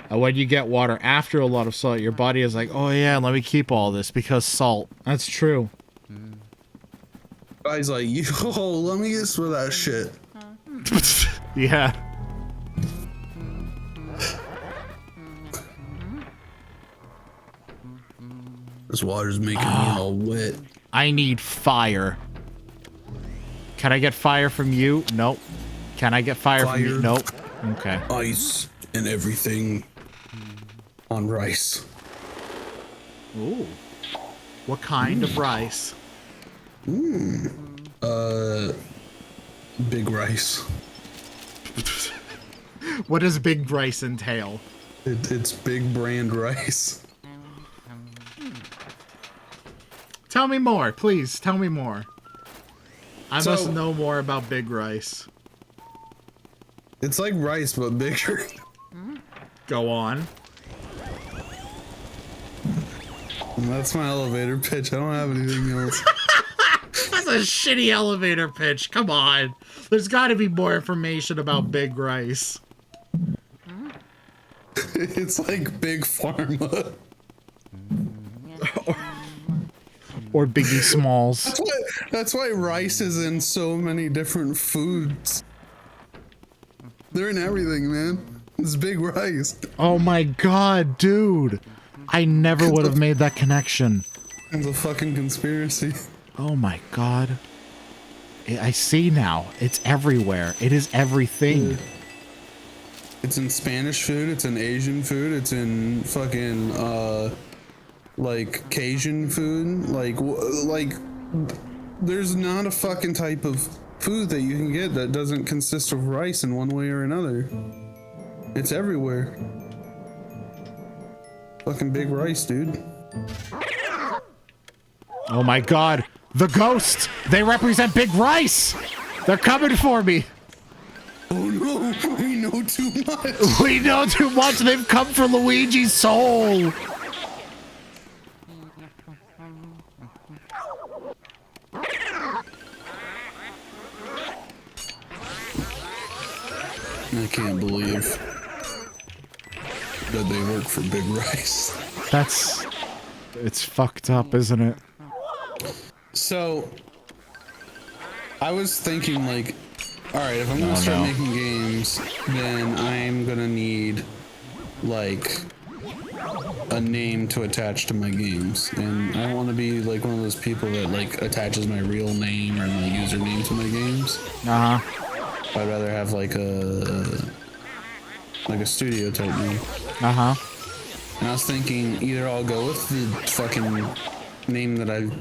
A: when you get water after a lot of salt, your body is like, oh yeah, let me keep all this because salt. That's true.
B: Guy's like, yo, let me get some of that shit.
A: Yeah.
B: This water's making me all wet.
A: I need fire. Can I get fire from you? Nope. Can I get fire from you? Nope. Okay.
B: Ice and everything on rice.
A: Ooh. What kind of rice?
B: Big rice.
A: What does big rice entail?
B: It's big brand rice.
A: Tell me more, please. Tell me more. I must know more about big rice.
B: It's like rice, but bigger.
A: Go on.
B: That's my elevator pitch. I don't have anything else.
A: That's a shitty elevator pitch. Come on. There's got to be more information about big rice.
B: It's like Big Pharma.
A: Or Biggie Smalls.
B: That's why rice is in so many different foods. They're in everything, man. It's big rice.
A: Oh my god, dude. I never would have made that connection.
B: It's a fucking conspiracy.
A: Oh my god. I see now. It's everywhere. It is everything.
B: It's in Spanish food, it's in Asian food, it's in fucking, like Cajun food. Like, there's not a fucking type of food that you can get that doesn't consist of rice in one way or another. It's everywhere. Fucking big rice, dude.
A: Oh my god. The ghosts! They represent Big Rice! They're coming for me!
B: Oh no, we know too much.
A: We know too much. They've come for Luigi's soul.
B: I can't believe that they work for Big Rice.
A: It's fucked up, isn't it?
B: So, I was thinking like, alright, if I'm gonna start making games, then I'm gonna need, like, a name to attach to my games. And I don't want to be, like, one of those people that, like, attaches my real name or my username to my games.
A: Uh-huh.
B: I'd rather have, like a studio type name.
A: Uh-huh.
B: And I was thinking either I'll go with the fucking name that I've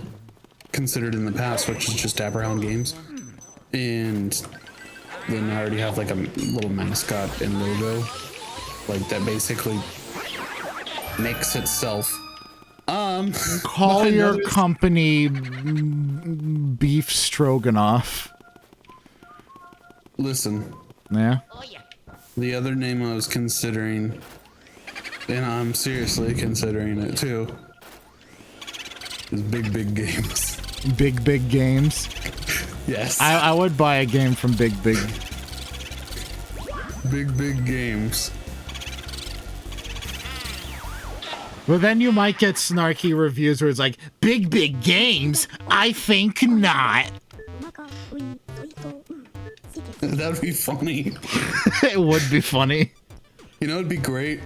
B: considered in the past, which is just Dapperhound Games. And then I already have like a little mascot and logo, like that basically makes itself.
A: Call your company Beef Stroganoff.
B: Listen.
A: Yeah?
B: The other name I was considering, and I'm seriously considering it too, is Big Big Games.
A: Big Big Games?
B: Yes.
A: I would buy a game from Big Big.
B: Big Big Games.
A: But then you might get snarky reviews where it's like, Big Big Games? I think not.
B: That'd be funny.
A: It would be funny.
B: You know, it'd be great.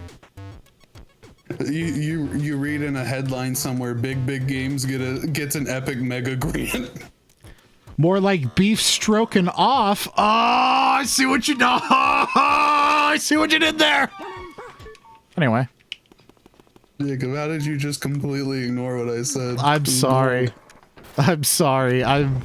B: You read in a headline somewhere, Big Big Games gets an epic mega grant.
A: More like Beef Stroking Off. Oh, I see what you did. Oh, I see what you did there. Anyway.
B: Jacob, how did you just completely ignore what I said?
A: I'm sorry. I'm sorry. I'm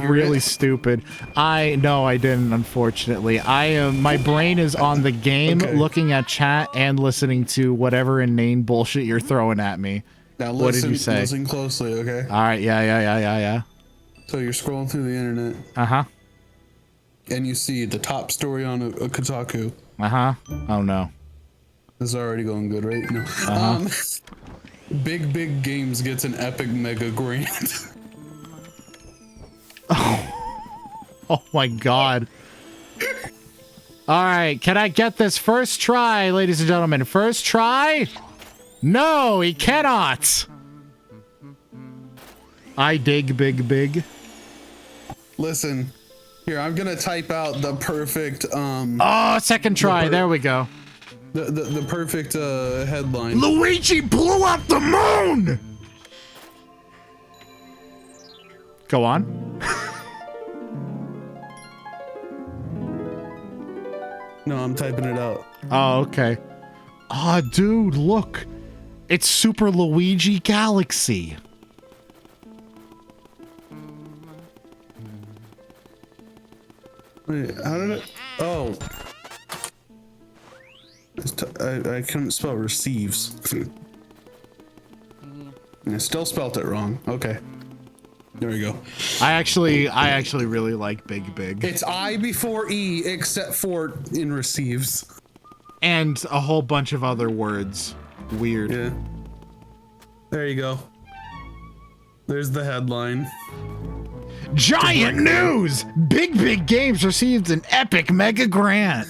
A: really stupid. No, I didn't, unfortunately. My brain is on the game, looking at chat and listening to whatever inane bullshit you're throwing at me.
B: Now listen,
A: what did you say?
B: Listen closely, okay?
A: All right, yeah.
B: So you're scrolling through the internet.
A: Uh-huh.
B: And you see the top story on a Kotaku.
A: Uh-huh. Oh, no.
B: This is already going good, right? No.
A: Uh-huh.
B: Big Big Games gets an epic mega grant.
A: Oh my god. Alright, can I get this first try, ladies and gentlemen? First try? No, he cannot! I dig Big Big.
B: Listen, here, I'm gonna type out the perfect,
A: Oh, second try, there we go.
B: The perfect, headline.
A: Luigi blew up the moon! Go on.
B: No, I'm typing it out.
A: Oh, okay. Aw, dude, look. It's Super Luigi Galaxy.
B: Wait, how did it? Oh. I couldn't spell receives. I still spelt it wrong. Okay. There we go.
A: I actually really like Big Big.
B: It's I before E, except for in receives.
A: And a whole bunch of other words. Weird.
B: Yeah. There you go. There's the headline.
A: Giant news! Big Big Games received an epic mega grant.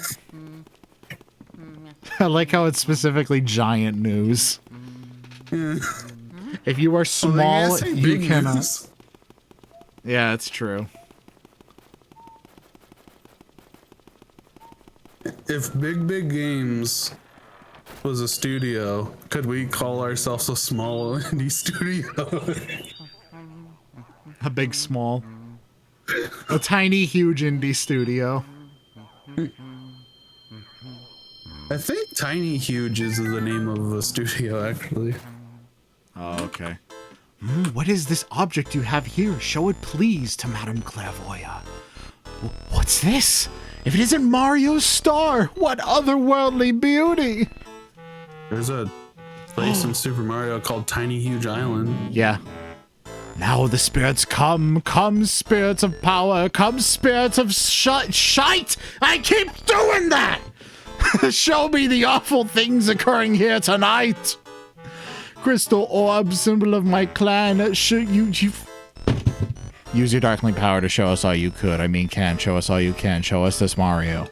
A: I like how it's specifically giant news.
B: Yeah.
A: If you are small, you cannot.
B: News.
A: Yeah, it's true.
B: If Big Games was a studio, could we call ourselves a small indie studio?
A: A big small. A tiny huge indie studio.
B: I think Tiny Huge is the name of a studio, actually.
A: Oh, okay. What is this object you have here? Show it, please, to Madame Clairvoyant. What's this? If it isn't Mario's star, what otherworldly beauty!
B: There's a place in Super Mario called Tiny Huge Island.
A: Yeah. Now the spirits come. Come, spirits of power. Come, spirits of shite! I keep doing that! Show me the awful things occurring here tonight! Crystal orb, symbol of my clan. Should you use your darkling power to show us all you could. I mean, show us all you can. Show us this Mario.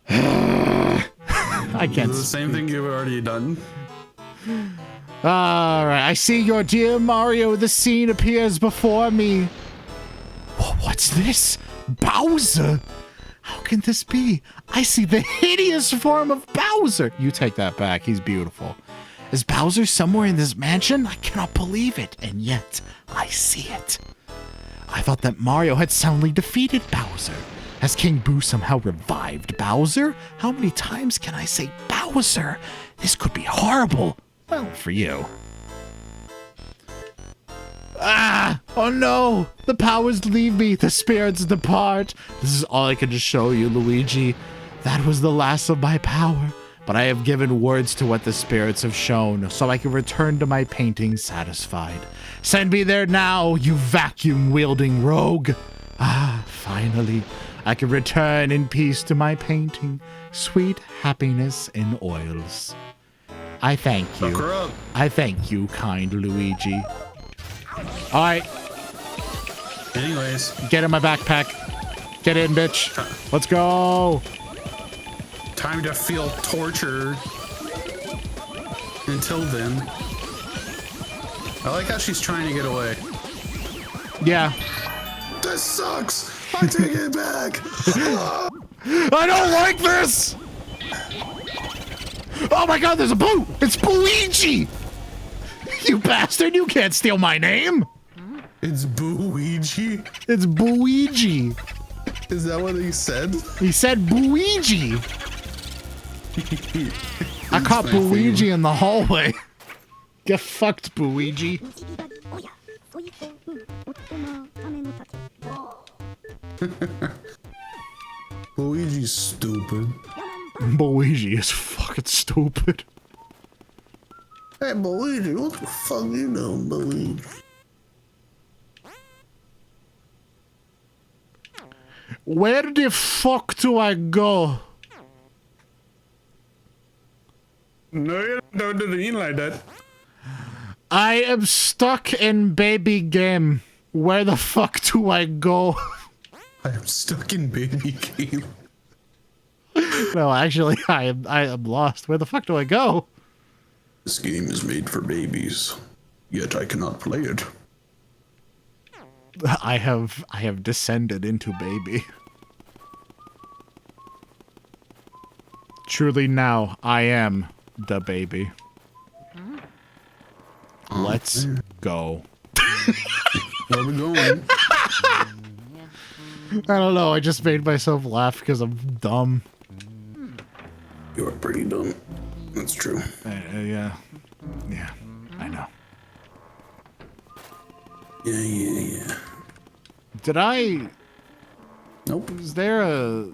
A: I can't.
B: Is it the same thing you've already done?
A: All right, I see your dear Mario. The scene appears before me. What's this? Bowser? How can this be? I see the hideous form of Bowser. You take that back. He's beautiful. Is Bowser somewhere in this mansion? I cannot believe it, and yet I see it. I thought that Mario had soundly defeated Bowser. Has King Boo somehow revived Bowser? How many times can I say Bowser? This could be horrible. Well, for you. Ah! Oh no! The powers leave me, the spirits depart. This is all I can just show you, Luigi. That was the last of my power, but I have given words to what the spirits have shown, so I can return to my painting satisfied. Send me there now, you vacuum-wielding rogue! Ah, finally, I can return in peace to my painting. Sweet happiness in oils. I thank you.
B: Fuck her up.
A: I thank you, kind Luigi. Alright,
B: Anyways,
A: get in my backpack. Get in, bitch. Let's go.
B: time to feel torture. Until then. I like how she's trying to get away.
A: Yeah.
B: This sucks! I take it back!
A: I don't like this! Oh my god, there's a Boo! It's Luigi! You bastard, you can't steal my name!
B: It's Luigi?
A: It's Luigi.
B: Is that what he said?
A: He said Luigi. I caught Luigi in the hallway. Get fucked, Luigi.
B: Luigi's stupid.
A: Luigi is fucking stupid.
B: Hey, Luigi, what the fuck you doing, Luigi?
A: Where the fuck do I go?
B: No, you don't do the like that.
A: I am stuck in baby game. Where the fuck do I go?
B: I am stuck in baby game.
A: No, actually, I am lost. Where the fuck do I go?
B: This game is made for babies, yet I cannot play it.
A: I have descended into baby. Truly now, I am the baby. Let's go.
B: Where are we going?
A: I don't know, I just made myself laugh because I'm dumb.
B: You are pretty dumb. That's true.
A: Yeah. Yeah, I know.
B: Yeah.
A: Did I...
B: Nope.
A: Is there a...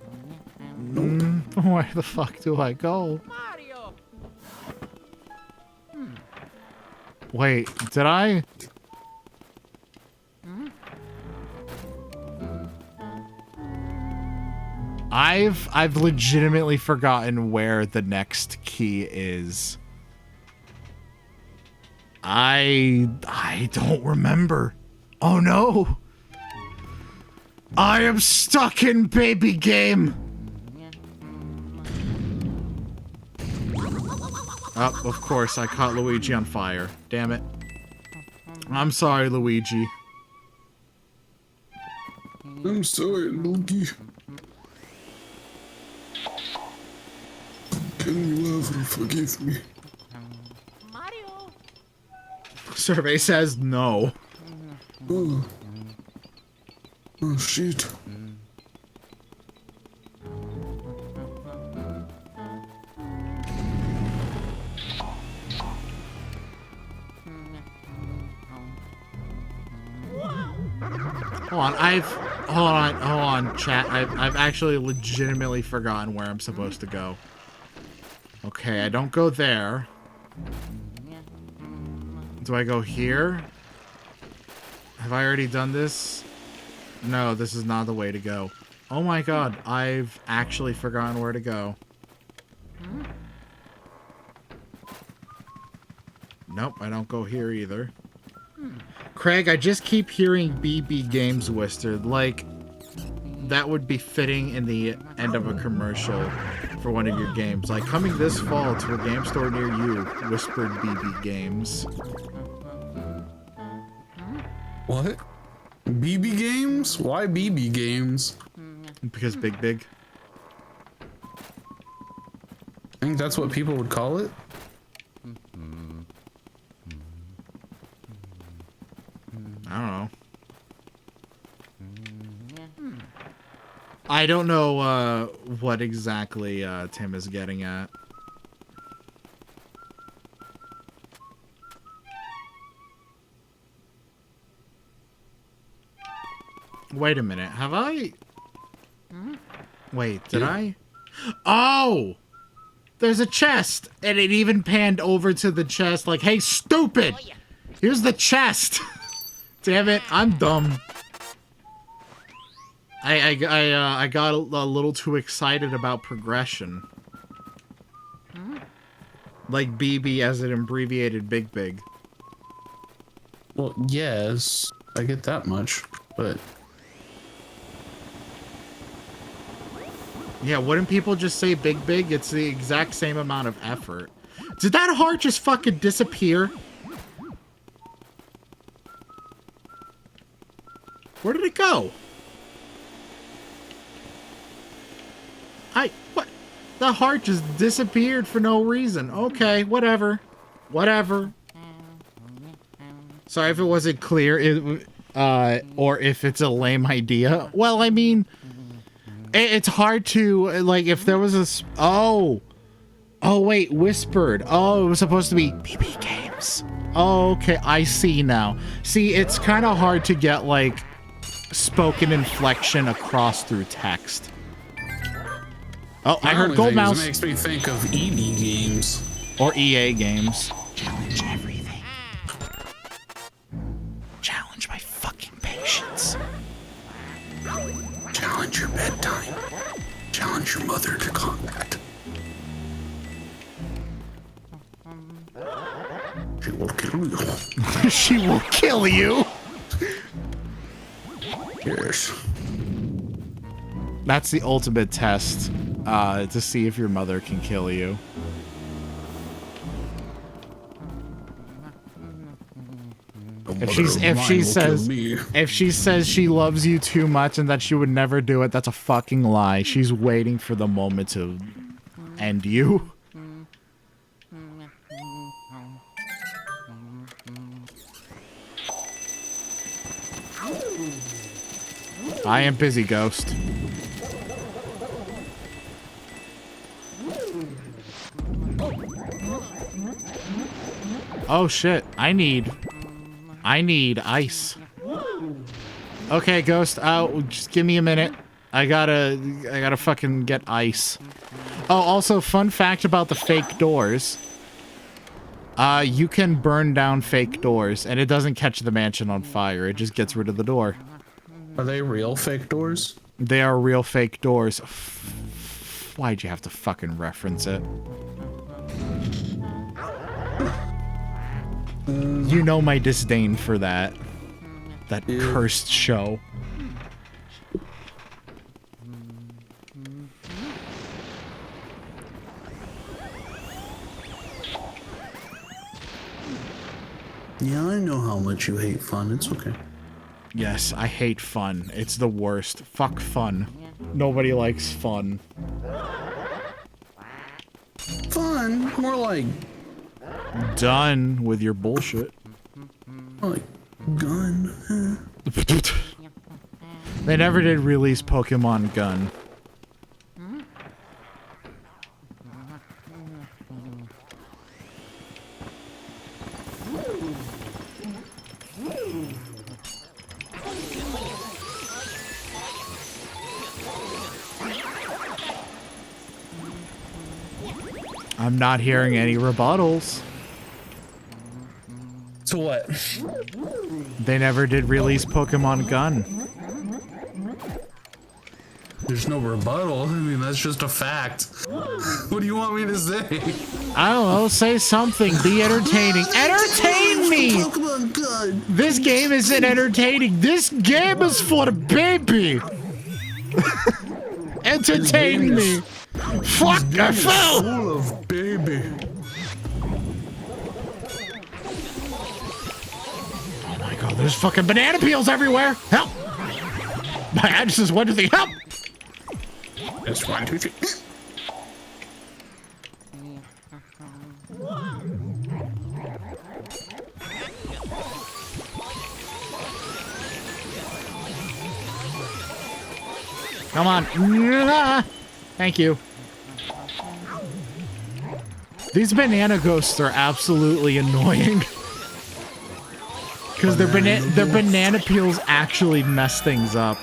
B: Nope.
A: Where the fuck do I go?
C: Mario.
A: Wait, did I... I've legitimately forgotten where the next key is. I don't remember. Oh no. I am stuck in baby game. Oh, of course, I caught Luigi on fire. Damn it. I'm sorry, Luigi.
B: I'm sorry, Luigi. Can you ever forgive me?
C: Mario.
A: Survey says no.
B: Oh. Oh, shit.
A: Hold on, chat. I've actually legitimately forgotten where I'm supposed to go. Okay, I don't go there. Do I go here? Have I already done this? No, this is not the way to go. Oh my god, I've actually forgotten where to go. Nope, I don't go here either. Craig, I just keep hearing BB Games whispered, like that would be fitting in the end of a commercial for one of your games. Like, coming this fall to a game store near you, whispered BB Games.
B: What? BB Games? Why BB Games?
A: Because Big.
B: I think that's what people would call it.
A: I don't know. I don't know what exactly Tim is getting at. Wait a minute. Have I... Wait, did I? Oh! There's a chest! And it even panned over to the chest like, hey, stupid! Here's the chest! Damn it, I'm dumb. I got a little too excited about progression. Like BB as an abbreviated Big.
B: Well, yes, I get that much, but...
A: Yeah, wouldn't people just say Big? It's the exact same amount of effort. Did that heart just fucking disappear? Where did it go? What? The heart just disappeared for no reason. Okay, whatever. Whatever. Sorry if it wasn't clear, or if it's a lame idea. Well, I mean, it's hard to, like, if there was a... Oh, wait, whispered. Oh, it was supposed to be BB Games. Oh, okay, I see now. See, it's kind of hard to get, like, spoken inflection across through text. Oh, I heard Gold Mouse.
B: It makes me think of EB Games.
A: Or EA Games. Challenge everything. Challenge my fucking patience.
B: Challenge your bedtime. Challenge your mother to combat. She will kill you.
A: She will kill you.
B: Yes.
A: That's the ultimate test, to see if your mother can kill you. If she says she loves you too much and that she would never do it, that's a fucking lie. She's waiting for the moment to end you. I am busy, Ghost. Oh shit, I need ice. Okay, Ghost, just give me a minute. I gotta fucking get ice. Oh, also, fun fact about the fake doors. You can burn down fake doors, and it doesn't catch the mansion on fire. It just gets rid of the door.
B: Are they real fake doors?
A: They are real fake doors. Why'd you have to fucking reference it? You know my disdain for that. That cursed show.
B: Yeah, I know how much you hate fun. It's okay.
A: Yes, I hate fun. It's the worst. Fuck fun. Nobody likes fun.
B: Fun? More like...
A: Done with your bullshit.
B: Like, gun.
A: They never did release Pokemon Gun. I'm not hearing any rebuttals.
B: To what?
A: They never did release Pokemon Gun.
B: There's no rebuttal. I mean, that's just a fact. What do you want me to say?
A: I don't know, say something. Be entertaining. Entertain me!
B: Pokemon Gun.
A: This game isn't entertaining. This game is for the baby! Entertain me! Fuck, I fell!
B: Full of baby.
A: Oh my god, there's fucking banana peels everywhere! Help! My address went to the help!
B: That's 1, 2, 3.
A: Come on. Thank you. These banana ghosts are absolutely annoying. Because their banana peels actually mess things up.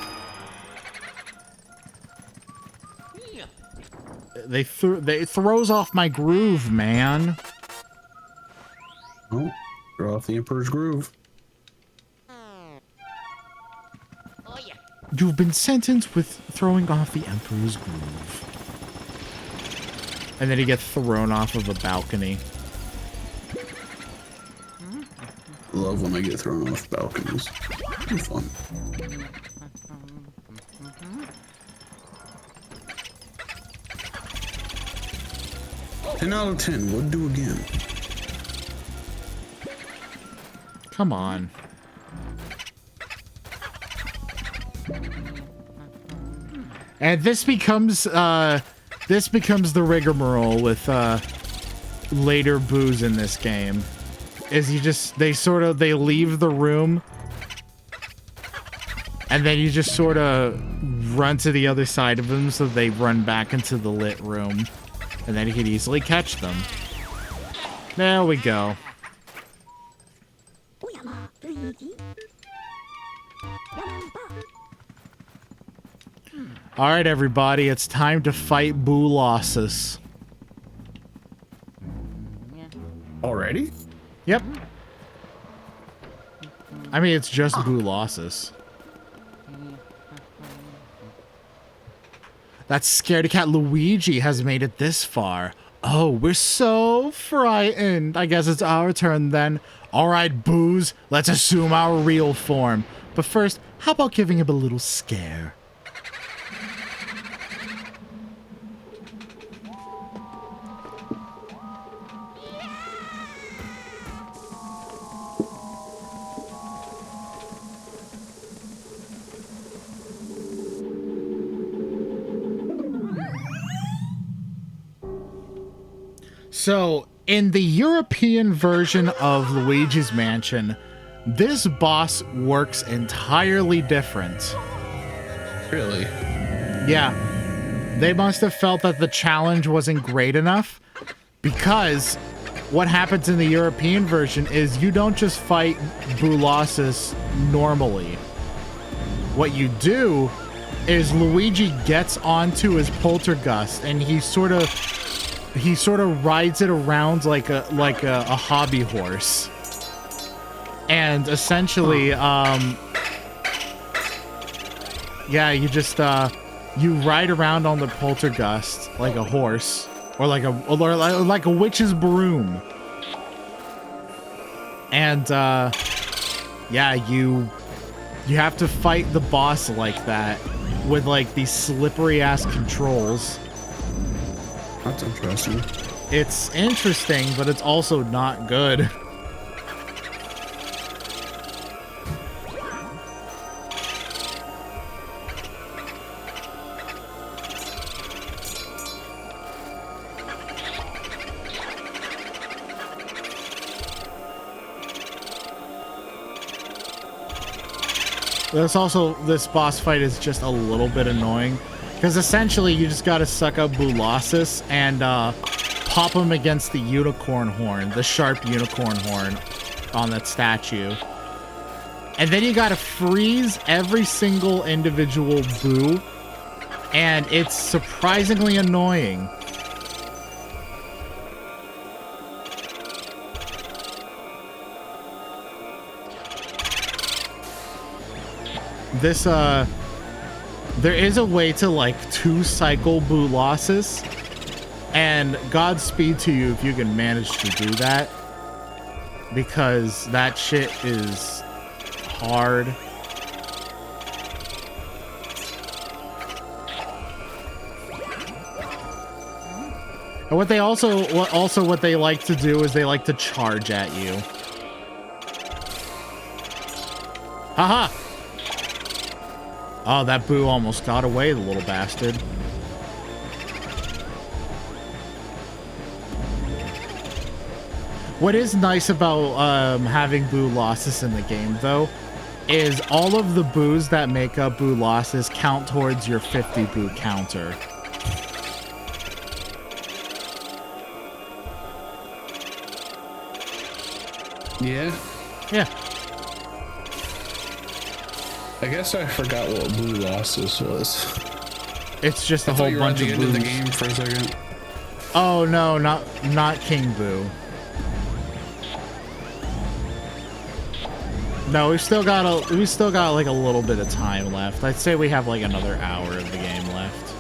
A: They throws off my groove, man.
B: Oh, throw off the Emperor's Groove.
C: Oh yeah.
A: You've been sentenced with throwing off the Emperor's Groove. And then he gets thrown off of a balcony.
B: Love when I get thrown off balconies. Too fun. 10 out of 10. Would do again.
A: Come on. And this becomes the rigmarole with later boos in this game. Is they leave the room and then you just sort of run to the other side of them so they run back into the lit room and then you can easily catch them. There we go. All right, everybody, it's time to fight Boo Losses.
B: Already?
A: Yep. I mean, it's just Boo Losses. That scaredy cat Luigi has made it this far. Oh, we're so frightened. I guess it's our turn then. All right, Boos, let's assume our real form. But first, how about giving him a little scare? So, in the European version of Luigi's Mansion, this boss works entirely different.
B: Really?
A: Yeah. They must have felt that the challenge wasn't great enough, because what happens in the European version is you don't just fight Boo Losses normally. What you do is Luigi gets onto his poltergust and he sort of rides it around like a hobby horse. And essentially, yeah, you just you ride around on the poltergust like a horse, or like a witch's broom. And yeah, you have to fight the boss like that with like these slippery ass controls.
B: That's interesting.
A: It's interesting, but it's also not good. This boss fight is just a little bit annoying. Because essentially you just gotta suck up Boolossus and pop him against the unicorn horn, the sharp unicorn horn on that statue. And then you gotta freeze every single individual Boo, and it's surprisingly annoying. This, there is a way to, like, 2-cycle Boolossus, and Godspeed to you if you can manage to do that, because that shit is hard. And what they what they like to do is they like to charge at you. Haha! Oh, that Boo almost got away, the little bastard. What is nice about having Boolossus in the game, though, is all of the Boos that make up Boolossus count towards your 50 Boo counter.
B: Yeah?
A: Yeah.
D: I guess I forgot what Boolossus was.
A: It's just a whole bunch of Boos.
B: The game for a second.
A: Oh no, not King Boo. No, we still got like a little bit of time left. I'd say we have like another hour of the game left.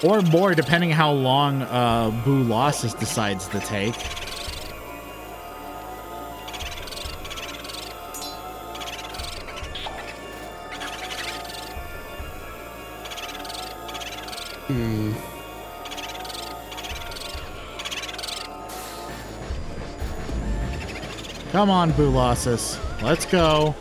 A: Or more, depending how long Boolossus decides to take. Come on, Boolossus. Let's go.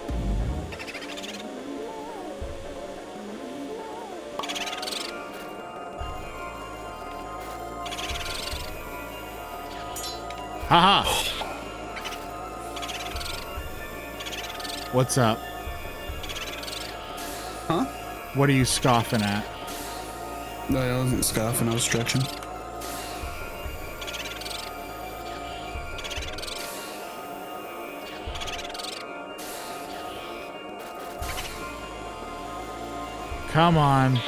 A: Haha. What's up?
B: Huh?
A: What are you scoffing at?
B: No, I wasn't scoffing, I was stretching.
A: Come on.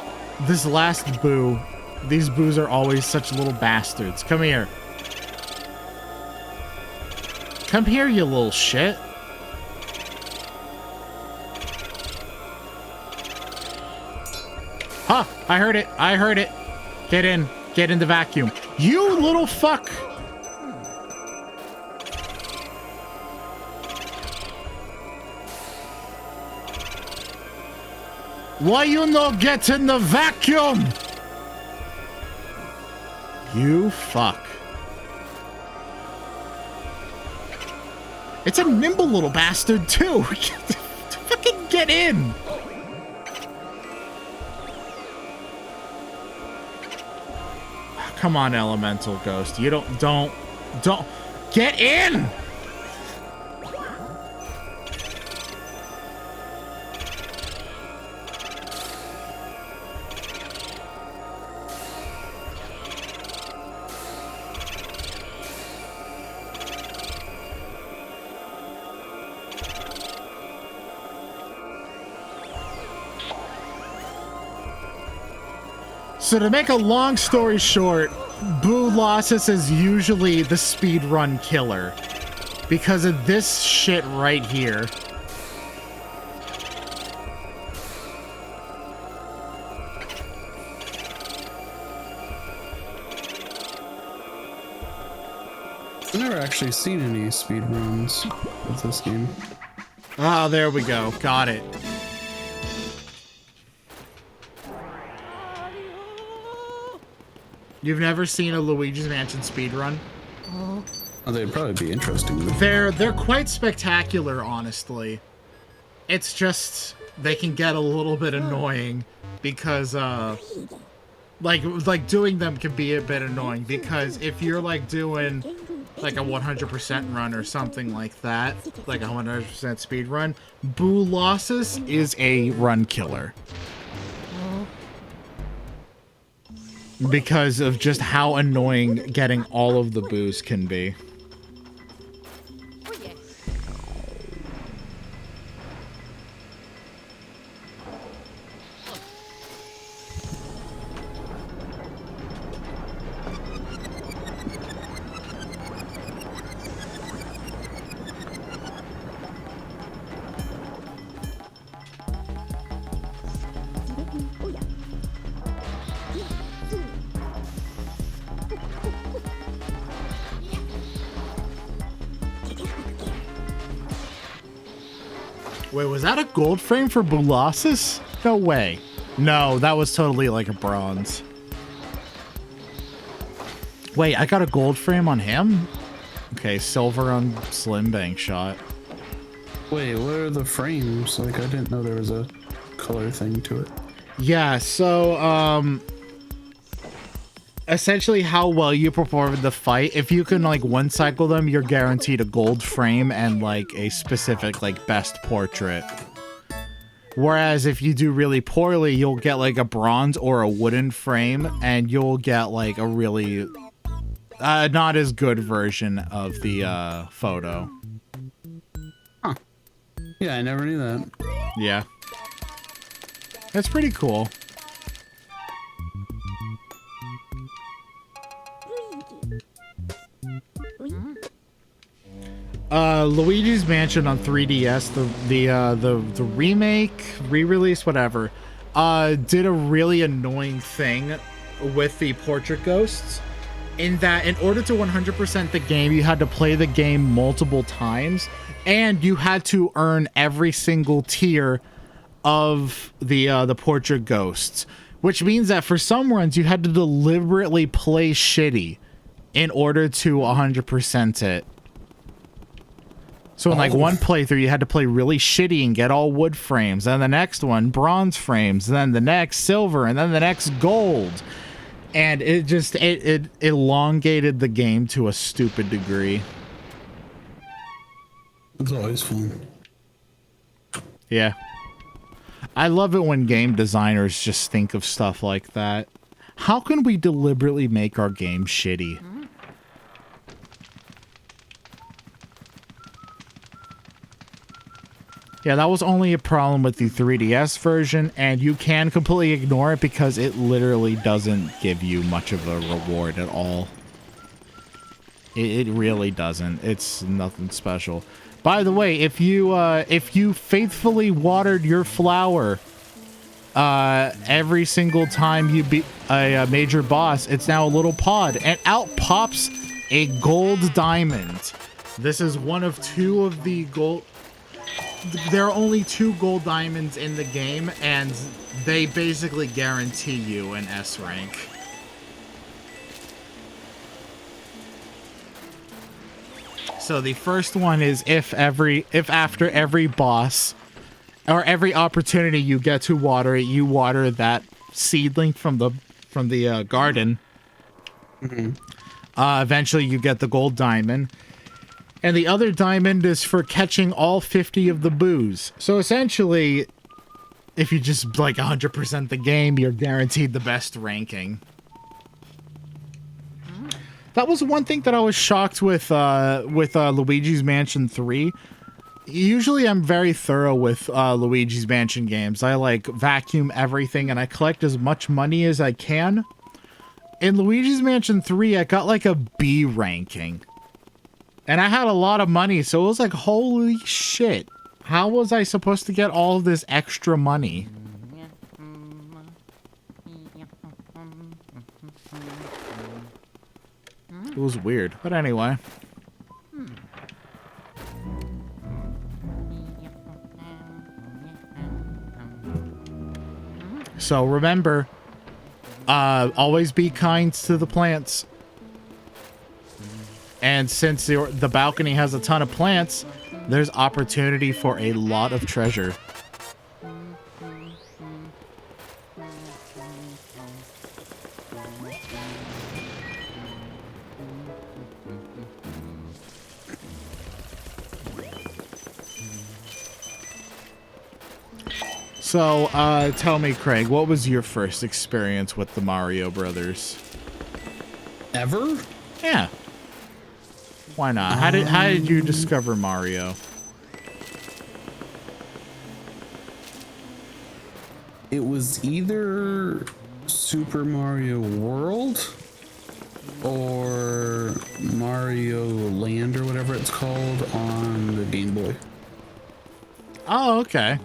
A: This last Boo. These Boos are always such little bastards. Come here. Come here, you little shit. Huh, I heard it. I heard it. Get in. Get in the vacuum. You little fuck. Why you not get in the vacuum? You fuck. It's a nimble little bastard, too. Fucking get in. Come on, Elemental Ghost. You don't get in. So to make a long story short, Boolossus is usually the speedrun killer because of this shit right here.
B: I've never actually seen any speedruns with this game.
A: Ah, there we go. Got it. You've never seen a Luigi's Mansion speedrun?
B: Oh, they'd probably be interesting.
A: They're quite spectacular, honestly. It's just they can get a little bit annoying because like doing them can be a bit annoying because if you're like doing like a 100% run or something like that, like a 100% speed run, Boolossus is a run killer. Because of just how annoying getting all of the boos can be.
C: Oh yeah.
A: Wait, was that a gold frame for Boolossus? No way. No, that was totally like a bronze. Wait, I got a gold frame on him? Okay, silver on Slim Bank Shot.
D: Wait, what are the frames? Like, I didn't know there was a color thing to it.
A: Yeah, so, essentially how well you perform in the fight, if you can, like, one cycle them, you're guaranteed a gold frame and, like, a specific, like, best portrait. Whereas if you do really poorly, you'll get, like, a bronze or a wooden frame, and you'll get, like, a really, not as good version of the, photo.
D: Huh. Yeah, I never knew that.
A: Yeah. That's pretty cool. Luigi's Mansion on 3DS, the remake, re-release, whatever, did a really annoying thing with the portrait ghosts, in that in order to 100% the game, you had to play the game multiple times, and you had to earn every single tier of the portrait ghosts, which means that for some runs you had to deliberately play shitty in order to 100% it. So in like one playthrough, you had to play really shitty and get all wood frames. Then the next one, bronze frames. Then the next, silver. And then the next, gold. And it just, it elongated the game to a stupid degree.
B: It's always fun.
A: Yeah. I love it when game designers just think of stuff like that. How can we deliberately make our game shitty? Yeah, that was only a problem with the 3DS version, and you can completely ignore it because it literally doesn't give you much of a reward at all. It really doesn't. It's nothing special. By the way, if you faithfully watered your flower every single time you beat a major boss, it's now a little pod, and out pops a gold diamond. This is one of two of the gold... There are only 2 gold diamonds in the game, and they basically guarantee you an S rank. So the first one is if after every boss or every opportunity you get to water it, you water that seedling from the garden. Mm-hmm. Eventually you get the gold diamond. And the other diamond is for catching all 50 of the boos. So essentially, if you just like 100% the game, you're guaranteed the best ranking. That was one thing that I was shocked with Luigi's Mansion 3. Usually I'm very thorough with Luigi's Mansion games. I like vacuum everything and I collect as much money as I can. In Luigi's Mansion 3, I got like a B ranking. And I had a lot of money, so it was like, holy shit. How was I supposed to get all of this extra money? It was weird, but anyway. So remember, always be kind to the plants. And since the balcony has a ton of plants, there's opportunity for a lot of treasure. So, tell me, Craig, what was your first experience with the Mario Brothers?
D: Ever?
A: Yeah. Why not? How did you discover Mario?
D: It was either Super Mario World or Mario Land or whatever it's called on the Game Boy.
A: Oh, okay.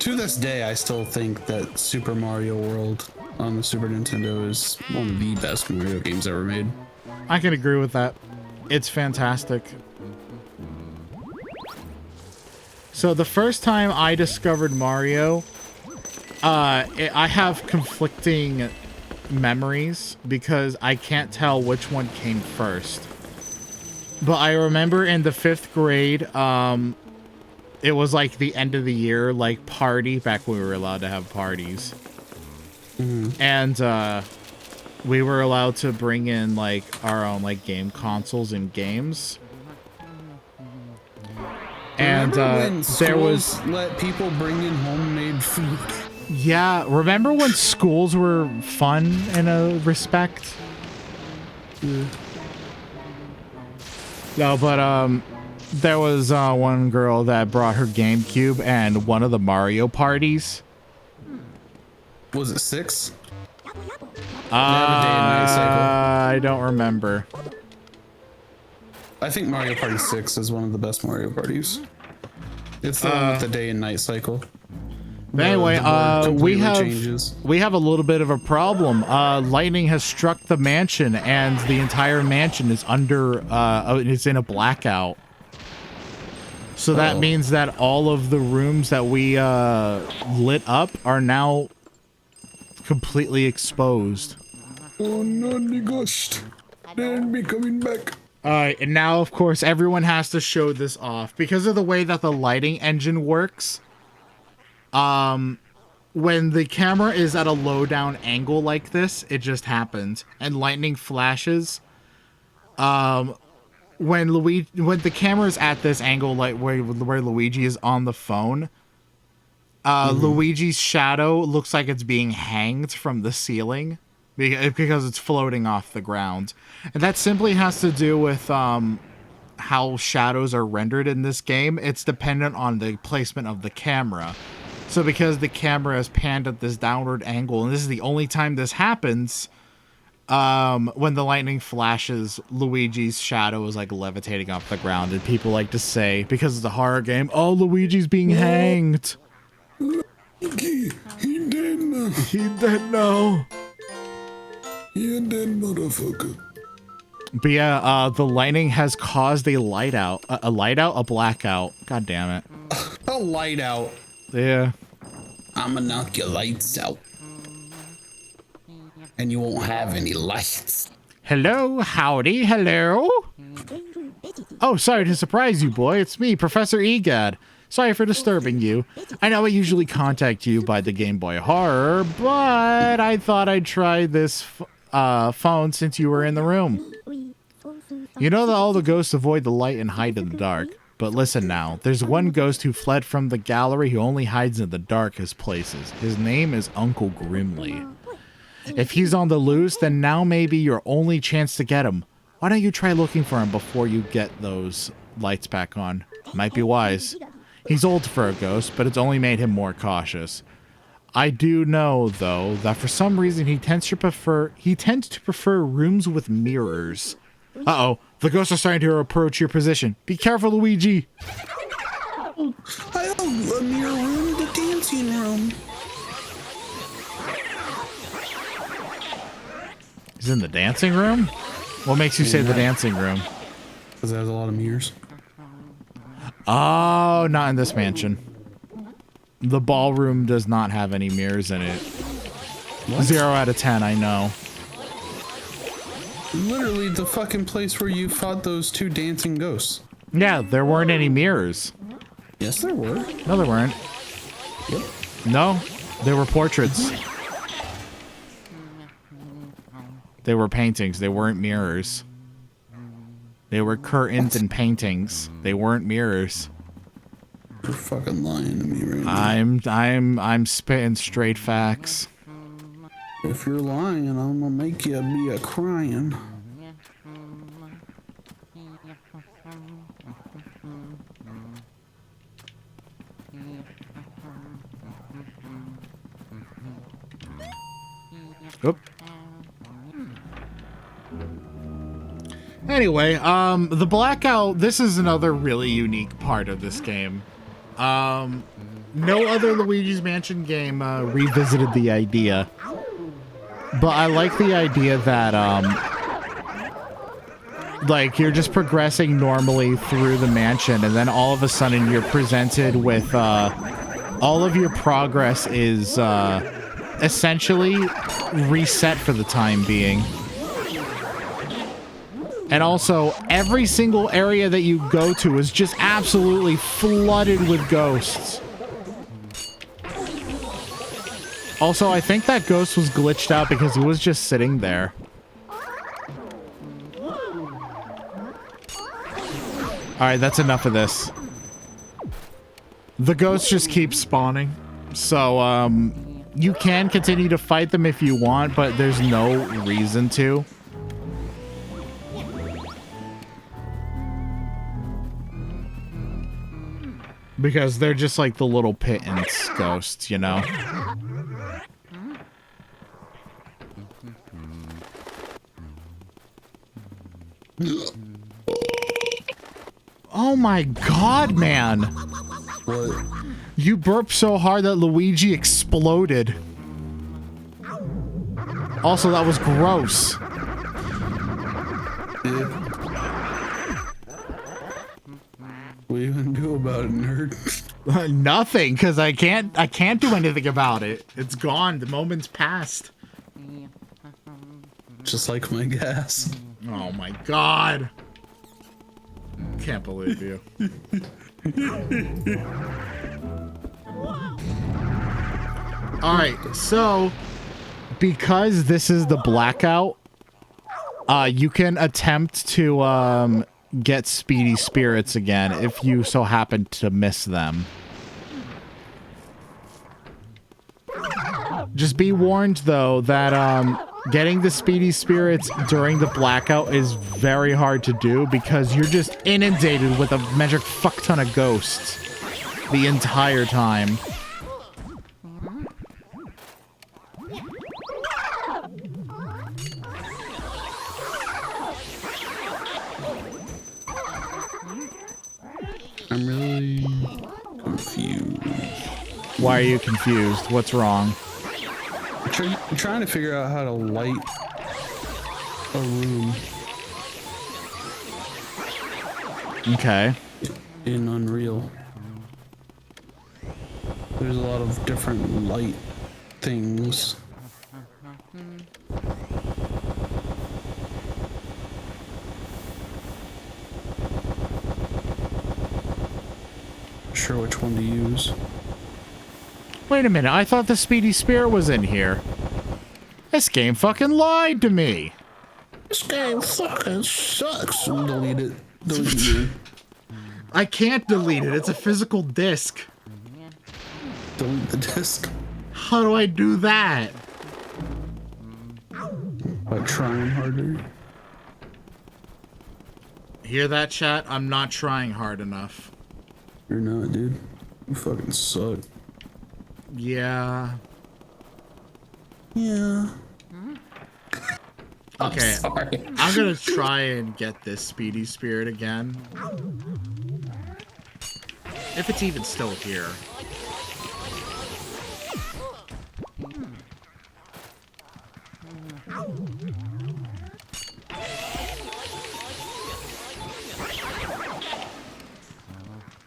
D: To this day, I still think that Super Mario World on the Super Nintendo is one of the best Mario games ever made.
A: I can agree with that. It's fantastic. So the first time I discovered Mario, I have conflicting memories because I can't tell which one came first. But I remember in the 5th grade, it was like the end of the year, like party, back when we were allowed to have parties. And we were allowed to bring in like our own like game consoles and games. And
D: when
A: there was
D: schools let people bring in homemade food.
A: Yeah, remember when schools were fun in a respect? No, but there was one girl that brought her GameCube and one of the Mario parties.
D: Was it 6?
A: I don't remember.
D: I think Mario Party 6 is one of the best Mario parties. It's the one with the day and night cycle.
A: But anyway,
D: The board
A: we
D: completely
A: have
D: changes.
A: a little bit of a problem. Lightning has struck the mansion, and the entire mansion is under. It's in a blackout. So that means that all of the rooms that we lit up are now completely exposed.
D: Oh no, the ghost. Then be coming back.
A: Alright, and now of course everyone has to show this off because of the way that the lighting engine works. When the camera is at a low down angle like this, it just happens and lightning flashes. When the camera is at this angle, like where Luigi is on the phone, Luigi's shadow looks like it's being hanged from the ceiling because it's floating off the ground. And that simply has to do with how shadows are rendered in this game. It's dependent on the placement of the camera. So because the camera is panned at this downward angle, and this is the only time this happens, when the lightning flashes, Luigi's shadow is like levitating off the ground, and people like to say, because it's a horror game, oh, Luigi's being hanged.
D: He dead now.
A: He dead now.
D: You dead motherfucker.
A: But yeah, the lightning has caused a blackout. God damn it.
D: A light out.
A: Yeah.
D: I'ma knock your lights out. And you won't have any lights.
A: Hello, howdy, hello. Oh, sorry to surprise you, boy. It's me, Professor Egad. Sorry for disturbing you. I know I usually contact you by the Game Boy Horror, but I thought I'd try this phone since you were in the room. You know that all the ghosts avoid the light and hide in the dark. But listen now, there's one ghost who fled from the gallery who only hides in the darkest places. His name is Uncle Grimly. If he's on the loose, then now may be your only chance to get him. Why don't you try looking for him before you get those lights back on? Might be wise. He's old for a ghost, but it's only made him more cautious. I do know, though, that for some reason he tends to prefer rooms with mirrors. Uh-oh, the ghosts are starting to approach your position. Be careful, Luigi.
D: I have a mirror room, the dancing room.
A: He's in the dancing room? What makes you say the dancing room?
D: Because it has a lot of mirrors.
A: Oh, not in this mansion. The ballroom does not have any mirrors in it.
D: What?
A: 0 out of 10, I know.
D: Literally the fucking place where you fought those 2 dancing ghosts.
A: Yeah, there weren't any mirrors.
D: Yes, there were.
A: No, there weren't.
D: Yep.
A: No, they were portraits. They were paintings. They weren't mirrors. They were curtains and paintings. They weren't mirrors.
D: You're fucking lying to me right now.
A: I'm spitting straight facts.
D: If you're lying, I'm gonna make you be a crying.
A: Oop. Anyway, the Blackout, this is another really unique part of this game. No other Luigi's Mansion game revisited the idea. But I like the idea that, like, you're just progressing normally through the mansion, and then all of a sudden you're presented with, all of your progress is, essentially reset for the time being. And also, every single area that you go to is just absolutely flooded with ghosts. Also, I think that ghost was glitched out because he was just sitting there. Alright, that's enough of this. The ghosts just keep spawning. So, you can continue to fight them if you want, but there's no reason to. Because they're just like the little pittance ghosts, you know? Oh my god, man!
D: What?
A: You burped so hard that Luigi exploded. Also, that was gross.
D: What are you gonna do about it, nerd?
A: Nothing, because I can't do anything about it. It's gone. The moment's passed.
D: Just like my gas.
A: Oh my god. Can't believe you. Alright, so because this is the Blackout, you can attempt to get speedy spirits again if you so happen to miss them. Just be warned though that getting the speedy spirits during the Blackout is very hard to do because you're just inundated with a magic fuck ton of ghosts the entire time.
D: I'm really confused.
A: Why are you confused? What's wrong?
D: I'm trying to figure out how to light a room
A: Okay.
D: in Unreal. There's a lot of different light things. Not sure which one to use.
A: Wait a minute, I thought the Speedy Spirit was in here. This game fucking lied to me.
D: This game fucking sucks. Delete it. Delete it.
A: I can't delete it, it's a physical disc.
D: Delete the disc.
A: How do I do that?
D: By trying harder.
A: Hear that, chat? I'm not trying hard enough.
D: You're not, dude. You fucking suck.
A: Yeah.
D: Yeah.
A: Okay,
D: Sorry.
A: I'm gonna try and get this Speedy Spirit again. If it's even still here.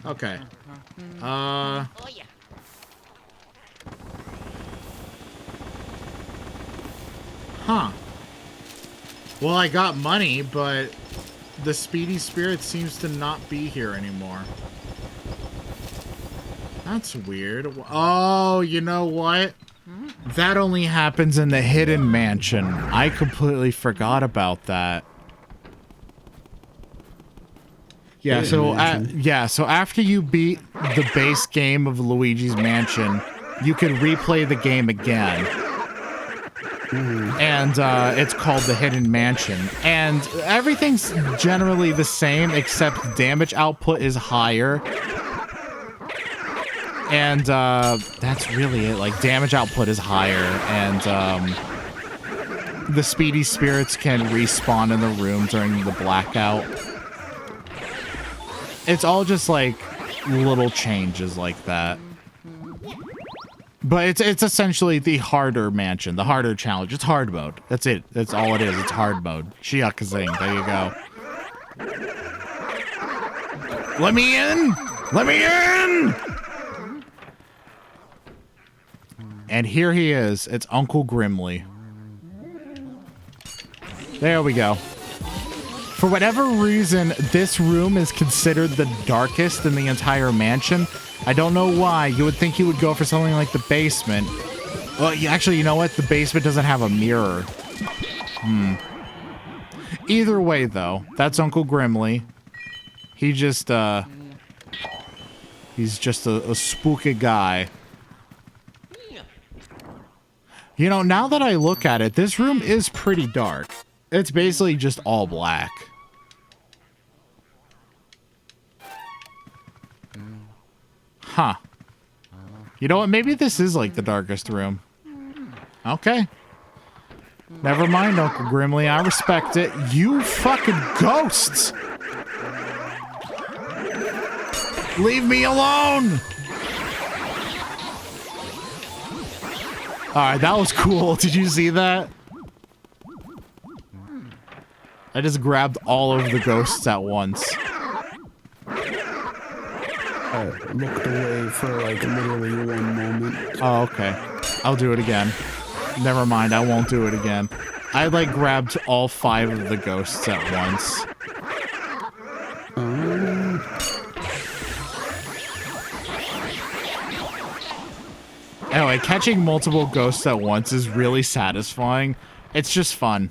A: Okay.
C: Oh, yeah.
A: Huh. Well, I got money, but the Speedy Spirit seems to not be here anymore. That's weird. Oh, you know what? That only happens in the Hidden Mansion. I completely forgot about that. Yeah, so so after you beat the base game of Luigi's Mansion, you can replay the game again. And it's called the Hidden Mansion. And everything's generally the same, except damage output is higher. And that's really it. Like, damage output is higher, and the speedy spirits can respawn in the room during the blackout. It's all just like little changes like that. But it's essentially the harder mansion, the harder challenge. It's hard mode. That's it. That's all it is. It's hard mode. Shiakazing. There you go. Let me in! Let me in! And here he is. It's Uncle Grimly. There we go. For whatever reason, this room is considered the darkest in the entire mansion. I don't know why. You would think you would go for something like the basement. Well, actually, you know what? The basement doesn't have a mirror. Either way, though, that's Uncle Grimly. He just, he's just a spooky guy. You know, now that I look at it, this room is pretty dark. It's basically just all black. Huh. You know what? Maybe this is like the darkest room. Okay. Never mind, Uncle Grimly. I respect it. You fucking ghosts! Leave me alone! Alright, that was cool. Did you see that? I just grabbed all of the ghosts at once.
D: I looked away for like literally one moment.
A: Oh, okay. I'll do it again. Never mind, I won't do it again. I like grabbed all 5 of the ghosts at once. Anyway, catching multiple ghosts at once is really satisfying. It's just fun.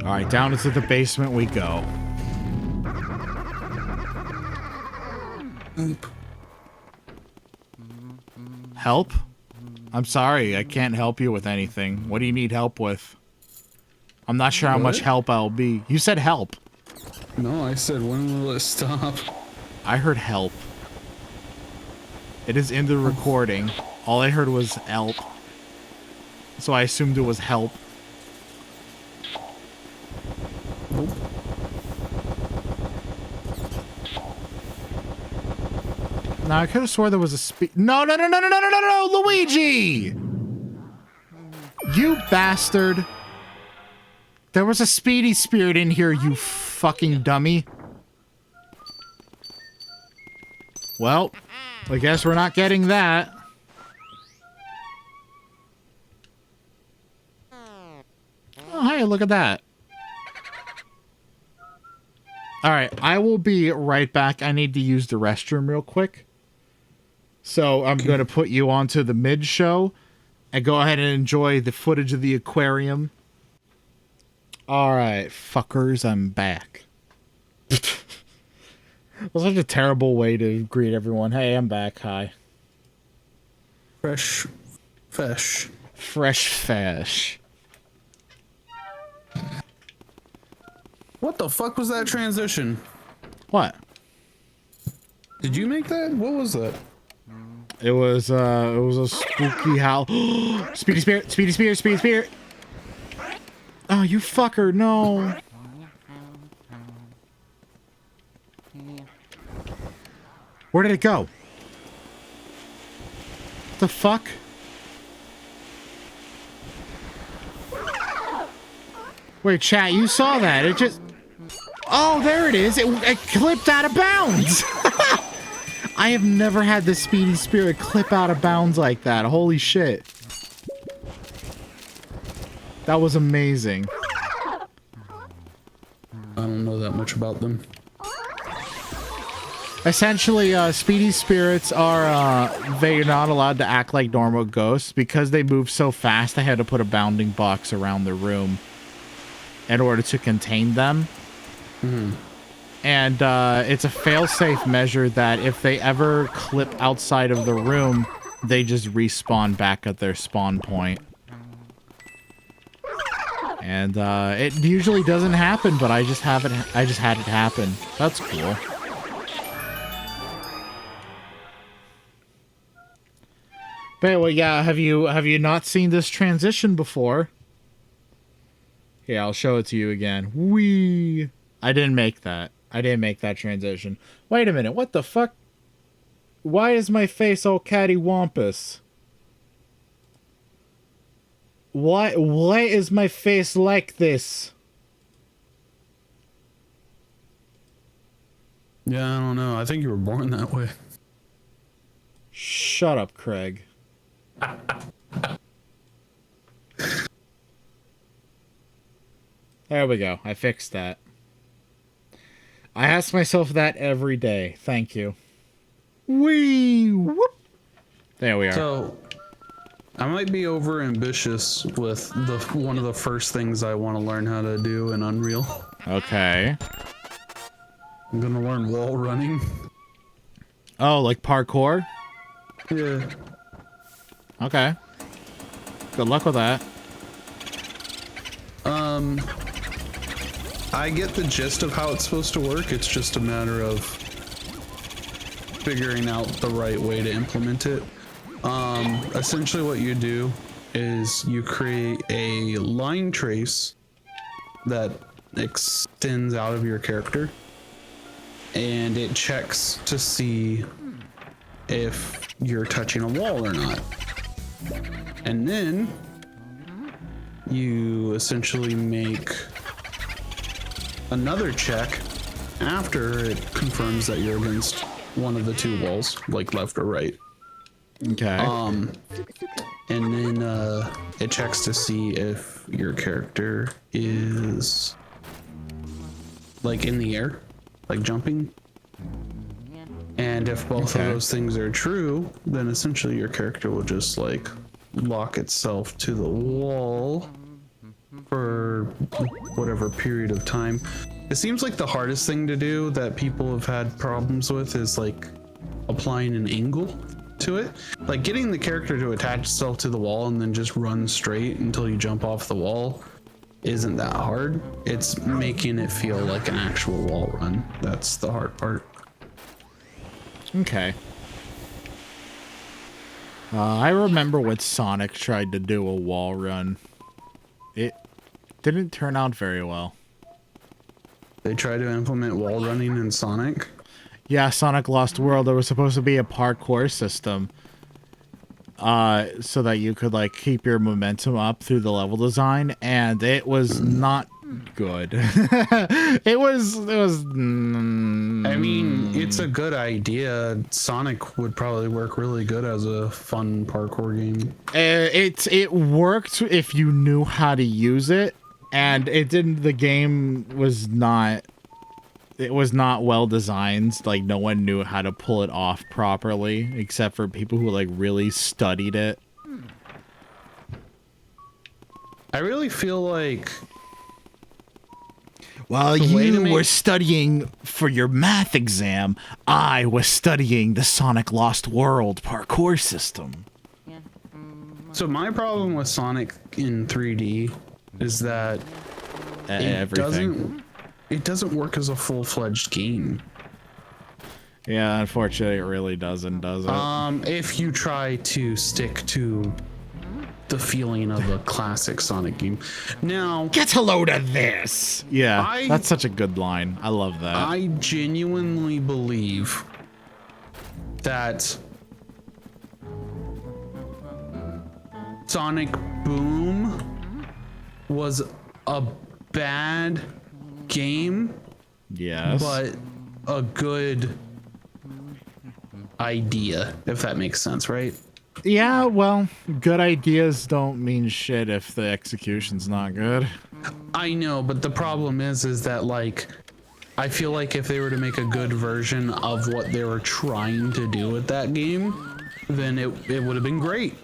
A: Alright, down into the basement we go. Help? I'm sorry, I can't help you with anything. What do you need help with? I'm not sure how much help I'll be. You said help.
D: No, I said when will it stop?
A: I heard help. It is in the recording. All I heard was help. So I assumed it was help. Now I could have swore there was a No, Luigi! You bastard. There was a speedy spirit in here, you fucking dummy. Well, I guess we're not getting that. Oh, hey, look at that. Alright, I will be right back. I need to use the restroom real quick. So I'm going to put you onto the mid-show and go ahead and enjoy the footage of the aquarium. Alright, fuckers, I'm back. That's such a terrible way to greet everyone. Hey, I'm back. Hi.
D: Fresh fish.
A: Fresh fish.
D: What the fuck was that transition?
A: What?
D: Did you make that? What was that?
A: It was a spooky howl. Speedy spirit, speedy spirit, speedy spirit. Oh, you fucker, no. Where did it go? The fuck? Wait, chat, you saw that. It just... Oh, there it is. It clipped out of bounds. I have never had the speedy spirit clip out of bounds like that. Holy shit. That was amazing.
D: I don't know that much about them.
A: Essentially, speedy spirits are, they're not allowed to act like normal ghosts. Because they move so fast, I had to put a bounding box around the room in order to contain them. And it's a fail-safe measure that if they ever clip outside of the room, they just respawn back at their spawn point. And it usually doesn't happen, but I just had it happen. That's cool. But anyway, yeah, have you not seen this transition before? Yeah, I'll show it to you again. Whee! I didn't make that. I didn't make that transition. Wait a minute, what the fuck? Why is my face all cattywampus? Why is my face like this?
D: Yeah, I don't know. I think you were born that way.
A: Shut up, Craig. There we go. I fixed that. I ask myself that every day. Thank you. Wee! Whoop! There we are.
D: So, I might be over ambitious with one of the first things I want to learn how to do in Unreal.
A: Okay.
D: I'm gonna learn wall running.
A: Oh, like parkour?
D: Yeah.
A: Okay. Good luck with that.
D: I get the gist of how it's supposed to work. It's just a matter of figuring out the right way to implement it. Essentially what you do is you create a line trace that extends out of your character, and it checks to see if you're touching a wall or not. And then you essentially make another check after it confirms that you're against one of the two walls, like left or right.
A: Okay.
D: And then it checks to see if your character is like in the air, like jumping. And if both of those things are true, then essentially your character will just like lock itself to the wall for whatever period of time. It seems like the hardest thing to do that people have had problems with is like applying an angle to it. Like getting the character to attach itself to the wall and then just run straight until you jump off the wall isn't that hard. It's making it feel like an actual wall run. That's the hard part.
A: Okay. I remember when Sonic tried to do a wall run. It didn't turn out very well.
D: They tried to implement wall running in Sonic.
A: Yeah, Sonic Lost World, there was supposed to be a parkour system. So that you could like keep your momentum up through the level design, and it was not good. it was I
D: mean, it's a good idea. Sonic would probably work really good as a fun parkour game.
A: It worked if you knew how to use it, and it didn't. The game was not. It was not well designed. Like no one knew how to pull it off properly, except for people who like really studied it.
D: I really feel like
A: while you were studying for your math exam, I was studying the Sonic Lost World parkour system.
D: So my problem with Sonic in 3D is that it doesn't work as a full-fledged game.
A: Yeah, unfortunately, it really doesn't, does it?
D: If you try to stick to the feeling of a classic Sonic game. Now,
A: get a load of this. Yeah, that's such a good line. I love that.
D: I genuinely believe that Sonic Boom was a bad game,
A: yes,
D: but a good idea, if that makes sense, right?
A: Yeah, well, good ideas don't mean shit if the execution's not good.
D: I know, but the problem is that like I feel like if they were to make a good version of what they were trying to do with that game, then it would have been great.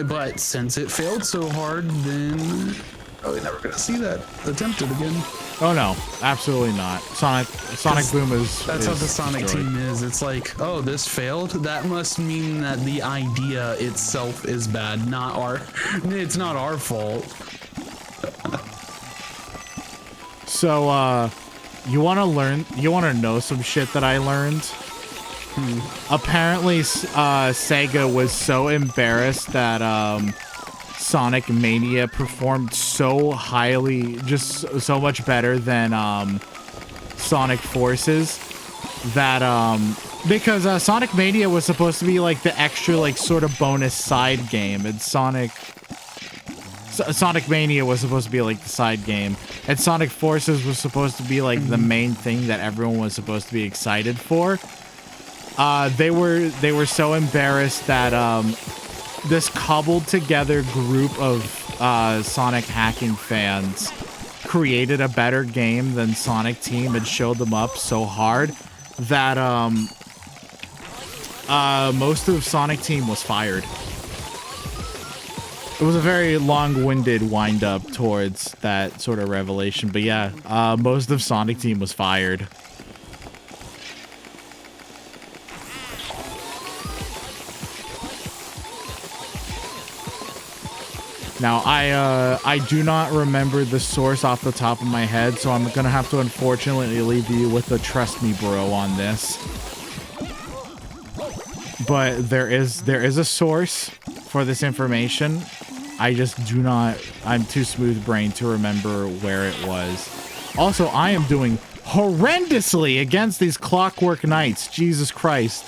D: But since it failed so hard, then probably never gonna see that attempted again.
A: Oh no, absolutely not. Sonic Boom is.
D: That's how the Sonic
A: destroyed.
D: team is. It's like, oh, this failed. That must mean that the idea itself is bad, not our. It's not our fault.
A: So, you want to know some shit that I learned? Apparently, Sega was so embarrassed that Sonic Mania performed so highly, just so much better than Sonic Forces, that because Sonic Mania was supposed to be like the extra like sort of bonus side game, and Sonic Mania was supposed to be like the side game, and Sonic Forces was supposed to be like the main thing that everyone was supposed to be excited for. They were so embarrassed that this cobbled together group of Sonic hacking fans created a better game than Sonic Team and showed them up so hard that most of Sonic Team was fired. It was a very long-winded wind-up towards that sort of revelation, but yeah, most of Sonic Team was fired. Now, I do not remember the source off the top of my head, so I'm gonna have to unfortunately leave you with a trust me bro on this. But there is a source for this information. I just do not, I'm too smooth-brained to remember where it was. Also, I am doing horrendously against these Clockwork Knights. Jesus Christ.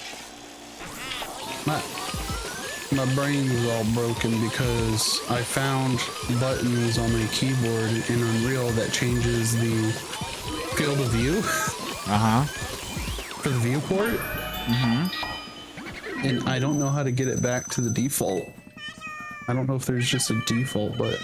D: My brain is all broken because I found buttons on my keyboard in Unreal that changes the field of view.
A: Uh-huh.
D: For the viewport. Mm-hmm. And I don't know how to get it back to the default. I don't know if there's just a default, but...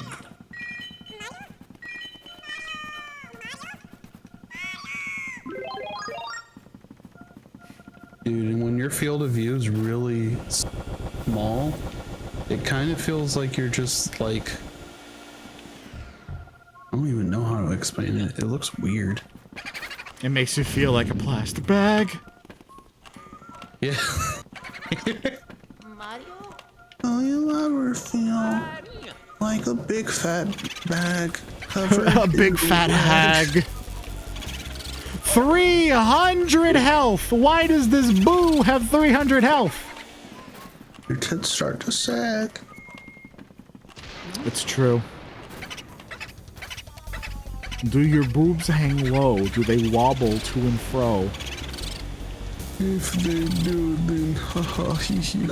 D: Dude, and when your field of view is really small, it kind of feels like you're just like... I don't even know how to explain it. It looks weird.
A: It makes you feel like a plastic bag.
D: Yeah.
C: Mario?
D: Oh, you ever feel like a big fat bag covered
A: A big fat hag. 300 health. Why does this boo have 300 health?
D: Your tits start to sag.
A: It's true. Do your boobs hang low? Do they wobble to and fro?
D: If they do, then haha, you.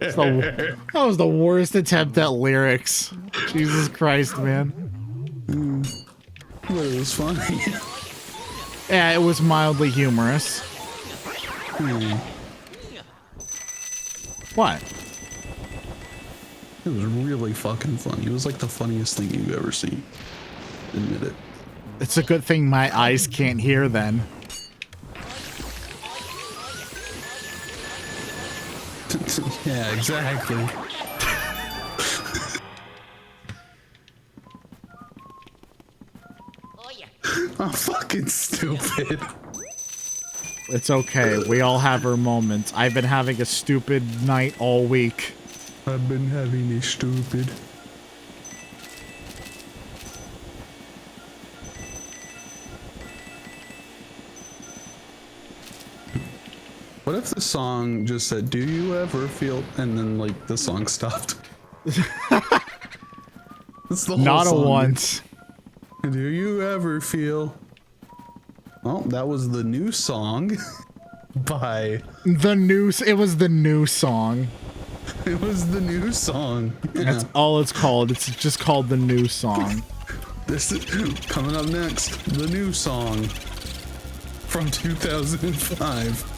A: That was the worst attempt at lyrics. Jesus Christ, man.
D: But it was funny.
A: Yeah, it was mildly humorous. What?
D: It was really fucking funny. It was like the funniest thing you've ever seen. Admit it.
A: It's a good thing my eyes can't hear then.
D: Yeah, exactly.
C: Oh yeah.
D: I'm fucking stupid.
A: It's okay. We all have our moments. I've been having a stupid night all week.
D: I've been having a stupid. What if the song just said, "Do you ever feel," and then like the song stopped? That's the whole
A: Not a
D: song,
A: once.
D: dude. Do you ever feel? Oh, that was the new song by.
A: The new. It was the new song.
D: It was the new song. Yeah.
A: That's all it's called. It's just called the new song.
D: This is coming up next. The new song from 2005.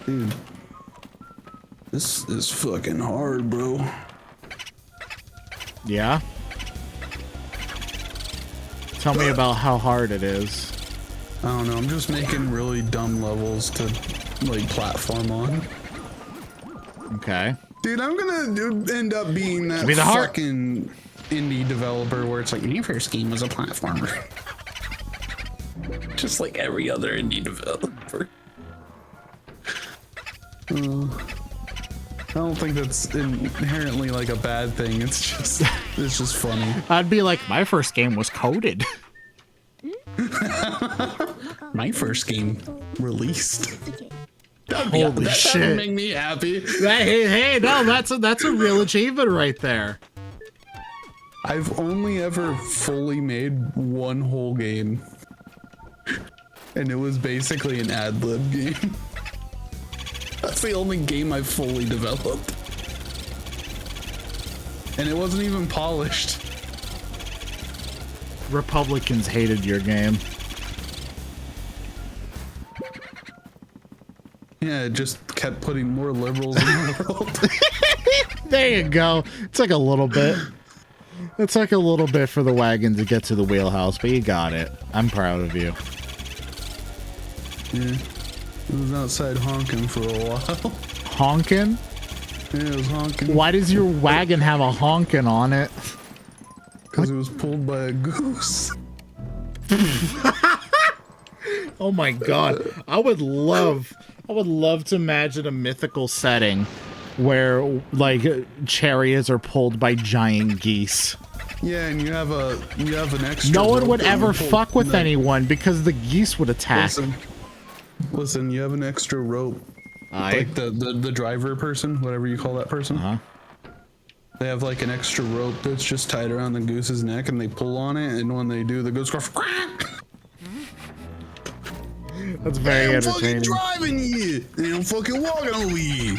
D: Dude, This is fucking hard, bro.
A: Yeah? Tell me about how hard it is.
D: I don't know, I'm just making really dumb levels to like platform on.
A: Okay.
D: Dude, I'm gonna end up being that fucking indie developer where it's like, my first game was a platformer. Just like every other indie developer. I don't think that's inherently like a bad thing. It's just funny.
A: I'd be like, my first game was coded.
D: My first game released.
A: Holy shit!
D: That would make me happy.
A: Hey, no, that's a real achievement right there.
D: I've only ever fully made one whole game, and it was basically an ad-lib game. That's the only game I've fully developed, and it wasn't even polished.
A: Republicans hated your game.
D: Yeah, it just kept putting more liberals in the world.
A: There you go. It took a little bit. It took a little bit for the wagon to get to the wheelhouse, but you got it. I'm proud of you.
D: Yeah. It was outside honking for a while.
A: Honking?
D: Yeah, it was honking.
A: Why does your wagon have a honking on it?
D: Because it was pulled by a goose.
A: Oh my god. I would love to imagine a mythical setting where like chariots are pulled by giant geese.
D: Yeah, and you have an extra.
A: No one would ever fuck with anyone because the geese would attack.
D: Listen, you have an extra rope. Like the driver person, whatever you call that person.
A: Uh-huh.
D: They have like an extra rope that's just tied around the goose's neck, and they pull on it, and when they do, the goose goes quack.
A: That's very entertaining.
D: I'm fucking driving you, and I'm fucking walking over you.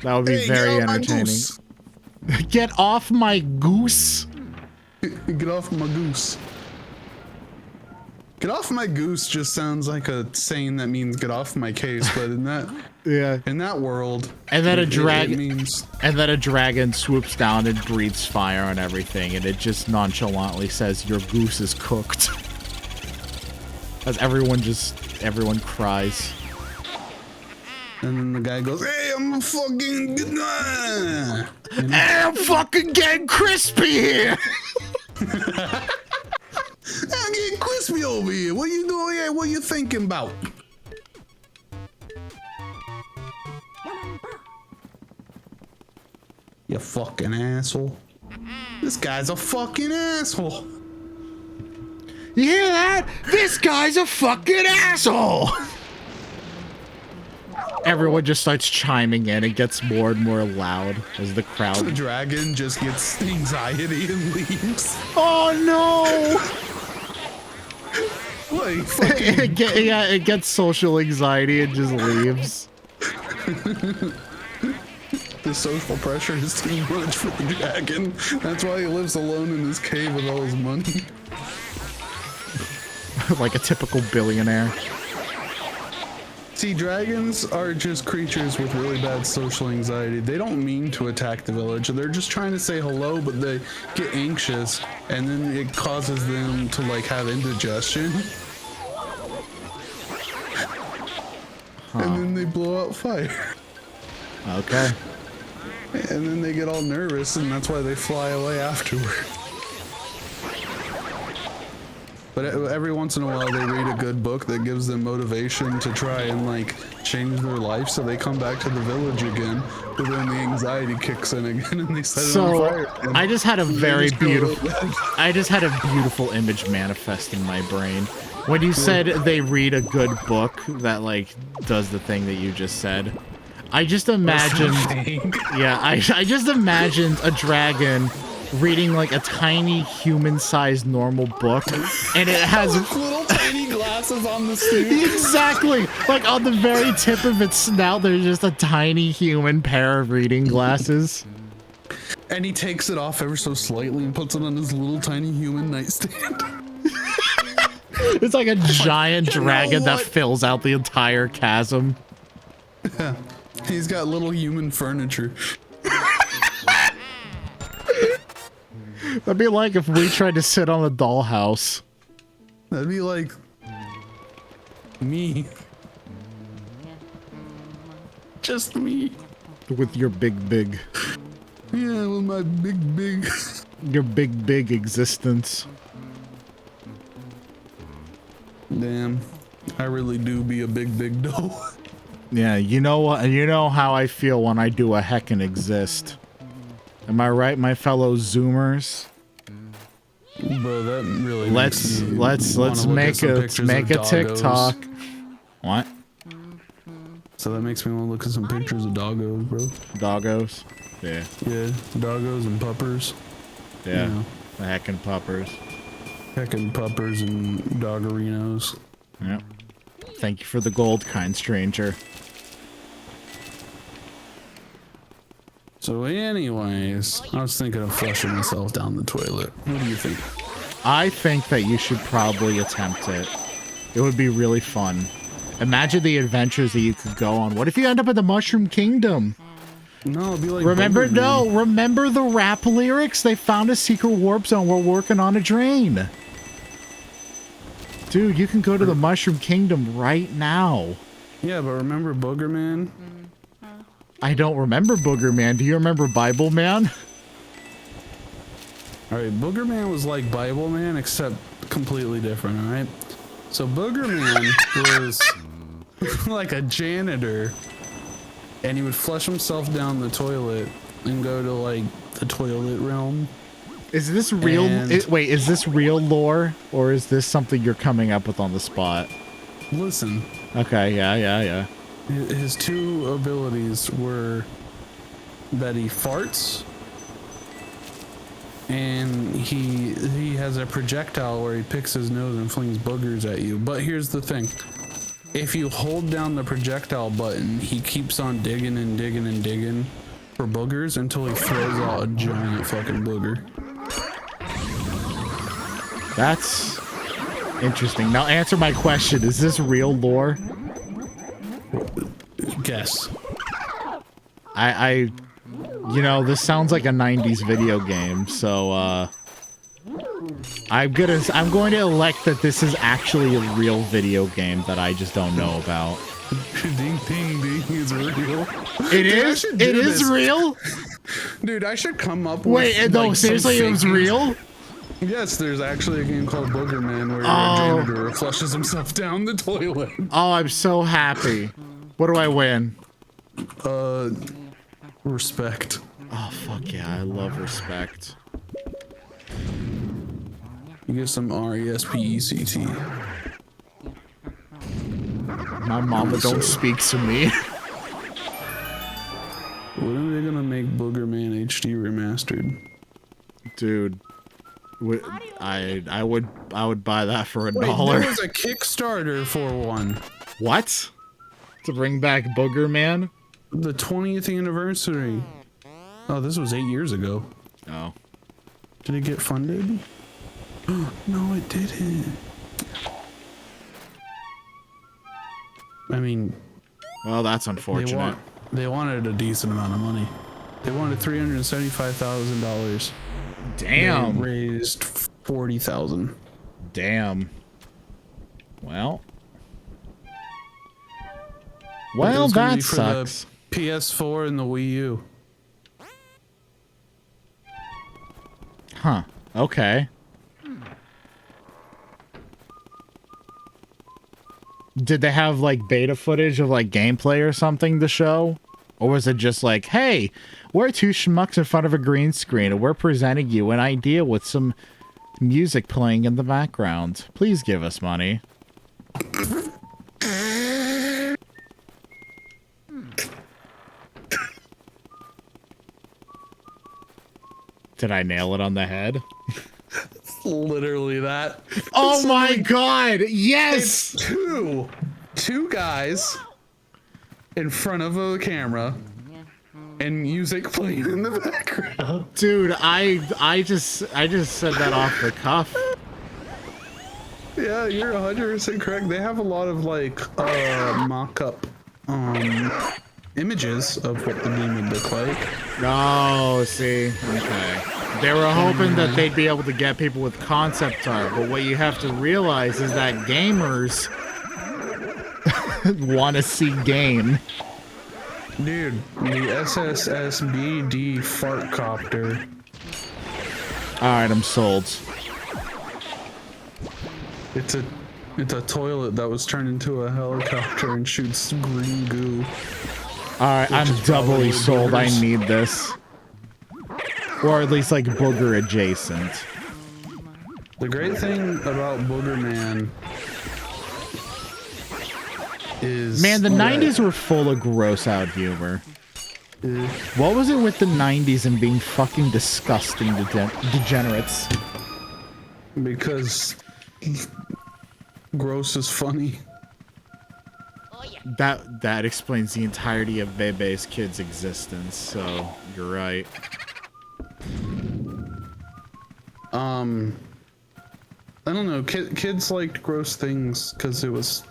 A: That would be very entertaining. Get off my goose.
D: Get off my goose. Get off my goose just sounds like a saying that means get off my case, but in that world,
A: and then a dragon swoops down and breathes fire on everything, and it just nonchalantly says your goose is cooked. As everyone cries.
D: And then the guy goes, "Hey, I'm fucking
A: hey, I'm fucking getting crispy here."
D: I'm getting crispy over here. What you doing here? What you thinking about? You fucking asshole. This guy's a fucking asshole.
A: You hear that? This guy's a fucking asshole. Everyone just starts chiming in. It gets more and more loud as the crowd.
D: The dragon just gets anxiety and leaves.
A: Oh no!
D: Like fucking...
A: it gets social anxiety and just leaves.
D: The social pressure is too much for the dragon. That's why he lives alone in his cave with all his money.
A: Like a typical billionaire.
D: See, dragons are just creatures with really bad social anxiety. They don't mean to attack the village. They're just trying to say hello, but they get anxious, and then it causes them to like have indigestion. And then they blow out fire.
A: Okay.
D: And then they get all nervous, and that's why they fly away afterward. But every once in a while, they read a good book that gives them motivation to try and like change their life, so they come back to the village again. But then the anxiety kicks in again, and they set it on fire again.
A: I just had a beautiful image manifest in my brain when you said they read a good book that like does the thing that you just said. I just imagined, I just imagined a dragon reading like a tiny human-sized normal book, and it has
D: little tiny glasses on the suit.
A: Exactly, like on the very tip of its snout, there's just a tiny human pair of reading glasses.
D: And he takes it off ever so slightly and puts it on his little tiny human nightstand.
A: It's like a giant dragon that fills out the entire chasm.
B: He's got little human furniture.
A: That'd be like if we tried to sit on a dollhouse.
B: That'd be like me. Just me.
A: With your big.
B: Yeah, with my big.
A: Your big existence.
B: Damn. I really do be a big dough.
A: Yeah, you know what? You know how I feel when I do a heckin' exist. Am I right, my fellow Zoomers?
B: Bro, that really
A: Let's make a TikTok. What?
B: So that makes me want to look at some pictures of doggos, bro.
A: Doggos? Yeah.
B: Yeah, doggos and puppers.
A: Yeah.
B: You know,
A: The heckin' puppers.
B: heckin' puppers and doggerinos.
A: Yep. Thank you for the gold, kind stranger.
B: So anyways, I was thinking of flushing myself down the toilet. What do you think?
A: I think that you should probably attempt it. It would be really fun. Imagine the adventures that you could go on. What if you end up in the Mushroom Kingdom?
B: No, it'd be like
A: Remember
B: Boogerman.
A: the rap lyrics? They found a secret warp zone. We're working on a drain. Dude, you can go to the Mushroom Kingdom right now.
B: Yeah, but remember Boogerman?
A: I don't remember Booger Man. Do you remember Bible Man?
B: Alright, Boogerman was like Bible Man, except completely different, alright? So Boogerman was like a janitor, and he would flush himself down the toilet and go to like the toilet realm.
A: Is this real? Wait, is this real lore, or is this something you're coming up with on the spot?
B: Listen.
A: Okay, yeah.
B: His two abilities were that he farts, and he has a projectile where he picks his nose and flings boogers at you. But here's the thing. If you hold down the projectile button, he keeps on digging and digging and digging for boogers until he throws out a giant fucking booger.
A: That's interesting. Now answer my question. Is this real lore?
B: Guess.
A: You know, this sounds like a 90s video game, so I'm going to elect that this is actually a real video game that I just don't know about.
B: Ding ding ding is real.
A: It is? It is real?
B: Dude, I should come up with
A: Wait, no,
B: like,
A: seriously, it was real?
B: Yes, there's actually a game called Boogerman where a janitor flushes himself down the toilet.
A: Oh, I'm so happy. What do I win?
B: Respect.
A: Oh, fuck yeah, I love respect.
B: You get some RESPECT.
A: My mama don't speak to me.
B: When are they gonna make Boogerman HD remastered?
A: Dude, I would buy that for $1.
B: Wait, there was a Kickstarter for one.
A: What? To bring back Booger Man?
B: The 20th anniversary. Oh, this was 8 years ago.
A: Oh.
B: Did it get funded? No, it didn't. I mean,
A: Well, that's unfortunate.
B: they wanted a decent amount of money. They wanted $375,000.
A: Damn.
B: They raised 40,000.
A: Damn. Well,
B: It was gonna
A: that
B: be for
A: sucks.
B: the PS4 and the Wii U.
A: Huh. Okay. Did they have like beta footage of like gameplay or something to show? Or was it just like, hey, we're two schmucks in front of a green screen and we're presenting you an idea with some music playing in the background. Please give us money. Did I nail it on the head?
B: Literally that.
A: Oh my god, yes!
B: It's two guys in front of a camera and music playing in the background.
A: Dude, I just said that off the cuff.
B: Yeah, you're 100% correct. They have a lot of like mock-up
D: images of what the game would look like.
A: Oh, see. Okay. They were hoping that they'd be able to get people with concept art, but what you have to realize is that gamers want to see game.
D: Dude, the SSSBD fart copter.
A: Alright, I'm sold.
D: It's a toilet that was turned into a helicopter and shoots green goo.
A: Alright, I'm doubly sold. I need this. Or at least like booger adjacent.
D: The great thing about Booger Man is...
A: Man, the 90s were full of gross out humor. What was it with the 90s and being fucking disgusting degenerates?
D: Because gross is funny.
C: Oh yeah.
A: That explains the entirety of Bebe's kid's existence, so you're right.
D: I don't know. Kids liked gross things because it was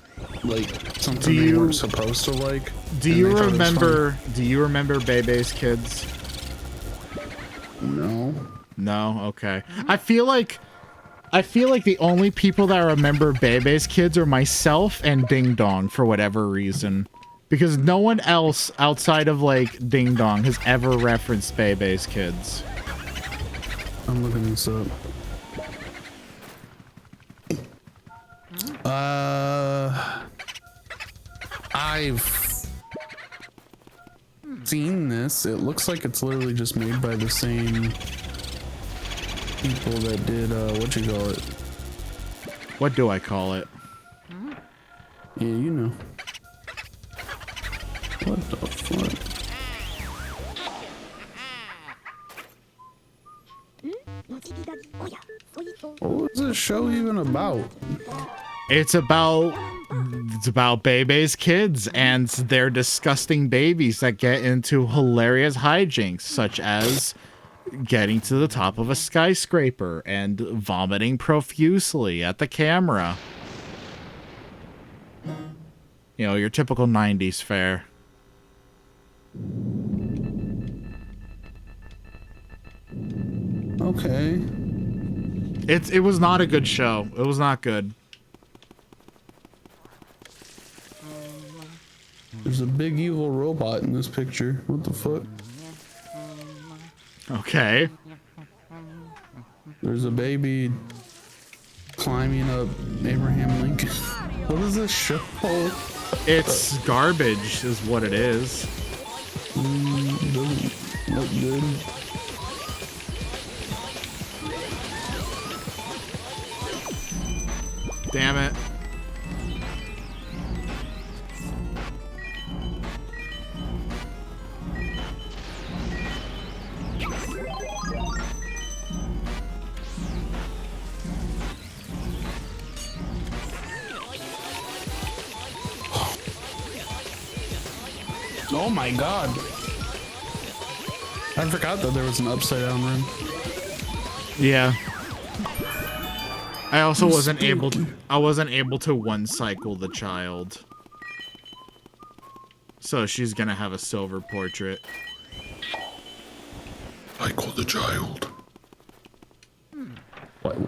D: like something they weren't supposed to like.
A: Do you remember Bebe's kids?
D: No.
A: No. Okay. I feel like the only people that remember Bebe's kids are myself and Ding Dong for whatever reason, because no one else outside of like Ding Dong has ever referenced Bebe's kids.
D: I'm looking this up. I've seen this. It looks like it's literally just made by the same people that did, what you call it?
A: What do I call it?
D: Yeah, you know. What the fuck? What was this show even about?
A: It's about Bebe's kids and their disgusting babies that get into hilarious hijinks, such as getting to the top of a skyscraper and vomiting profusely at the camera. You know, your typical 90s fare.
D: Okay.
A: It was not a good show. It was not good.
D: There's a big evil robot in this picture. What the fuck?
A: Okay.
D: There's a baby climbing up Abraham Lincoln. What is this show?
A: It's garbage is what it is.
D: Doesn't look good.
A: Damn it.
D: Oh my god. I forgot that there was an upside down room.
A: Yeah. I also wasn't able to one cycle the child. So she's gonna have a silver portrait.
E: I call the child.
D: What?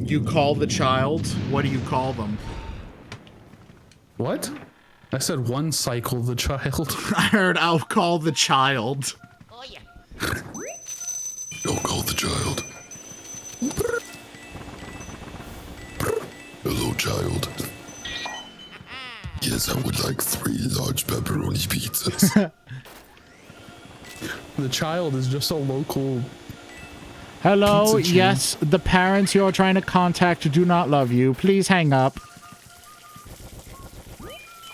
A: You call the child? What do you call them?
D: What? I said one cycle the child.
A: I heard I'll call the child.
C: Oh yeah.
E: Don't call the child. Hello, child. Yes, I would like 3 large pepperoni pizzas.
D: The child is just a local...
A: Hello,
D: Pizza chain.
A: yes, the parents you're trying to contact do not love you. Please hang up.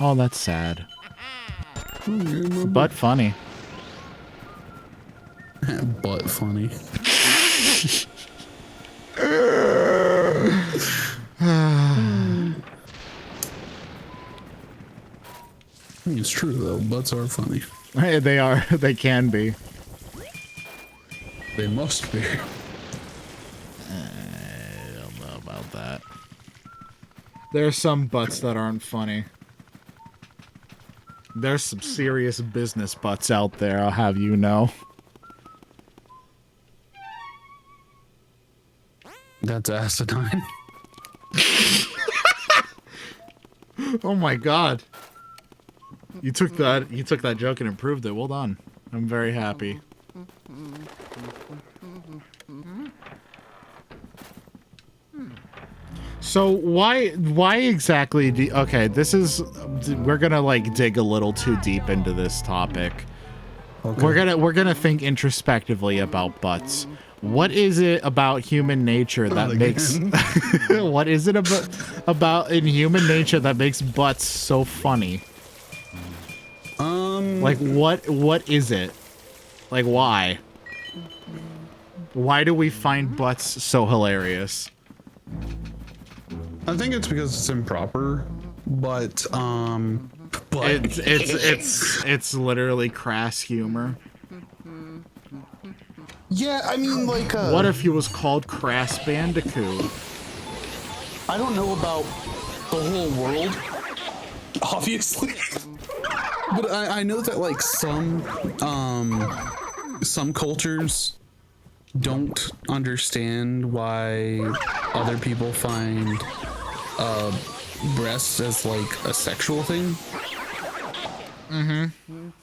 A: Oh, that's sad. But funny.
D: But funny. It's true though, butts are funny.
A: Hey, they are. They can be.
D: They must be.
A: I don't know about that. There are some butts that aren't funny. There's some serious business butts out there, I'll have you know.
D: That's asinine.
A: Oh my god. You took that joke and improved it. Well done. I'm very happy. So why exactly okay, we're gonna like dig a little too deep into this topic. Okay. We're gonna think introspectively about butts. What is it about human nature that makes what is it about in human nature that makes butts so funny? Like what is it? Like why? Why do we find butts so hilarious?
D: I think it's because it's improper, but
A: it's literally crass humor.
D: Yeah, I mean, like,
A: what if he was called Crass Bandicoot?
D: I don't know about the whole world, obviously, but I know that like some cultures don't understand why other people find breasts as like a sexual thing.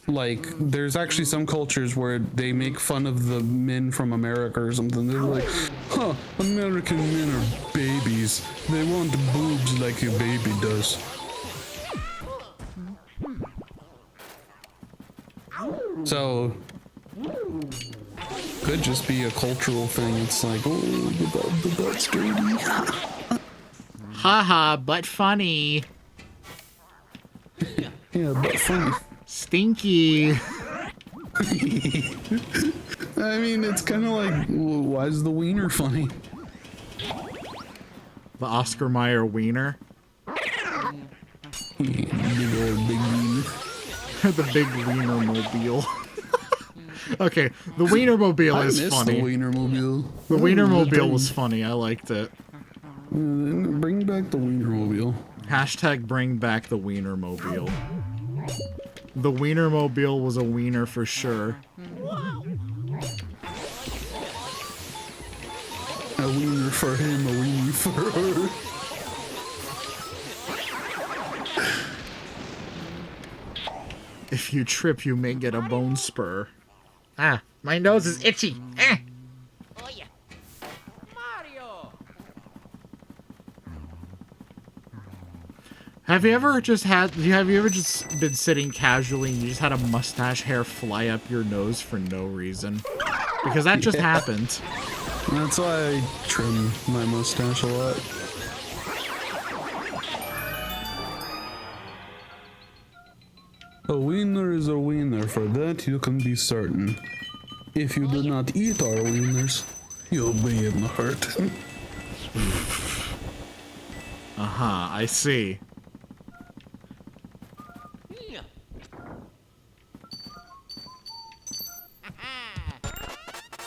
D: Like, there's actually some cultures where they make fun of the men from America or something. They're like, huh, American men are babies. They want boobs like a baby does. So, could just be a cultural thing. It's like, oh, the butt's dirty.
A: Haha, but funny.
D: Yeah, but funny.
A: Stinky.
D: I mean, it's kind of like, why is the wiener funny?
A: The Oscar Mayer wiener.
D: Big old big wiener.
A: The big wiener mobile. Okay, the Wienermobile is funny.
D: The Wienermobile.
A: The Wienermobile was funny. I liked it.
D: Bring back the Wienermobile.
A: Hashtag bring back the Wienermobile. The Wienermobile was a wiener for sure.
D: A wiener for him, a wiener for her.
A: If you trip, you may get a bone spur. Ah, my nose is itchy.
C: Oh yeah. Mario.
A: Have you ever just been sitting casually and you just had a mustache hair fly up your nose for no reason? Because that just happened.
D: That's why I trim my mustache a lot. A wiener is a wiener, for that you can be certain. If you do not eat our wieners, you'll be in the hurt.
A: Uh-huh, I see.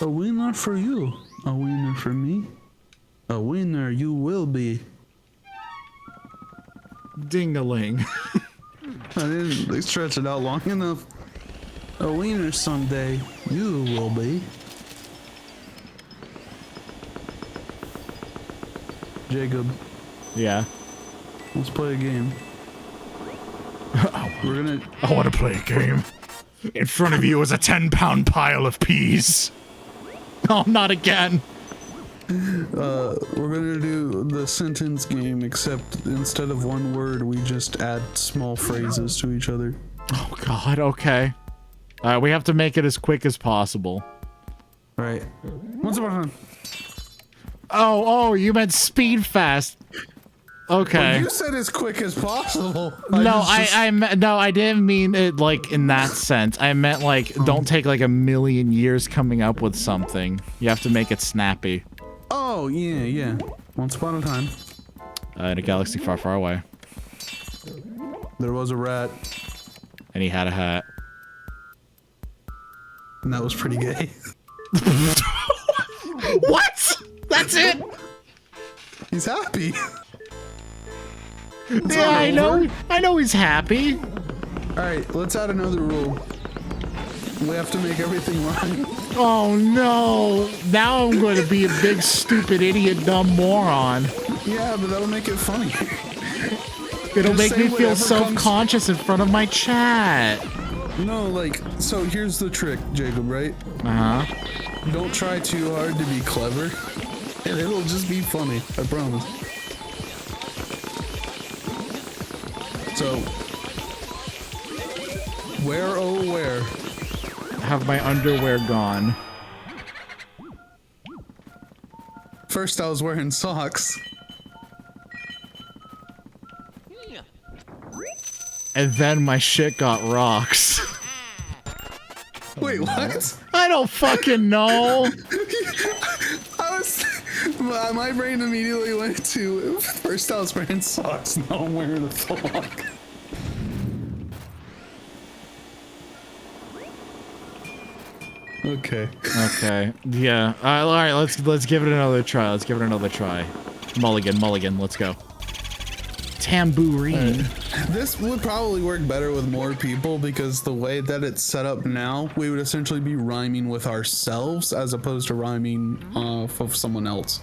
D: A wiener for you, a wiener for me. A wiener you will be.
A: Ding-a-ling.
D: I didn't stretch it out long enough. A wiener someday you will be. Jacob.
A: Yeah.
D: Let's play a game.
A: I want to play a game. In front of you is a 10-pound pile of peas. Oh, not again.
D: We're gonna do the sentence game, except instead of one word, we just add small phrases to each other.
A: Oh, God, okay. We have to make it as quick as possible.
D: Right. Once upon a time.
A: Oh, you meant speed fast. Okay.
D: Well, you said as quick as possible.
A: I didn't mean it like in that sense. I meant like don't take like a million years coming up with something. You have to make it snappy.
D: Oh, yeah. Once upon a time.
A: In a galaxy far, far away.
D: There was a rat.
A: And he had a hat.
D: And that was pretty gay.
A: What? That's it?
D: He's happy.
A: Yeah, I know he's happy.
B: Alright, let's add another rule. We have to make everything rhyme.
A: Oh no! Now I'm going to be a big, stupid, idiot, dumb moron.
B: Yeah, but that'll make it funny.
A: It'll
B: Just
A: make me
B: say
A: feel
B: whatever
A: self-conscious in front of my chat.
B: No, like, so here's the trick, Jacob, right?
A: Uh-huh.
B: Don't try too hard to be clever, and it'll just be funny, I promise. So, where, oh where?
A: Have my underwear gone.
B: First I was wearing socks.
A: And then my shit got rocks.
B: Wait, what?
A: I don't fucking know.
B: My brain immediately went to, first I was wearing socks, now I'm wearing a sock. Okay.
A: Okay. Yeah. All right. Let's give it another try. Let's give it another try. Mulligan. Let's go. Tambourine.
B: This would probably work better with more people because the way that it's set up now, we would essentially be rhyming with ourselves as opposed to rhyming off of someone else.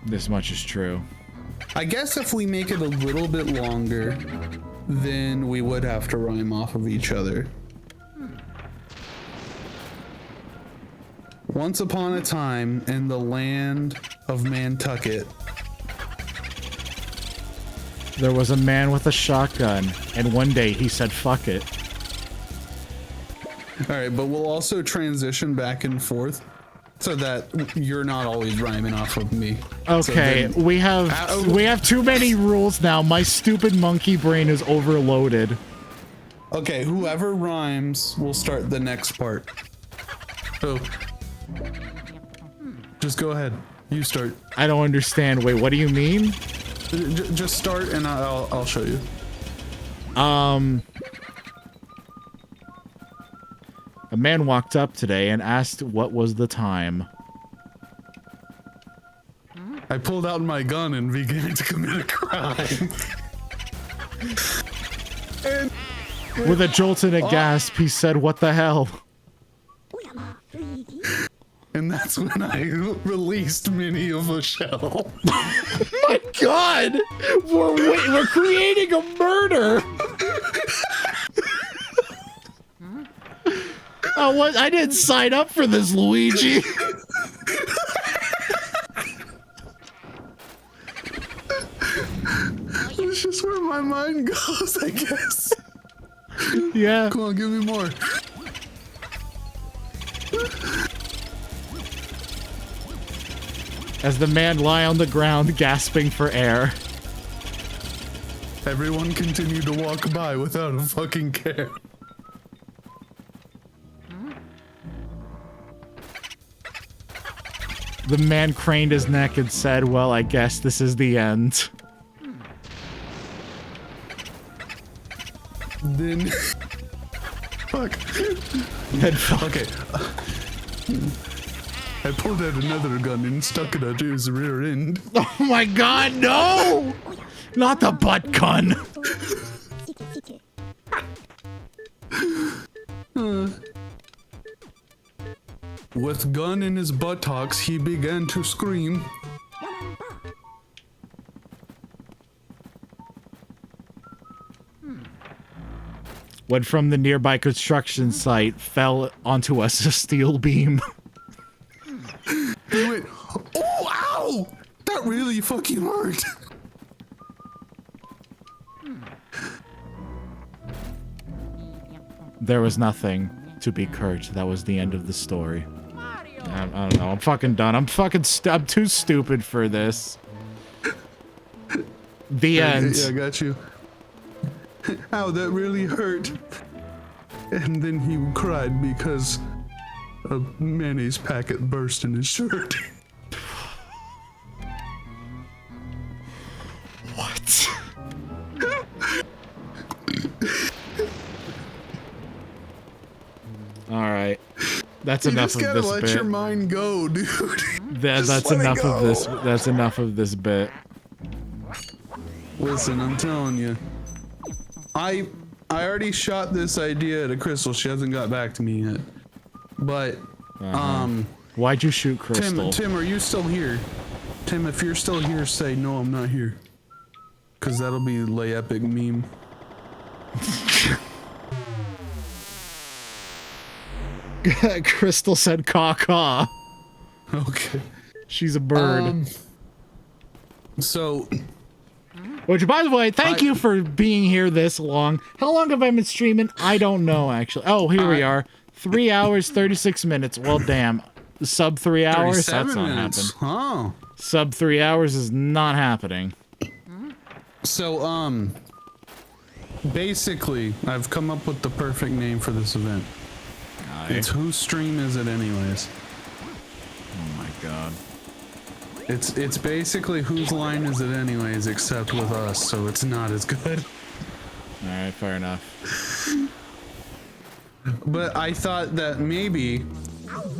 A: This much is true.
B: I guess if we make it a little bit longer, then we would have to rhyme off of each other. Once upon a time in the land of Nantucket,
A: There was a man with a shotgun, and one day he said, "Fuck it."
B: all right, but we'll also transition back and forth so that you're not always rhyming off of me.
A: Okay,
B: So then-
A: we have too many rules now. My stupid monkey brain is overloaded.
B: Okay, whoever rhymes will start the next part. So, just go ahead. You start.
A: I don't understand. Wait, what do you mean?
B: Just start, and I'll show you.
A: A man walked up today and asked what was the time.
B: I pulled out my gun and began to commit a crime. And
A: With a jolt and a gasp, he said, "What the hell?"
B: that's when I released Minnie of a shell.
A: My God, we're creating a murder. I didn't sign up for this, Luigi.
B: It's just where my mind goes, I guess.
A: Yeah.
B: Come on, give me more.
A: As the man lay on the ground, gasping for air.
B: Everyone continued to walk by without a fucking care.
A: The man craned his neck and said, "Well, I guess this is the end."
B: Then... Fuck.
A: Then fuck.
B: Okay. I pulled out another gun and stuck it onto his rear end.
A: Oh my God, no! Not the butt gun.
B: With gun in his buttocks, he began to scream.
A: When from the nearby construction site fell onto us a steel beam.
B: He went, oh, ow! That really fucking hurt.
A: There was nothing to be cursed. That was the end of the story. I don't know. I'm fucking done. I'm too stupid for this. The end.
B: Yeah, I got you. Ow, that really hurt. And then he cried because a mayonnaise packet burst in his shirt.
A: What? All right. That's
B: You
A: enough
B: just
A: of
B: gotta
A: this
B: let
A: bit.
B: your mind go, dude.
A: That's
B: let it
A: enough of
B: go.
A: this. That's enough of this bit.
B: Listen, I'm telling you.
D: I already shot this idea to Crystal. She hasn't got back to me yet. But,
A: Why'd you shoot Crystal?
D: Tim, are you still here? Tim, if you're still here, say no, I'm not here. Cause that'll be lay epic meme.
A: Crystal said caw-caw.
D: Okay.
A: She's a bird.
D: So,
A: Which, by the way, thank you for being here this long. How long have I been streaming? I don't know, actually. Oh, here we are. 3 hours, 36 minutes. Well, damn. Sub 3 hours? That's not happening.
D: Oh.
A: Sub 3 hours is not happening.
D: So, basically, I've come up with the perfect name for this event. It's whose stream is it anyways?
A: Oh my god.
D: It's basically whose line is it anyways, except with us, so it's not as good.
A: Alright, fair enough.
D: But I thought that maybe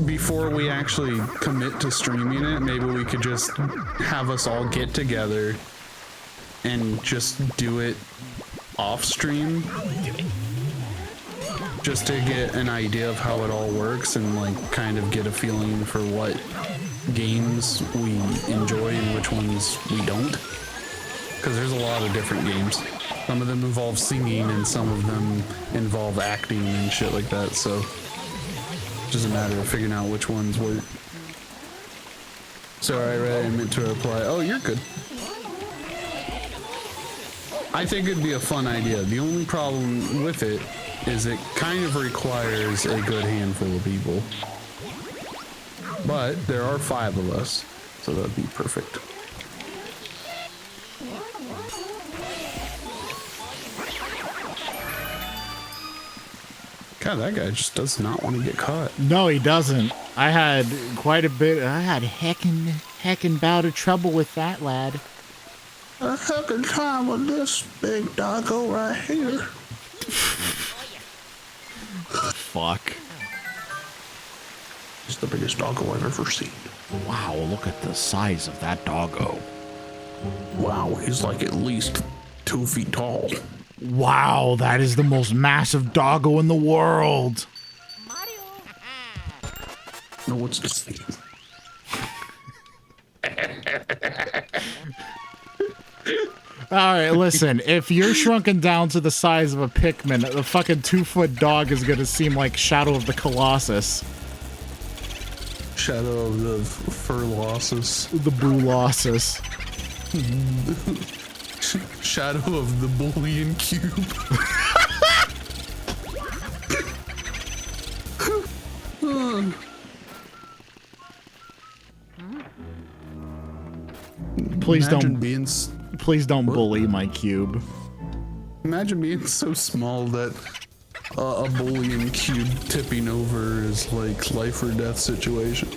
D: before we actually commit to streaming it, maybe we could just have us all get together and just do it off stream. Just to get an idea of how it all works and like kind of get a feeling for what games we enjoy and which ones we don't. Because there's a lot of different games. Some of them involve singing and some of them involve acting and shit like that, so it's just a matter of figuring out which ones work. Sorry, I meant to reply. Oh, you're good. I think it'd be a fun idea. The only problem with it is it kind of requires a good handful of people. But there are 5 of us, so that'd be perfect. God, that guy just does not want to get caught.
A: No, he doesn't. I had quite a bit. I had heckin' bout of trouble with that lad.
D: A heckin' time with this big doggo right here.
A: Fuck.
D: He's the biggest doggo I've ever seen.
A: Wow, look at the size of that doggo.
D: Wow, he's like at least 2 feet tall.
A: Wow, that is the most massive doggo in the world.
D: No, it's just...
A: Alright, listen, if you're shrunken down to the size of a Pikmin, the fucking 2-foot dog is gonna seem like Shadow of the Colossus.
D: Shadow of the Furlossus.
A: The Boolossus.
D: Shadow of the Boolean Cube.
A: Please
D: Imagine
A: don't
D: being...
A: Please don't bully my cube.
D: Imagine being so small that a Boolean cube tipping over is like life or death situation.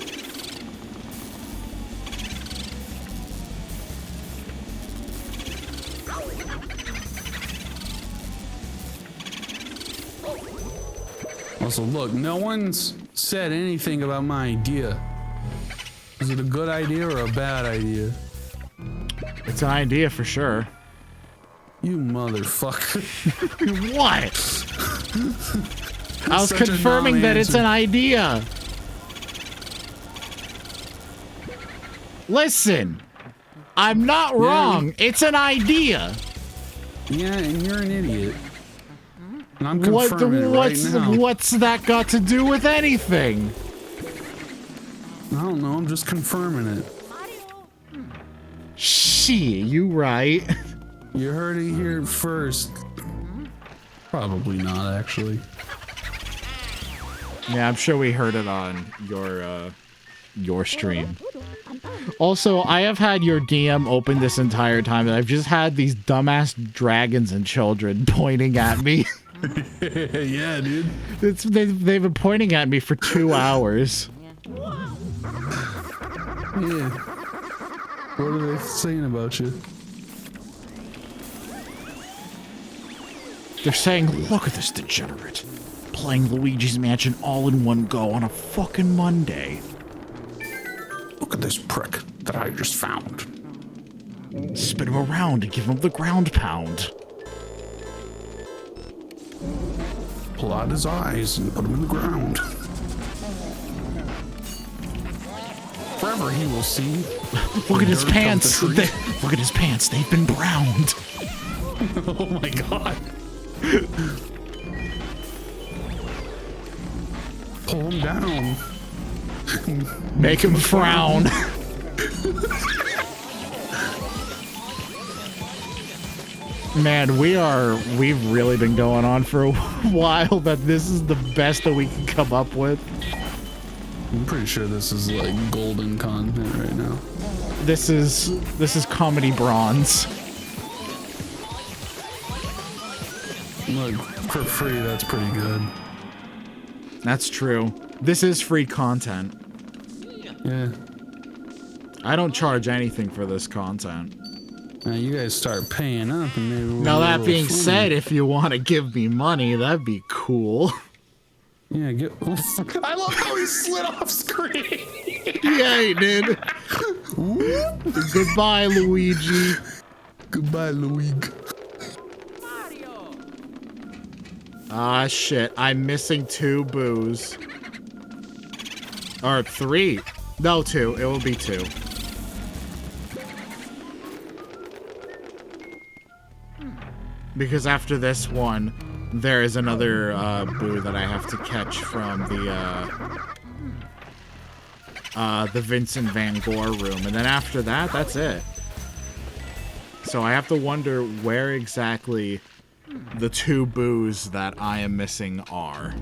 D: Also, look, no one's said anything about my idea. Is it a good idea or a bad idea?
A: It's an idea for sure.
D: You motherfucker.
A: What? I was confirming that it's an idea. Listen, I'm not wrong. It's an idea.
D: Yeah, and you're an idiot. And I'm confirming
A: what's
D: right now.
A: what's that got to do with anything?
D: I don't know, I'm just confirming it.
A: Shit, you right.
D: You heard it here first. Probably not, actually.
A: Yeah, I'm sure we heard it on your stream. Also, I have had your DM open this entire time, and I've just had these dumbass dragons and children pointing at me.
D: Yeah, dude.
A: They've been pointing at me for 2 hours.
D: Yeah. What are they saying about you?
A: They're saying, look at this degenerate. Playing Luigi's Mansion all in one go on a fucking Monday.
D: Look at this prick that I just found.
A: Spin him around and give him the ground pound.
D: Pull out his eyes and put him in the ground. Forever he will see.
A: Look at his
D: dirt of the
A: pants.
D: tree.
A: Look at his pants. They've been browned.
D: Oh my god. Pull him down.
A: Make him frown. Man, we've really been going on for a while, but this is the best that we can come up with.
D: I'm pretty sure this is like golden content right now.
A: This is comedy bronze.
D: Look, for free, that's pretty good.
A: That's true. This is free content.
D: Yeah.
A: I don't charge anything for this content.
D: Now you guys start paying up and maybe we'll
A: Now
D: get a
A: that
D: little
A: being
D: food.
A: said, if you want to give me money, that'd be cool.
D: Yeah, get. I love how he slid off screen.
A: Yeah, he did. Goodbye, Luigi.
D: Goodbye, Luigi.
C: Mario!
A: Ah, shit. I'm missing 2 boos. Or 3. No, 2. It will be 2. Because after this one, there is another boo that I have to catch from the Vincent Van Gogh room. And then after that, that's it. So I have to wonder where exactly the 2 boos that I am missing are.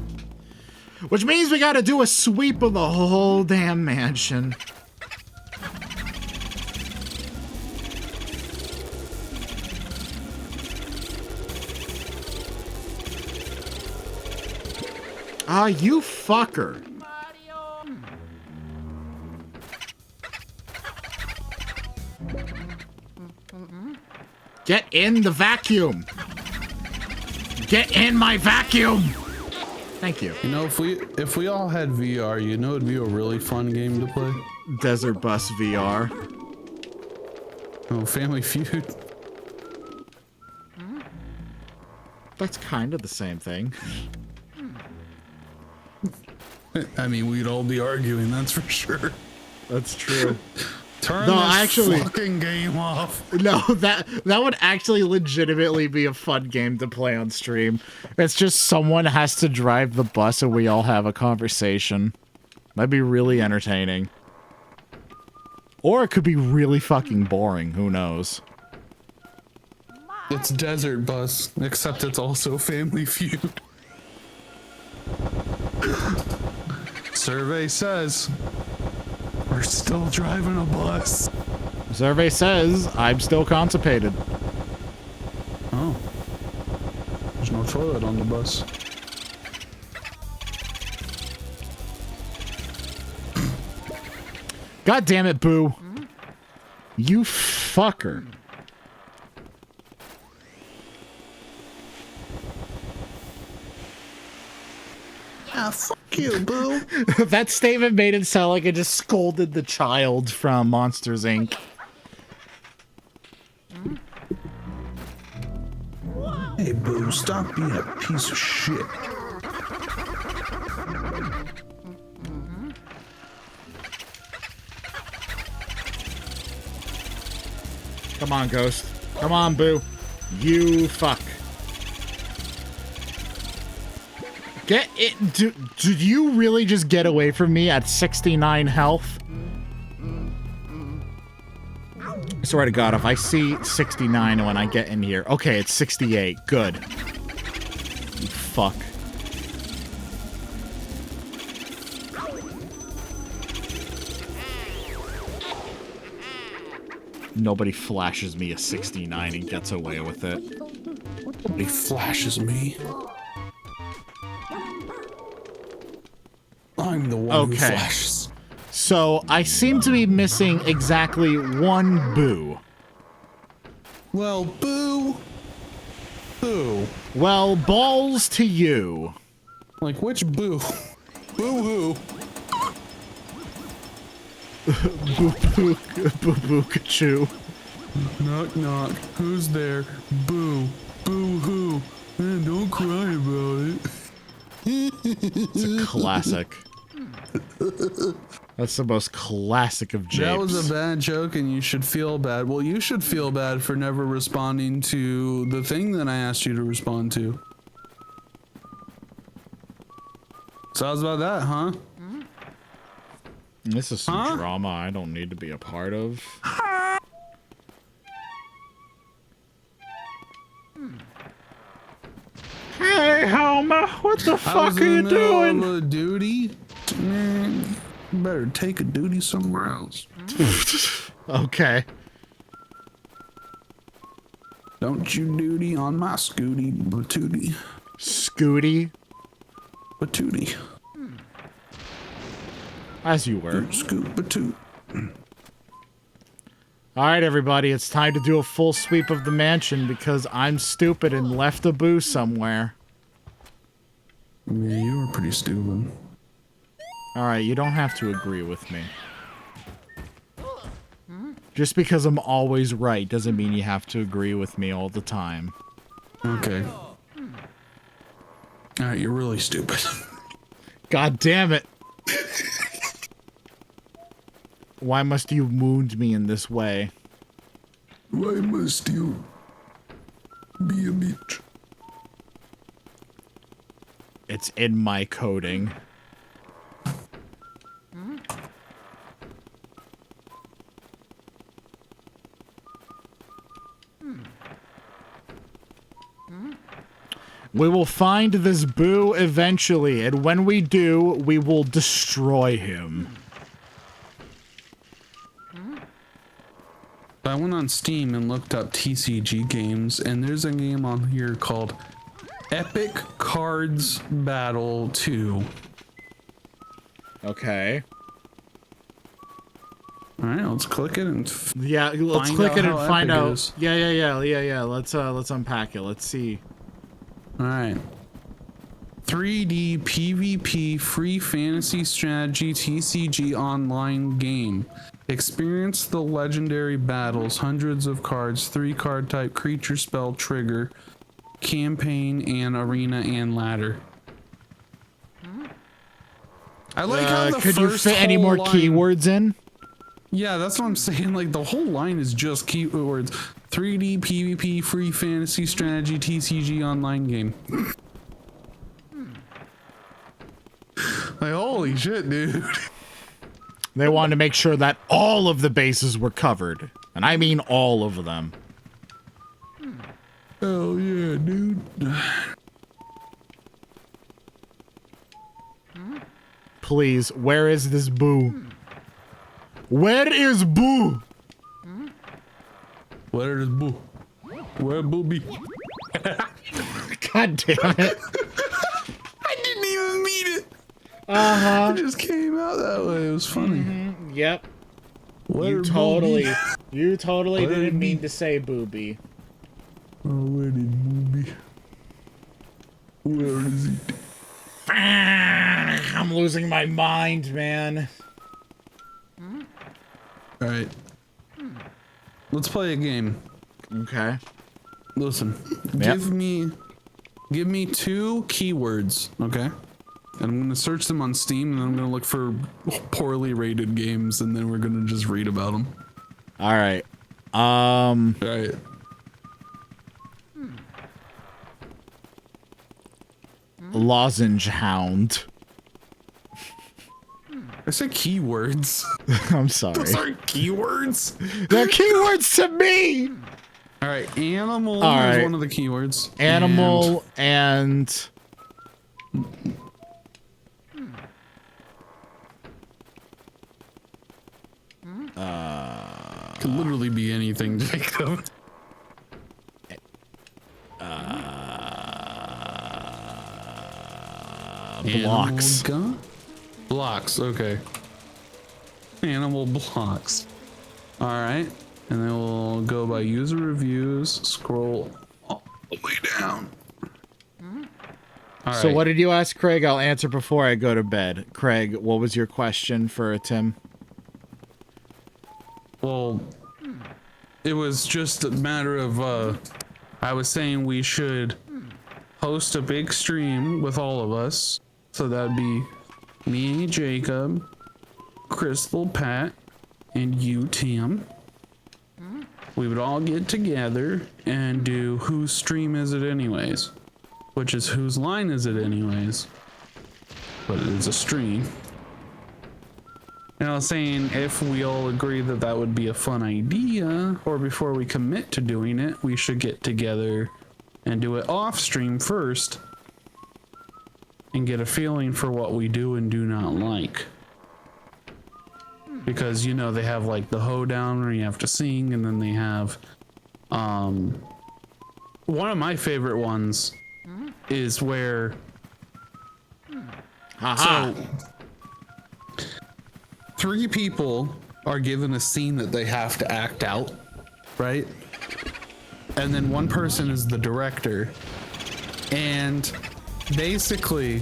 A: Which means we gotta do a sweep of the whole damn mansion. Ah, you fucker.
C: Mario!
A: Get in the vacuum. Get in my vacuum. Thank you.
D: You know, if we all had VR, you know, it'd be a really fun game to play.
A: Desert Bus VR.
D: Oh, Family Feud.
A: That's kind of the same thing.
D: I mean, we'd all be arguing, that's for sure.
A: That's true.
D: Turn
A: No,
D: this
A: actually-
D: fucking game off.
A: No, that would actually legitimately be a fun game to play on stream. It's just someone has to drive the bus and we all have a conversation. That'd be really entertaining. Or it could be really fucking boring, who knows.
D: It's Desert Bus, except it's also Family Feud. Survey says we're still driving a bus.
A: Survey says I'm still constipated.
D: Oh. There's no toilet on the bus.
A: God damn it, Boo. You fucker.
D: Ah, fuck you, boo.
A: That statement made it sound like I just scolded the child from Monsters, Inc.
D: Hey, boo, stop being a piece of shit.
A: Come on, Ghost. Come on, Boo. You fuck. Get it. Did you really just get away from me at 69 health? I swear to God, if I see 69 when I get in here. Okay, it's 68. Good. You fuck. Nobody flashes me a 69 and gets away with it.
D: He flashes me. I'm the one who
A: Okay.
D: flashes.
A: So, I seem to be missing exactly 1 boo.
D: Well, boo. Boo.
A: Well, balls to you.
D: Like, which boo? Boo-hoo.
A: Boo-boo-Pikachu.
D: Knock, knock. Who's there? Boo. Boo-hoo.
B: Don't cry about it.
A: It's a classic. That's the most classic of japes.
B: That was a bad joke and you should feel bad. Well, you should feel bad for never responding to the thing that I asked you to respond to. So how's about that, huh?
A: This is some drama I don't need to be a part of. Hey, Helma, what the fuck are you doing?
B: A duty? Man, you better take a duty somewhere else.
A: Okay.
B: Don't you duty on my scooty, batooty.
A: Scooty,
B: Batooty.
A: as you were.
B: Scoot batoot.
A: Alright, everybody, it's time to do a full sweep of the mansion because I'm stupid and left a boo somewhere.
B: Yeah, you were pretty stupid.
A: Alright, you don't have to agree with me. Just because I'm always right doesn't mean you have to agree with me all the time.
B: Okay. Alright, you're really stupid.
A: God damn it! Why must you wound me in this way?
E: Why must you be a bitch?
A: It's in my coding. We will find this boo eventually, and when we do, we will destroy him.
B: I went on Steam and looked up TCG games, and there's a game on here called Epic Cards Battle 2.
A: Okay.
B: Alright, let's click it and
A: Yeah, let's
B: Find
A: click
B: out
A: it and
B: how
A: find
B: epic it
A: out.
B: is.
A: Yeah. Let's unpack it. Let's see.
B: Alright. 3D PvP free fantasy strategy TCG online game. Experience the legendary battles, hundreds of cards, 3 card type creature spell trigger, campaign and arena and ladder. I like how the
A: could you
B: first
A: fit any
B: whole
A: more
B: line-
A: keywords in?
B: Yeah, that's what I'm saying. Like the whole line is just keywords. 3D PvP free fantasy strategy TCG online game. Like holy shit, dude.
A: They wanted to make sure that all of the bases were covered. And I mean all of them.
B: Hell yeah, dude.
A: Please, where is this boo? Where is boo?
B: Where is Boo? Where Boo be?
A: God damn it.
B: I didn't even mean it.
A: Uh-huh.
B: It just came out that way. It was funny.
A: Yep.
B: Where
A: You
B: Boo
A: totally
B: be? Where
A: didn't mean
B: be?
A: to say booby.
B: Oh, where did Boo be? Where is he?
A: I'm losing my mind, man.
B: All right. Let's play a game.
A: Okay.
B: Listen,
A: Yep.
B: give me 2 keywords, okay? And I'm gonna search them on Steam, and I'm gonna look for poorly rated games, and then we're gonna just read about them.
A: All right.
B: All right.
A: Lozenge hound.
B: I said keywords.
A: I'm sorry.
B: Those aren't keywords.
A: They're keywords to me.
B: All right, animal
A: All
B: is
A: right.
B: one of the keywords.
A: Animal and
B: Could literally be anything, Jacob.
A: blocks.
B: Animal blocks, okay. Animal blocks. All right, and then we'll go by user reviews, scroll all the way down. All
A: So
B: right.
A: what did you ask, Craig? I'll answer before I go to bed. Craig, what was your question for Tim?
B: Well, it was just a matter of, I was saying we should
D: host a big stream with all of us. So that'd be me, Jacob, Crystal, Pat, and you, Tim. We would all get together and do whose stream is it anyways, which is whose line is it anyways, but it is a stream. And I was saying if we all agree that that would be a fun idea, or before we commit to doing it, we should get together and do it off stream first and get a feeling for what we do and do not like. Because, you know, they have like the hoedown where you have to sing, and then they have one of my favorite ones is where so 3 people are given a scene that they have to act out, right? And then one person is the director, and basically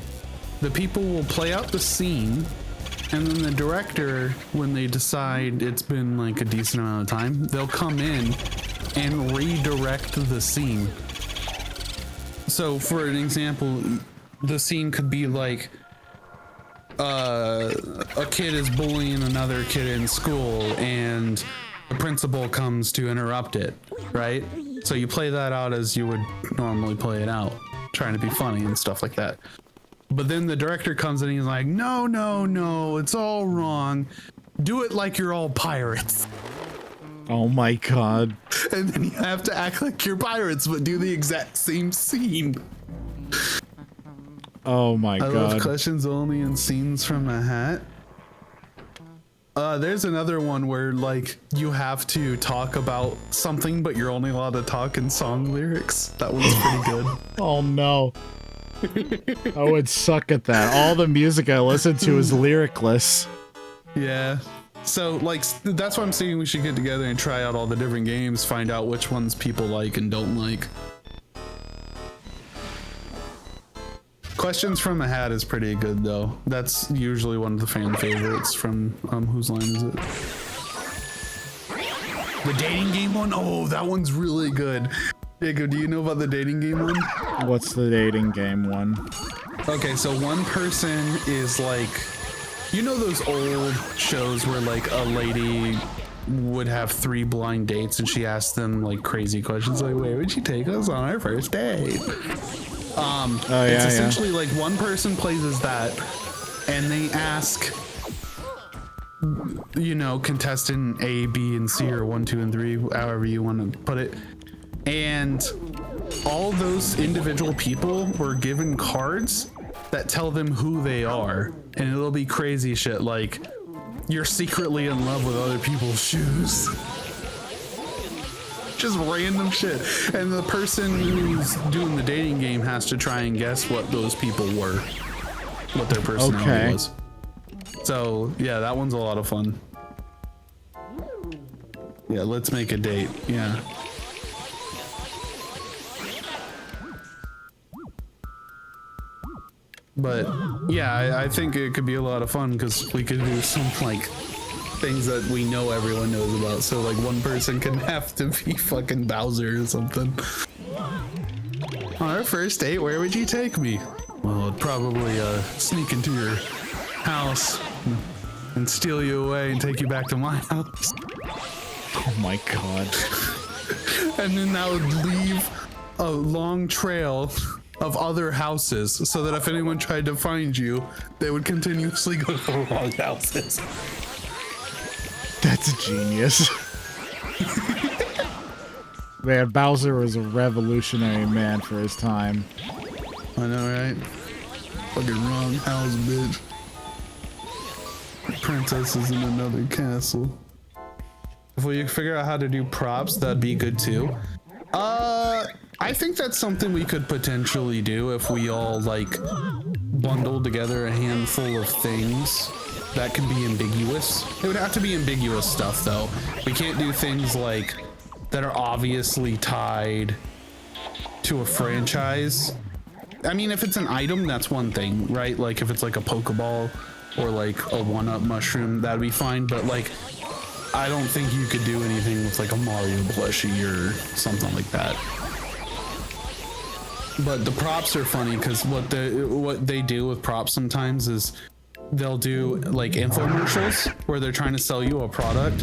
D: the people will play out the scene, and then the director, when they decide it's been like a decent amount of time, they'll come in and redirect the scene. So for an example, the scene could be like a kid is bullying another kid in school and the principal comes to interrupt it, right? So you play that out as you would normally play it out, trying to be funny and stuff like that. But then the director comes in and he's like, no, no, no, it's all wrong. Do it like you're all pirates.
A: Oh my god.
D: And then you have to act like you're pirates, but do the exact same scene.
A: Oh my
D: I
A: god.
D: love questions only and scenes from a hat. There's another one where like you have to talk about something, but you're only allowed to talk in song lyrics. That one's pretty good.
A: Oh no. I would suck at that. All the music I listen to is lyricless.
D: Yeah. So like that's why I'm saying we should get together and try out all the different games, find out which ones people like and don't like. Questions from a Hat is pretty good though. That's usually one of the fan favorites from whose line is it? The dating game one? Oh, that one's really good. Jacob, do you know about the dating game one?
A: What's the dating game one?
D: Okay, so one person is like, you know those old shows where like a lady would have 3 blind dates and she asked them like crazy questions like, where would you take us on our first date? It's essentially like one person plays as that and they ask, you know, contestant A, B, and C, or 1, 2, and 3, however you want to put it. And all those individual people were given cards that tell them who they are. And it'll be crazy shit like you're secretly in love with other people's shoes. Just random shit. And the person who's doing the dating game has to try and guess what those people were, what their personality was. So yeah, that one's a lot of fun. Yeah, let's make a date. Yeah. But yeah, I think it could be a lot of fun because we could do some like things that we know everyone knows about. So like one person can have to be fucking Bowser or something. On our first date, where would you take me? Well, I'd probably sneak into your house and steal you away and take you back to my house.
A: Oh my god.
D: And then that would leave a long trail of other houses so that if anyone tried to find you, they would continuously go to the wrong houses.
A: That's genius. Man, Bowser was a revolutionary man for his time.
D: I know, right? Fucking wrong house, bitch. The princess is in another castle. If we could figure out how to do props, that'd be good too. I think that's something we could potentially do if we all like bundle together a handful of things that can be ambiguous. It would have to be ambiguous stuff though. We can't do things like that are obviously tied to a franchise. I mean, if it's an item, that's one thing, right? Like if it's like a Pokeball or like a 1-Up mushroom, that'd be fine. But like, I don't think you could do anything with like a Mario plushie or something like that. But the props are funny because what they do with props sometimes is they'll do like infomercials where they're trying to sell you a product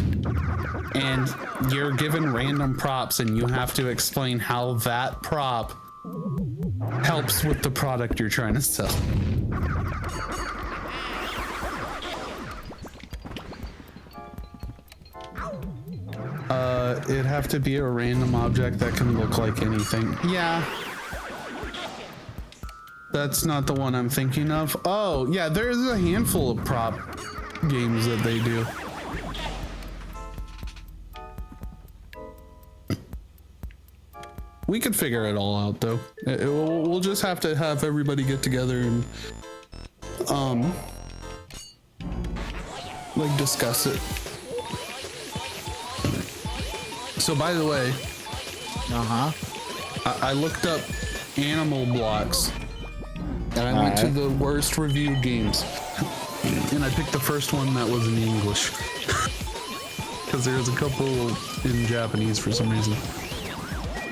D: and you're given random props and you have to explain how that prop helps with the product you're trying to sell. It'd have to be a random object that can look like anything. Yeah. That's not the one I'm thinking of. Oh, yeah, there's a handful of prop games that they do. We could figure it all out, though. We'll just have to have everybody get together and, like, discuss it. So, by the way, I looked up animal blocks. And I went to the worst reviewed games. And I picked the first one that was in English. Because there's a couple in Japanese for some reason.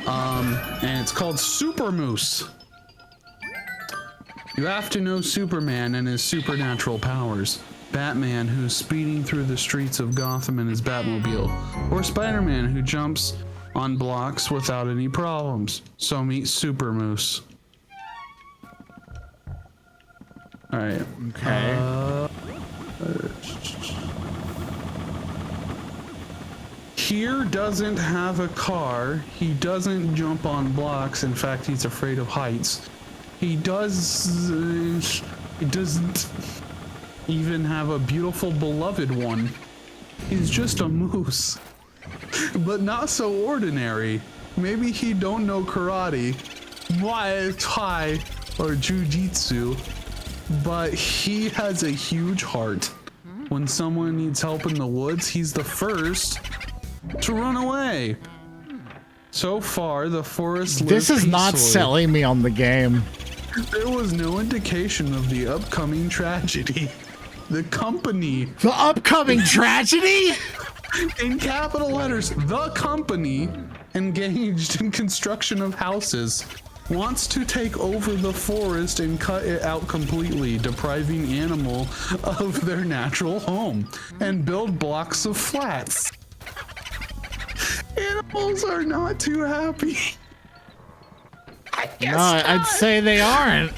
D: And it's called Super Moose. You have to know Superman and his supernatural powers. Batman, who's speeding through the streets of Gotham in his Batmobile. Or Spider-Man, who jumps on blocks without any problems. So meet Super Moose. All right.
A: Okay.
D: Here doesn't have a car. He doesn't jump on blocks. In fact, he's afraid of heights. He doesn't even have a beautiful beloved one. He's just a moose, but not so ordinary. Maybe he don't know karate, Muay Thai, or Jiu-Jitsu. But he has a huge heart. When someone needs help in the woods, he's the first to run away. So far, the forest
A: This is
D: lives
A: not
D: peacefully.
A: selling me on the game.
D: There was no indication of the upcoming tragedy. The company,
A: The upcoming tragedy?
D: in capital letters, the company engaged in construction of houses wants to take over the forest and cut it out completely, depriving animal of their natural home, and build blocks of flats. Animals are not too happy. I guess
A: No, I'd
D: not.
A: say they aren't.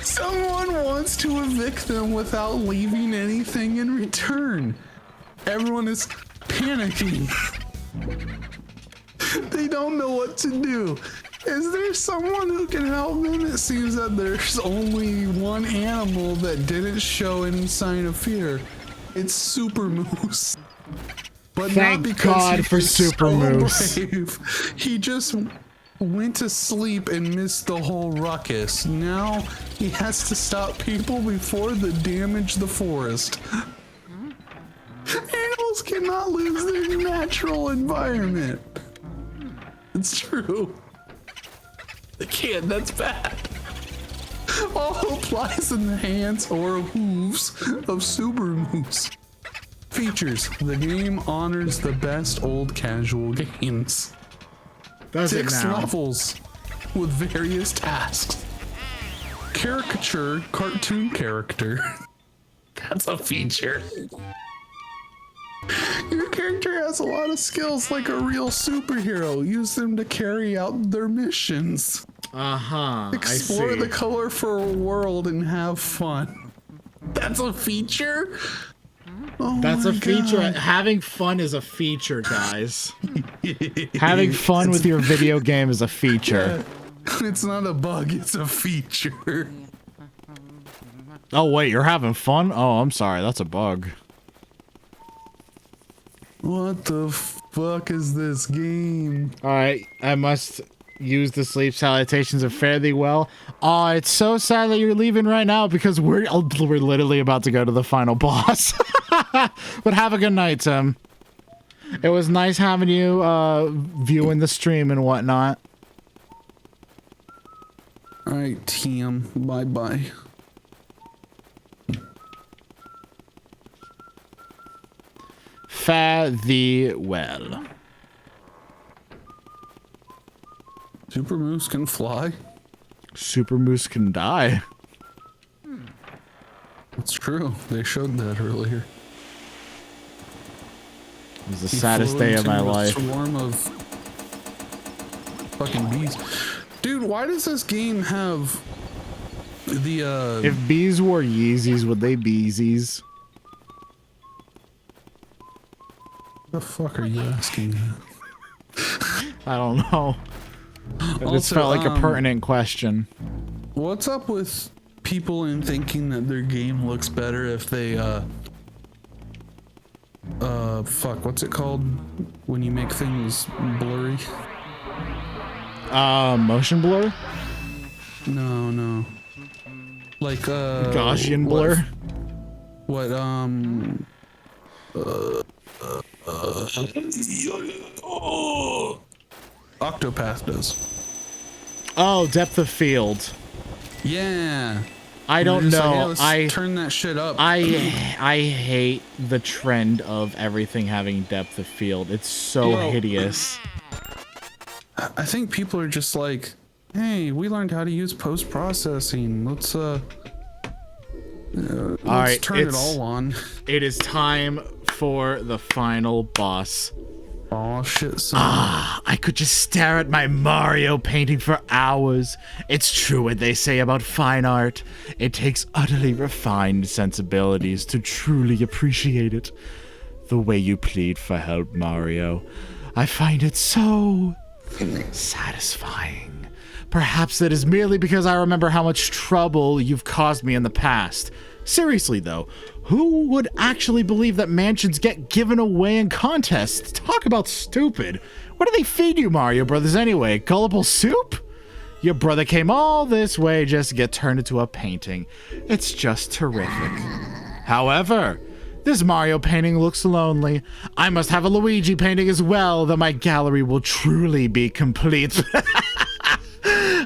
D: Someone wants to evict them without leaving anything in return. Everyone is panicking. They don't know what to do. Is there someone who can help them? It seems that there's only one animal that didn't show any sign of fear. It's Super Moose. But
A: Thank
D: not because
A: God
D: he
A: for
D: is
A: Super
D: so
A: Moose.
D: brave. He just went to sleep and missed the whole ruckus. Now he has to stop people before they damage the forest. Animals cannot lose their natural environment. It's true. They can't, that's bad. All applies in the hands or hooves of Super Moose. Features: the game honors the best old casual games.
A: Does it
D: 6
A: now?
D: levels with various tasks. Caricature cartoon character. That's a feature. Your character has a lot of skills like a real superhero. Use them to carry out their missions.
A: I
D: Explore
A: see.
D: the colorful world and have fun. That's a feature? Oh
A: That's a
D: my
A: feature.
D: God.
A: Having fun is a feature, guys. Having fun with your video game is a feature.
D: It's not a bug, it's a feature.
A: Oh, wait, you're having fun? Oh, I'm sorry. That's a bug.
D: What the fuck is this game?
A: Alright, I must use the sleep salutations of fare thee well. Aw, it's so sad that you're leaving right now because we're literally about to go to the final boss. But have a good night, Tim. It was nice having you viewing the stream and whatnot.
D: Alright, Tim. Bye-bye.
A: Fare thee well.
D: Super Moose can fly?
A: Super Moose can die.
D: It's true. They showed that earlier.
A: It was the
D: He
A: saddest
D: flew
A: day of my
D: into a
A: life.
D: Swarm of fucking bees. Dude, why does this game have the
A: If bees wore Yeezys, would they be Yeezys?
D: the fuck are you asking?
A: I don't know. It just
D: Also,
A: felt like a pertinent question.
D: What's up with people in thinking that their game looks better if they fuck, what's it called when you make things blurry?
A: Motion blur?
D: No. Like
A: Gaussian blur?
D: What Octopath does.
A: Oh, depth of field.
D: Yeah.
A: I don't
D: Just like,
A: know.
D: yeah, let's turn that shit up.
A: I hate the trend of everything having depth of field. It's so
D: Well,
A: hideous.
D: I think people are just like, hey, we learned how to use post-processing. Let's
A: right,
D: turn it all on.
A: It is time for the final boss.
D: Oh shit, son.
A: I could just stare at my Mario painting for hours. It's true what they say about fine art. It takes utterly refined sensibilities to truly appreciate it. The way you plead for help, Mario. I find it so satisfying. Perhaps that is merely because I remember how much trouble you've caused me in the past. Seriously, though, who would actually believe that mansions get given away in contests? Talk about stupid. What do they feed you, Mario Brothers, anyway? Gullible soup? Your brother came all this way just to get turned into a painting. It's just terrific. However, this Mario painting looks lonely. I must have a Luigi painting as well, that my gallery will truly be complete.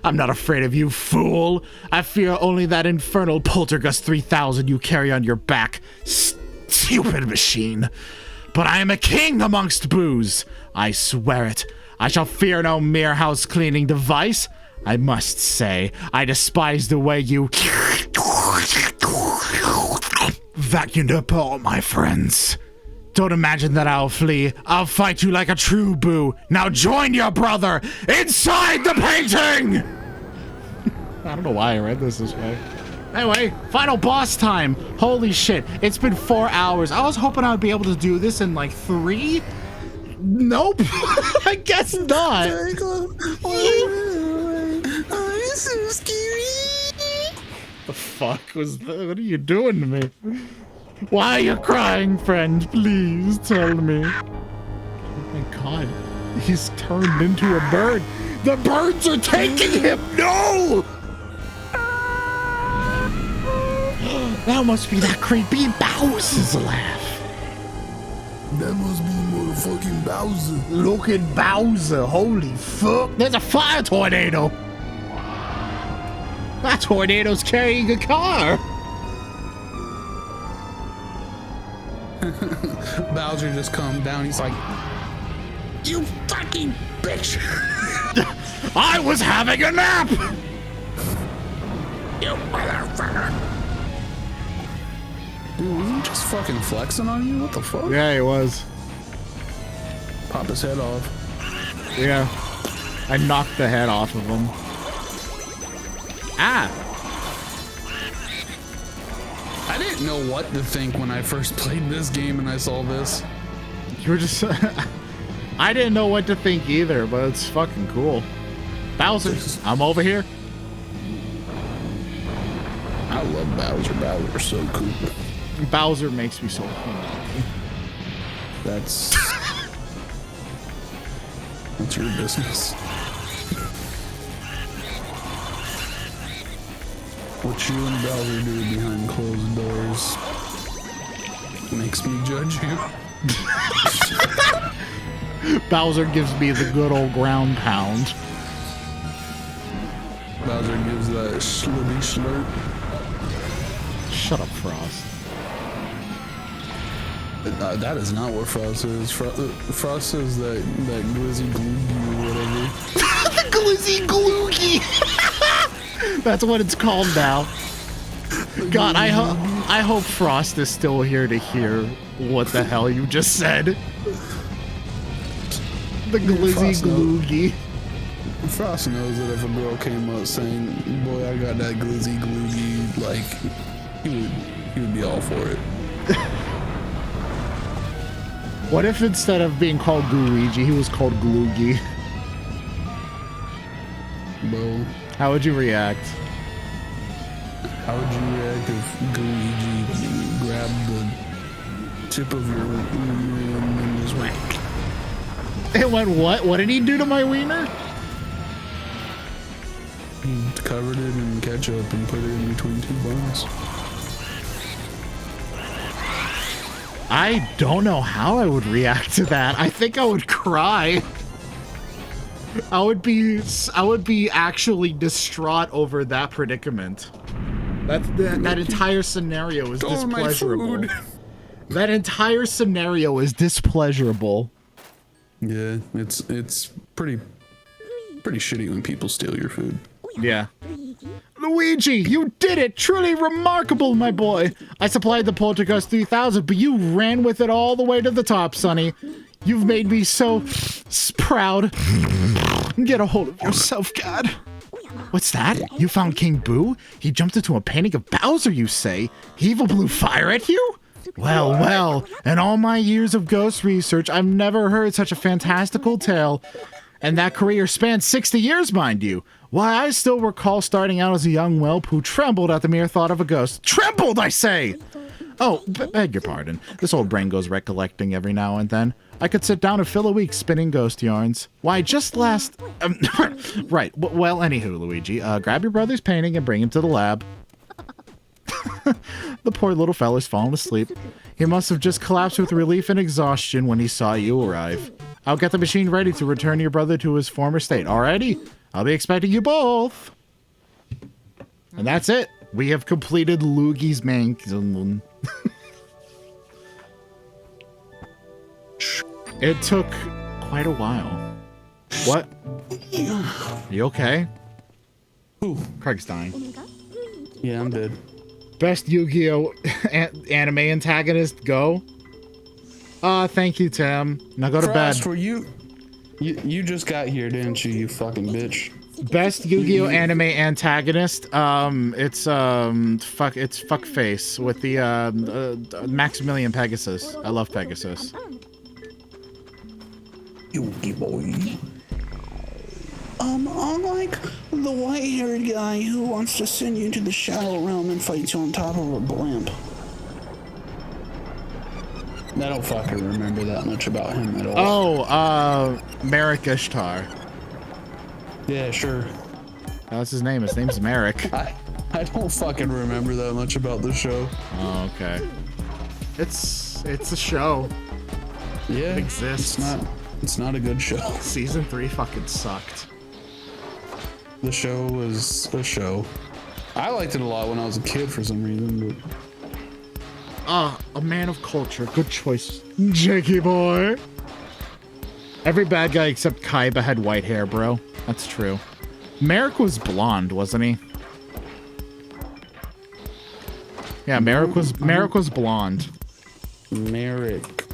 A: I'm not afraid of you, fool. I fear only that infernal Poltergust 3000 you carry on your back. Stupid machine. But I am a king amongst boos. I swear it. I shall fear no mere house cleaning device. I must say, I despise the way you vacuumed up all my friends. Don't imagine that I'll flee. I'll fight you like a true boo. Now join your brother inside the painting! I don't know why I read this way. Anyway, final boss time. Holy shit, it's been 4 hours. I was hoping I would be able to do this in like 3. Nope. I guess not.
D: Oh, it's so scary.
A: The fuck was that? What are you doing to me? Why are you crying, friend? Please tell me. Oh my god. He's turned into a bird. The birds are taking him! No! That must be that creepy Bowser's laugh.
E: That must be motherfucking Bowser.
A: Look at Bowser. Holy fuck. There's a fire tornado. That tornado's carrying a car.
D: Bowser just calmed down. He's like, you fucking bitch.
A: I was having a nap.
D: You motherfucker. Dude, was he just fucking flexing on you? What the fuck?
A: Yeah, he was.
D: Pop his head off.
A: Yeah. I knocked the head off of him. Ah.
D: I didn't know what to think when I first played this game and I saw this.
A: You were just... I didn't know what to think either, but it's fucking cool. Bowser, I'm over here.
D: I love Bowser. Bowser's so cool.
A: Bowser makes me so happy.
D: That's your business. What you and Bowser do behind closed doors makes me judge you.
A: Bowser gives me the good old ground pound.
D: Bowser gives that slurpy slurp.
A: Shut up, Frost.
D: That is not what Frost is. Frost is that glizzy gloogie or whatever.
A: The glizzy gloogie! That's what it's called now. God, I hope Frost is still here to hear what the hell you just said. The glizzy gloogie.
D: Frost knows that if a girl came up saying, boy, I got that glizzy gloogie, like, he would be all for it.
A: What if instead of being called Luigi, he was called Gloogie?
D: Well,
A: How would you react?
D: how would you react if Luigi grabbed the tip of your wiener and just went?
A: It went what? What did he do to my wiener?
D: He covered it in ketchup and put it in between two buns.
A: I don't know how I would react to that. I think I would cry. I would be actually distraught over that predicament. That entire scenario is displeasurable. That entire scenario is displeasurable.
D: Yeah, it's pretty shitty when people steal your food.
A: Yeah. Luigi, you did it! Truly remarkable, my boy! I supplied the Poltergeist 3000, but you ran with it all the way to the top, Sonny. You've made me so proud. Get a hold of yourself, God. What's that? You found King Boo? He jumped into a painting of Bowser, you say? He even blew fire at you? Well, well, in all my years of ghost research, I've never heard such a fantastical tale. And that career spanned 60 years, mind you. Why, I still recall starting out as a young whelp who trembled at the mere thought of a ghost. Trembled, I say! Oh, beg your pardon. This old brain goes recollecting every now and then. I could sit down and fill a week spinning ghost yarns. Why, just last... right, well, anywho, Luigi, grab your brother's painting and bring him to the lab. The poor little fella's fallen asleep. He must have just collapsed with relief and exhaustion when he saw you arrive. I'll get the machine ready to return your brother to his former state. Alrighty? I'll be expecting you both. And that's it. We have completed Luigi's main... It took quite a while. What? You okay?
D: Ooh.
A: Craig's dying.
D: Yeah, I'm dead.
A: Best Yu-Gi-Oh! Anime antagonist, go. Thank you, Tim. Now go to
D: Frost,
A: bed.
D: were you just got here, didn't you, you fucking bitch?
A: Best Yu-Gi-Oh! Anime antagonist. It's Fuckface with the Maximilian Pegasus. I love Pegasus.
D: Yu-Gi boy. Unlike the white-haired guy who wants to send you into the shadow realm and fight you on top of a blimp. I don't fucking remember that much about him at all.
A: Oh, Merrick Ishtar.
D: Yeah, sure.
A: That's his name. His name's Merrick.
D: I don't fucking remember that much about the show.
A: Oh, okay. It's a show.
D: Yeah,
A: It exists.
D: It's not a good show.
A: Season 3 fucking sucked.
D: The show was a show. I liked it a lot when I was a kid for some reason, but...
A: A man of culture. Good choice, Jakey boy. Every bad guy except Kaiba had white hair, bro. That's true. Merrick was blonde, wasn't he? Yeah, Merrick was blonde.
D: Merrick.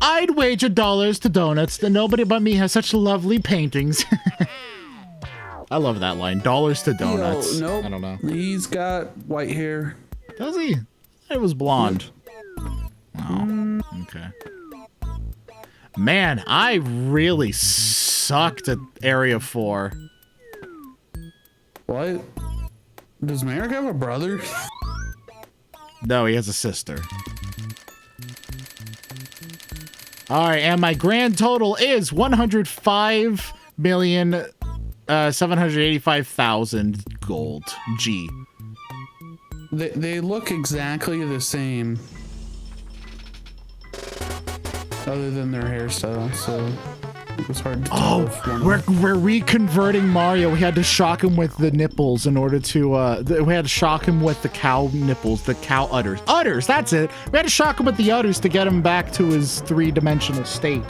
A: I'd wager dollars to donuts that nobody but me has such lovely paintings. I love that line. Dollars to donuts.
D: Nope.
A: I don't know.
D: He's got white hair.
A: Does he? It was blonde. Oh, okay. Man, I really sucked at Area 4.
D: What? Does Merrick have a brother?
A: No, he has a sister. Alright, and my grand total is 105,785,000 gold. G.
D: They look exactly the same. Other than their hairstyle, so it was hard to tell.
A: We're reconverting Mario. We had to shock him with the nipples in order to, we had to shock him with the cow nipples, the cow udders. Udders, that's it! We had to shock him with the udders to get him back to his three-dimensional state.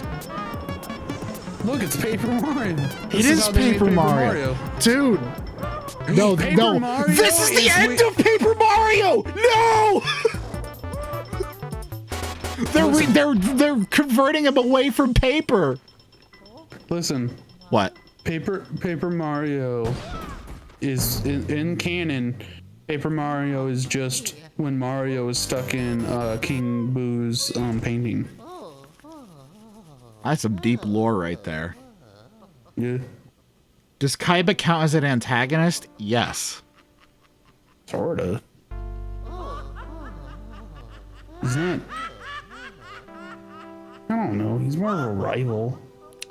D: Look, it's Paper Mario.
A: It is Paper Mario. Dude. No, no.
D: Mario
A: This is the end of Paper Mario. No. They're converting him away from paper.
D: Listen.
A: What?
D: Paper Mario is in canon. Paper Mario is just when Mario is stuck in King Boo's painting.
A: That's some deep lore right there.
D: Yeah.
A: Does Kaiba count as an antagonist? Yes.
D: Sorta. He's not. I don't know. He's more of a rival.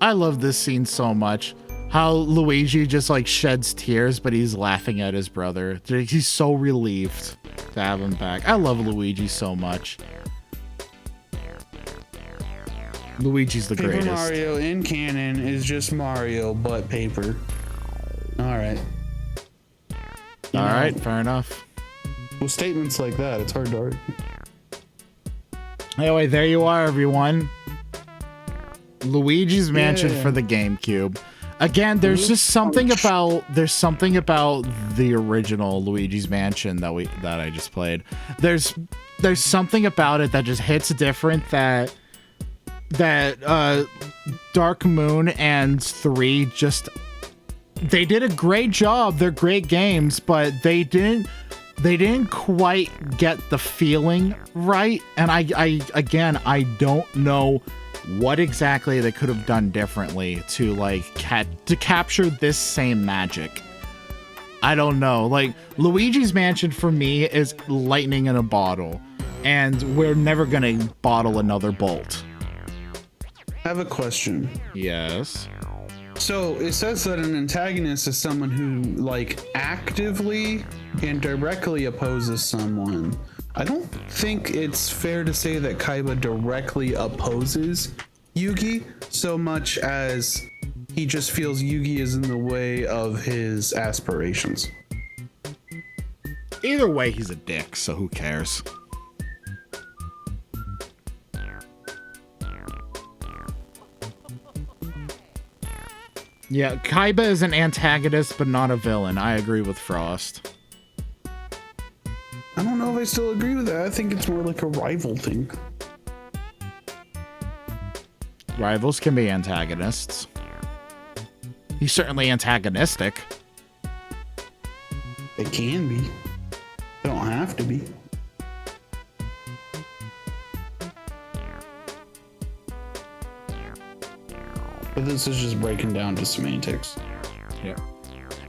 A: I love this scene so much. How Luigi just like sheds tears, but he's laughing at his brother. He's so relieved to have him back. I love Luigi so much. Luigi's the greatest.
D: Paper Mario in canon is just Mario, but paper. Alright.
A: Alright, fair enough.
D: With statements like that, it's hard to argue.
A: Anyway, there you are, everyone. Luigi's Mansion
D: Yeah.
A: for the GameCube. Again, there's just something about the original Luigi's Mansion that I just played. There's something about it that just hits different that Dark Moon and 3 just they did a great job. They're great games, but they didn't quite get the feeling right. And I don't know what exactly they could have done differently to to capture this same magic. I don't know. Like, Luigi's Mansion for me is lightning in a bottle, and we're never gonna bottle another bolt.
D: I have a question.
A: Yes.
D: So it says that an antagonist is someone who actively and directly opposes someone. I don't think it's fair to say that Kaiba directly opposes Yugi so much as he just feels Yugi is in the way of his aspirations.
A: Either way, he's a dick, so who cares? Yeah, Kaiba is an antagonist, but not a villain. I agree with Frost.
D: I don't know if I still agree with that. I think it's more like a rival thing.
A: Rivals can be antagonists. He's certainly antagonistic.
D: They can be. They don't have to be. But this is just breaking down to semantics.
A: Yeah.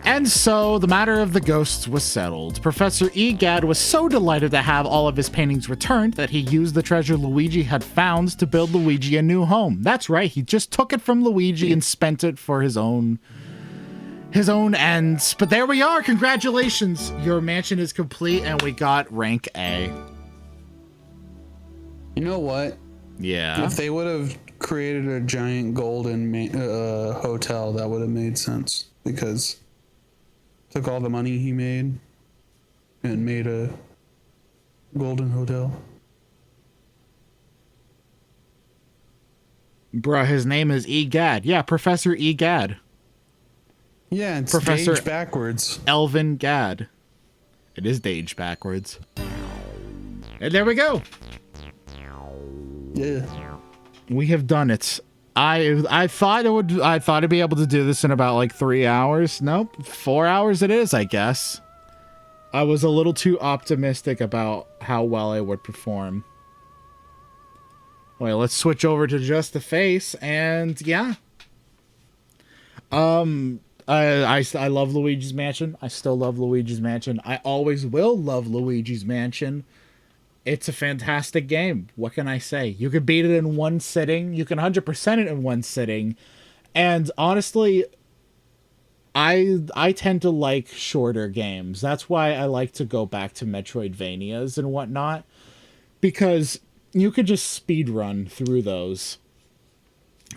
A: And so the matter of the ghosts was settled. Professor Egad was so delighted to have all of his paintings returned that he used the treasure Luigi had found to build Luigi a new home. That's right, he just took it from Luigi and spent it for his own ends. But there we are, congratulations! Your mansion is complete and we got rank A.
D: You know what?
A: Yeah.
D: If they would have created a giant golden hotel, that would have made sense. Because took all the money he made and made a golden hotel.
A: Bruh, his name is Egad. Yeah, Professor Egad.
D: Yeah, it's
A: Professor
D: staged backwards.
A: Elvin Gad. It is staged backwards. And there we go.
D: Yeah.
A: We have done it. I thought I'd be able to do this in about 3 hours. Nope, 4 hours it is, I guess. I was a little too optimistic about how well I would perform. Wait, let's switch over to just the face, and yeah. I love Luigi's Mansion. I still love Luigi's Mansion. I always will love Luigi's Mansion. It's a fantastic game. What can I say? You can beat it in one sitting. You can 100% it in one sitting. And honestly, I tend to like shorter games. That's why I like to go back to Metroidvanias and whatnot. Because you could just speed run through those.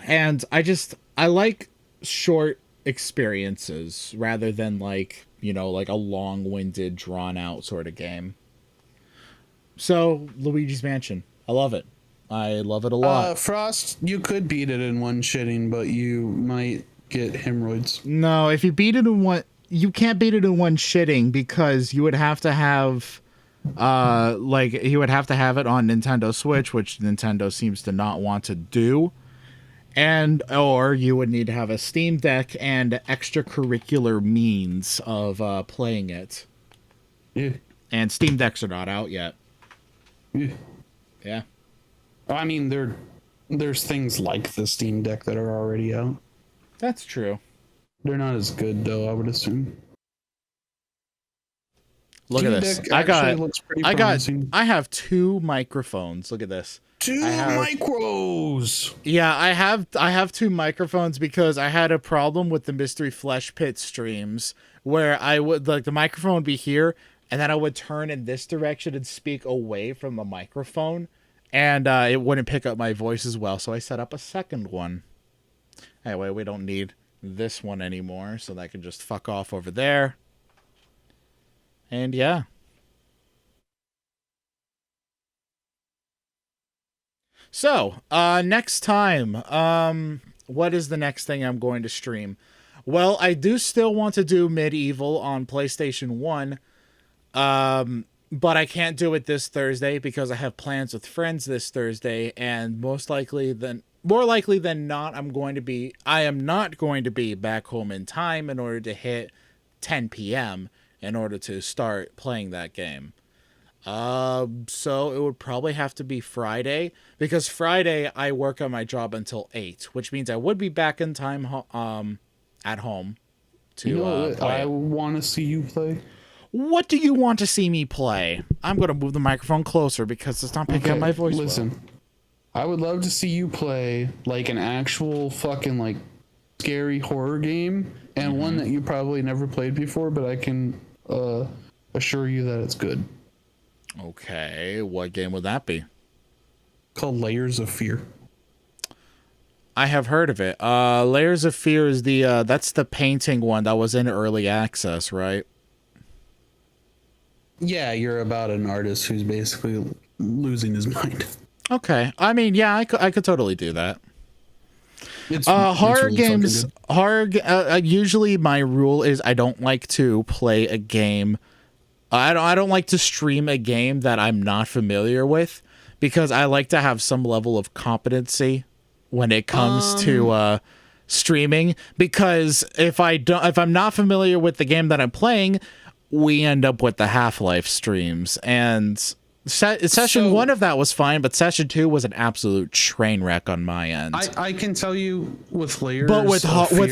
A: And I like short experiences rather than a long-winded, drawn-out sort of game. So, Luigi's Mansion. I love it. I love it a lot.
D: Frost, you could beat it in one shitting, but you might get hemorrhoids.
A: No, if you beat it in one, you can't beat it in one shitting because you would have to have, you would have to have it on Nintendo Switch, which Nintendo seems to not want to do. And, or you would need to have a Steam Deck and extracurricular means of playing it.
D: Yeah.
A: And Steam Decks are not out yet.
D: Yeah.
A: Yeah.
D: I mean, there's things like the Steam Deck that are already out.
A: That's true.
D: They're not as good, though, I would assume.
A: Look
D: Steam
A: at this.
D: Deck actually looks pretty promising.
A: I have 2 microphones. Look at this.
D: 2 micros.
A: Yeah, I have 2 microphones because I had a problem with the Mystery Flesh Pit streams where I would the microphone would be here and then I would turn in this direction and speak away from the microphone and it wouldn't pick up my voice as well, so I set up a second one. Anyway, we don't need this one anymore, so that can just fuck off over there. And yeah. So, next time, what is the next thing I'm going to stream? Well, I do still want to do Medieval on PlayStation 1, but I can't do it this Thursday because I have plans with friends this Thursday, and more likely than not, I am not going to be back home in time in order to hit 10 p.m. in order to start playing that game. So it would probably have to be Friday because Friday I work on my job until 8, which means I would be back in time at home to play.
D: I want to see you play.
A: What do you want to see me play? I'm going to move the microphone closer because it's not picking up my voice.
D: Listen, I would love to see you play like an actual fucking like scary horror game and one that you probably never played before, but I can assure you that it's good.
A: Okay, what game would that be?
D: Called Layers of Fear.
A: I have heard of it. Layers of Fear is that's the painting one that was in early access, right?
D: Yeah, you're about an artist who's basically losing his mind.
A: Okay, I mean, yeah, I could totally do that. Horror
D: really
A: games. Usually, my rule is I don't like to play a game. I don't like to stream a game that I'm not familiar with because I like to have some level of competency when it comes to streaming. Because if I'm not familiar with the game that I'm playing, we end up with the Half-Life streams. And session 1 of that was fine, but session 2 was an absolute train wreck on my end.
D: I can tell you with Layers,
A: but with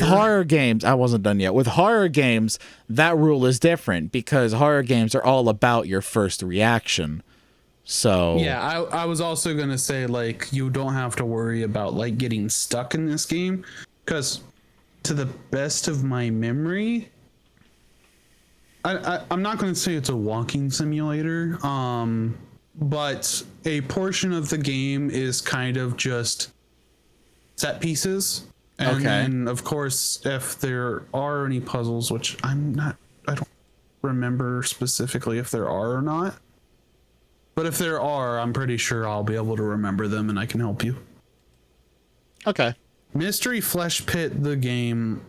A: horror games, I wasn't done yet. With horror games, that rule is different because horror games are all about your first reaction. So
D: yeah, I was also gonna say like you don't have to worry about like getting stuck in this game because to the best of my memory, I'm not going to say it's a walking simulator, but a portion of the game is kind of just set pieces. And then, of course, if there are any puzzles, which I don't remember specifically if there are or not. But if there are, I'm pretty sure I'll be able to remember them and I can help you.
A: Okay.
D: Mystery Flesh Pit, the game,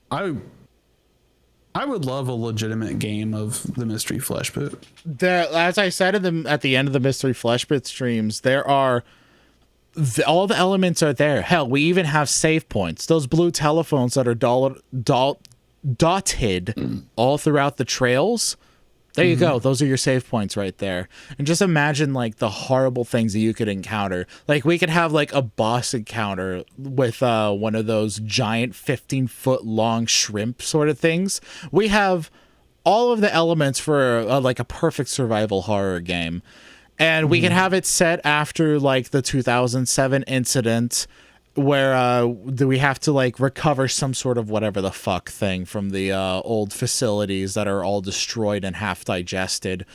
D: I would love a legitimate game of the Mystery Flesh Pit.
A: As I said at the end of the Mystery Flesh Pit streams, there are all the elements are there. Hell, we even have save points. Those blue telephones that are dotted all throughout the trails. There you go. Those are your save points right there. And just imagine like the horrible things that you could encounter. Like we could have like a boss encounter with one of those giant 15-foot long shrimp sort of things. We have all of the elements for like a perfect survival horror game. And we can have it set after like the 2007 incident where we have to like recover some sort of whatever the fuck thing from the old facilities that are all destroyed and half digested.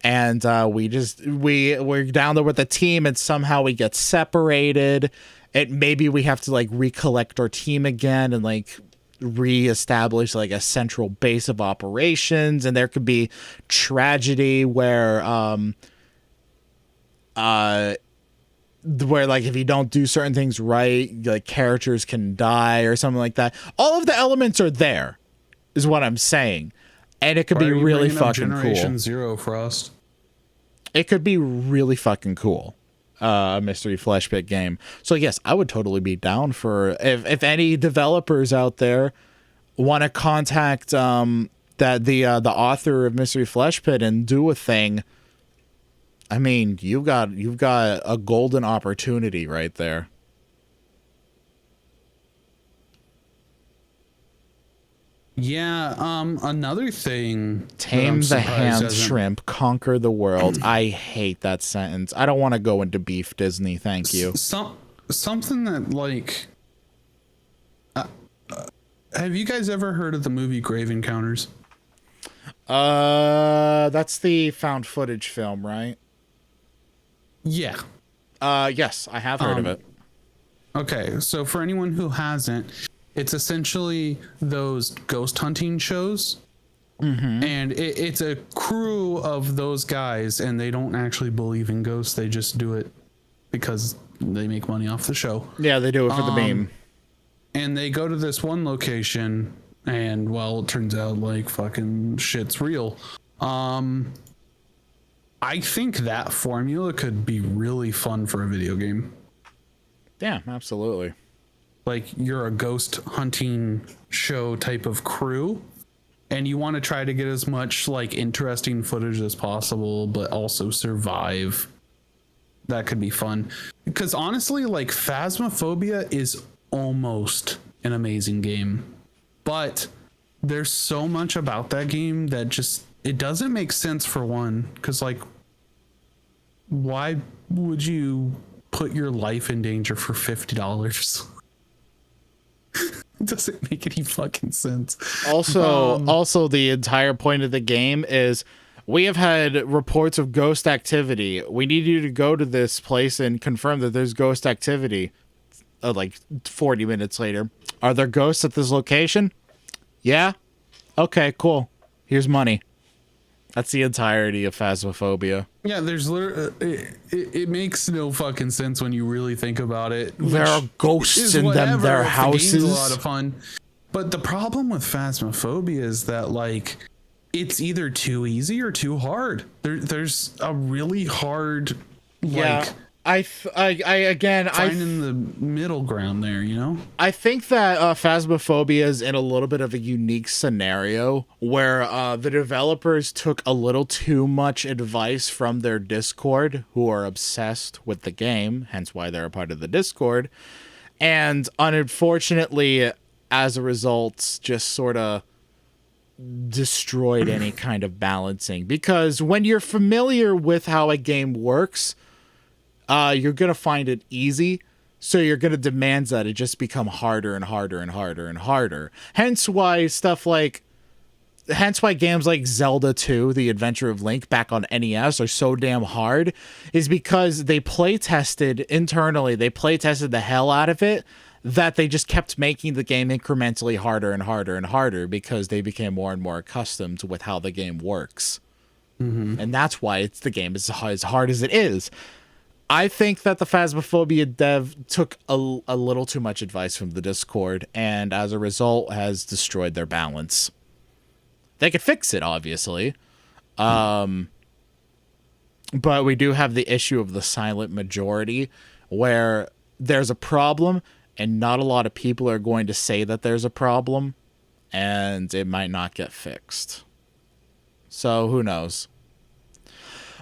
A: And we're down there with the team and somehow we get separated. Maybe we have to like recollect our team again and like reestablish like a central base of operations. And there could be tragedy where where like if you don't do certain things right, like characters can die or something like that. All of the elements are there, is what I'm saying, and it could be really fucking
D: Generation
A: cool.
D: Zero Frost.
A: It could be really fucking cool. A Mystery Flesh Pit game. So yes, I would totally be down for if any developers out there want to contact the author of Mystery Flesh Pit and do a thing. I mean, you've got a golden opportunity right there.
D: Yeah, another thing.
A: Tame the hand shrimp, conquer the world. I hate that sentence. I don't want to go into beef Disney, thank you.
D: Something that like have you guys ever heard of the movie Grave Encounters?
A: That's the found footage film, right?
D: Yeah.
A: Yes, I have heard of it.
D: Okay, so for anyone who hasn't, it's essentially those ghost hunting shows. And it's a crew of those guys, and they don't actually believe in ghosts. They just do it because they make money off the show.
A: Yeah, they do it for the meme.
D: And they go to this one location, and well, it turns out like fucking shit's real. I think that formula could be really fun for a video game.
A: Yeah, absolutely.
D: Like you're a ghost hunting show type of crew, and you want to try to get as much like interesting footage as possible, but also survive. That could be fun. Because honestly, like Phasmophobia is almost an amazing game, but there's so much about that game that just it doesn't make sense. For one, because like why would you put your life in danger for $50? It doesn't make any fucking sense.
A: Also the entire point of the game is we have had reports of ghost activity. We need you to go to this place and confirm that there's ghost activity. Like 40 minutes later, are there ghosts at this location? Yeah. Okay, cool. Here's money. That's the entirety of Phasmophobia.
D: Yeah, there's literally it makes no fucking sense when you really think about it.
A: There are ghosts in them, their houses.
D: The game's a lot of fun, but the problem with Phasmophobia is that like it's either too easy or too hard. There's a really hard like finding the middle ground there, you know?
A: I think that Phasmophobia is in a little bit of a unique scenario where the developers took a little too much advice from their Discord, who are obsessed with the game, hence why they're a part of the Discord, and unfortunately, as a result, just sort of destroyed any kind of balancing. Because when you're familiar with how a game works, you're going to find it easy, so you're going to demand that it just become harder and harder and harder and harder. Hence why games like Zelda 2, The Adventure of Link back on NES are so damn hard, is because they play tested internally, they play tested the hell out of it, that they just kept making the game incrementally harder and harder and harder because they became more and more accustomed with how the game works. And that's why the game is as hard as it is. I think that the Phasmophobia dev took a little too much advice from the Discord, and as a result has destroyed their balance. They could fix it, obviously. But we do have the issue of the silent majority, where there's a problem, and not a lot of people are going to say that there's a problem, and it might not get fixed. So, who knows?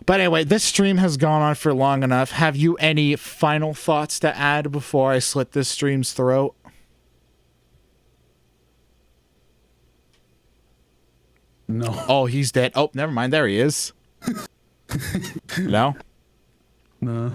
A: But anyway, this stream has gone on for long enough. Have you any final thoughts to add before I slit this stream's throat?
D: No.
A: Oh, he's dead. Oh, never mind. There he is. No?
D: No.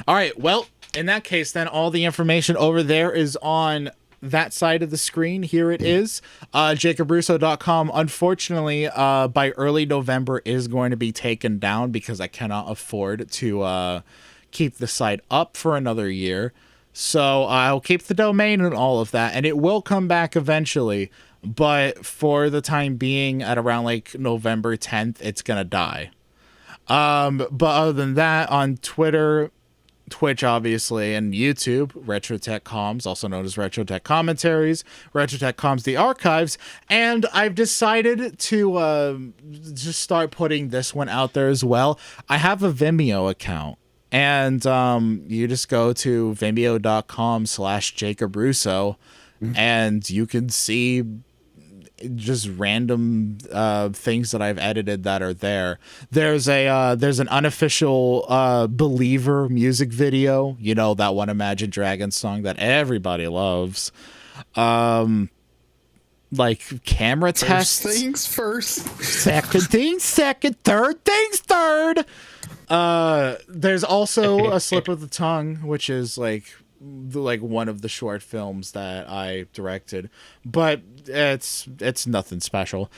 A: All right. Well, in that case, then all the information over there is on that side of the screen. Here it is. JacobRusso.com, unfortunately, by early November is going to be taken down because I cannot afford to keep the site up for another year. So I'll keep the domain and all of that, and it will come back eventually. But for the time being, at around like November 10th, it's going to die. But other than that, on Twitter, Twitch, obviously, and YouTube, RetroTechComms, also known as RetroTech Commentaries, RetroTechComms, the archives, and I've decided to just start putting this one out there as well. I have a Vimeo account, and you just go to vimeo.com/Jacob Russo, and you can see just random things that I've edited that are there. There's an unofficial Believer music video, you know, that one Imagine Dragons song that everybody loves. Like camera tests.
B: First things first.
A: Second things second, third things third. There's also a slip of the tongue, which is like one of the short films that I directed, but it's nothing special.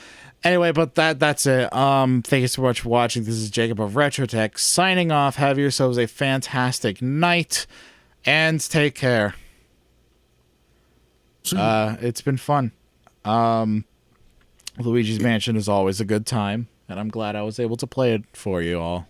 A: Anyway, but that's it. Thank you so much for watching. This is Jacob of RetroTech signing off. Have yourselves a fantastic night and take care. It's been fun. Luigi's Mansion is always a good time, and I'm glad I was able to play it for you all.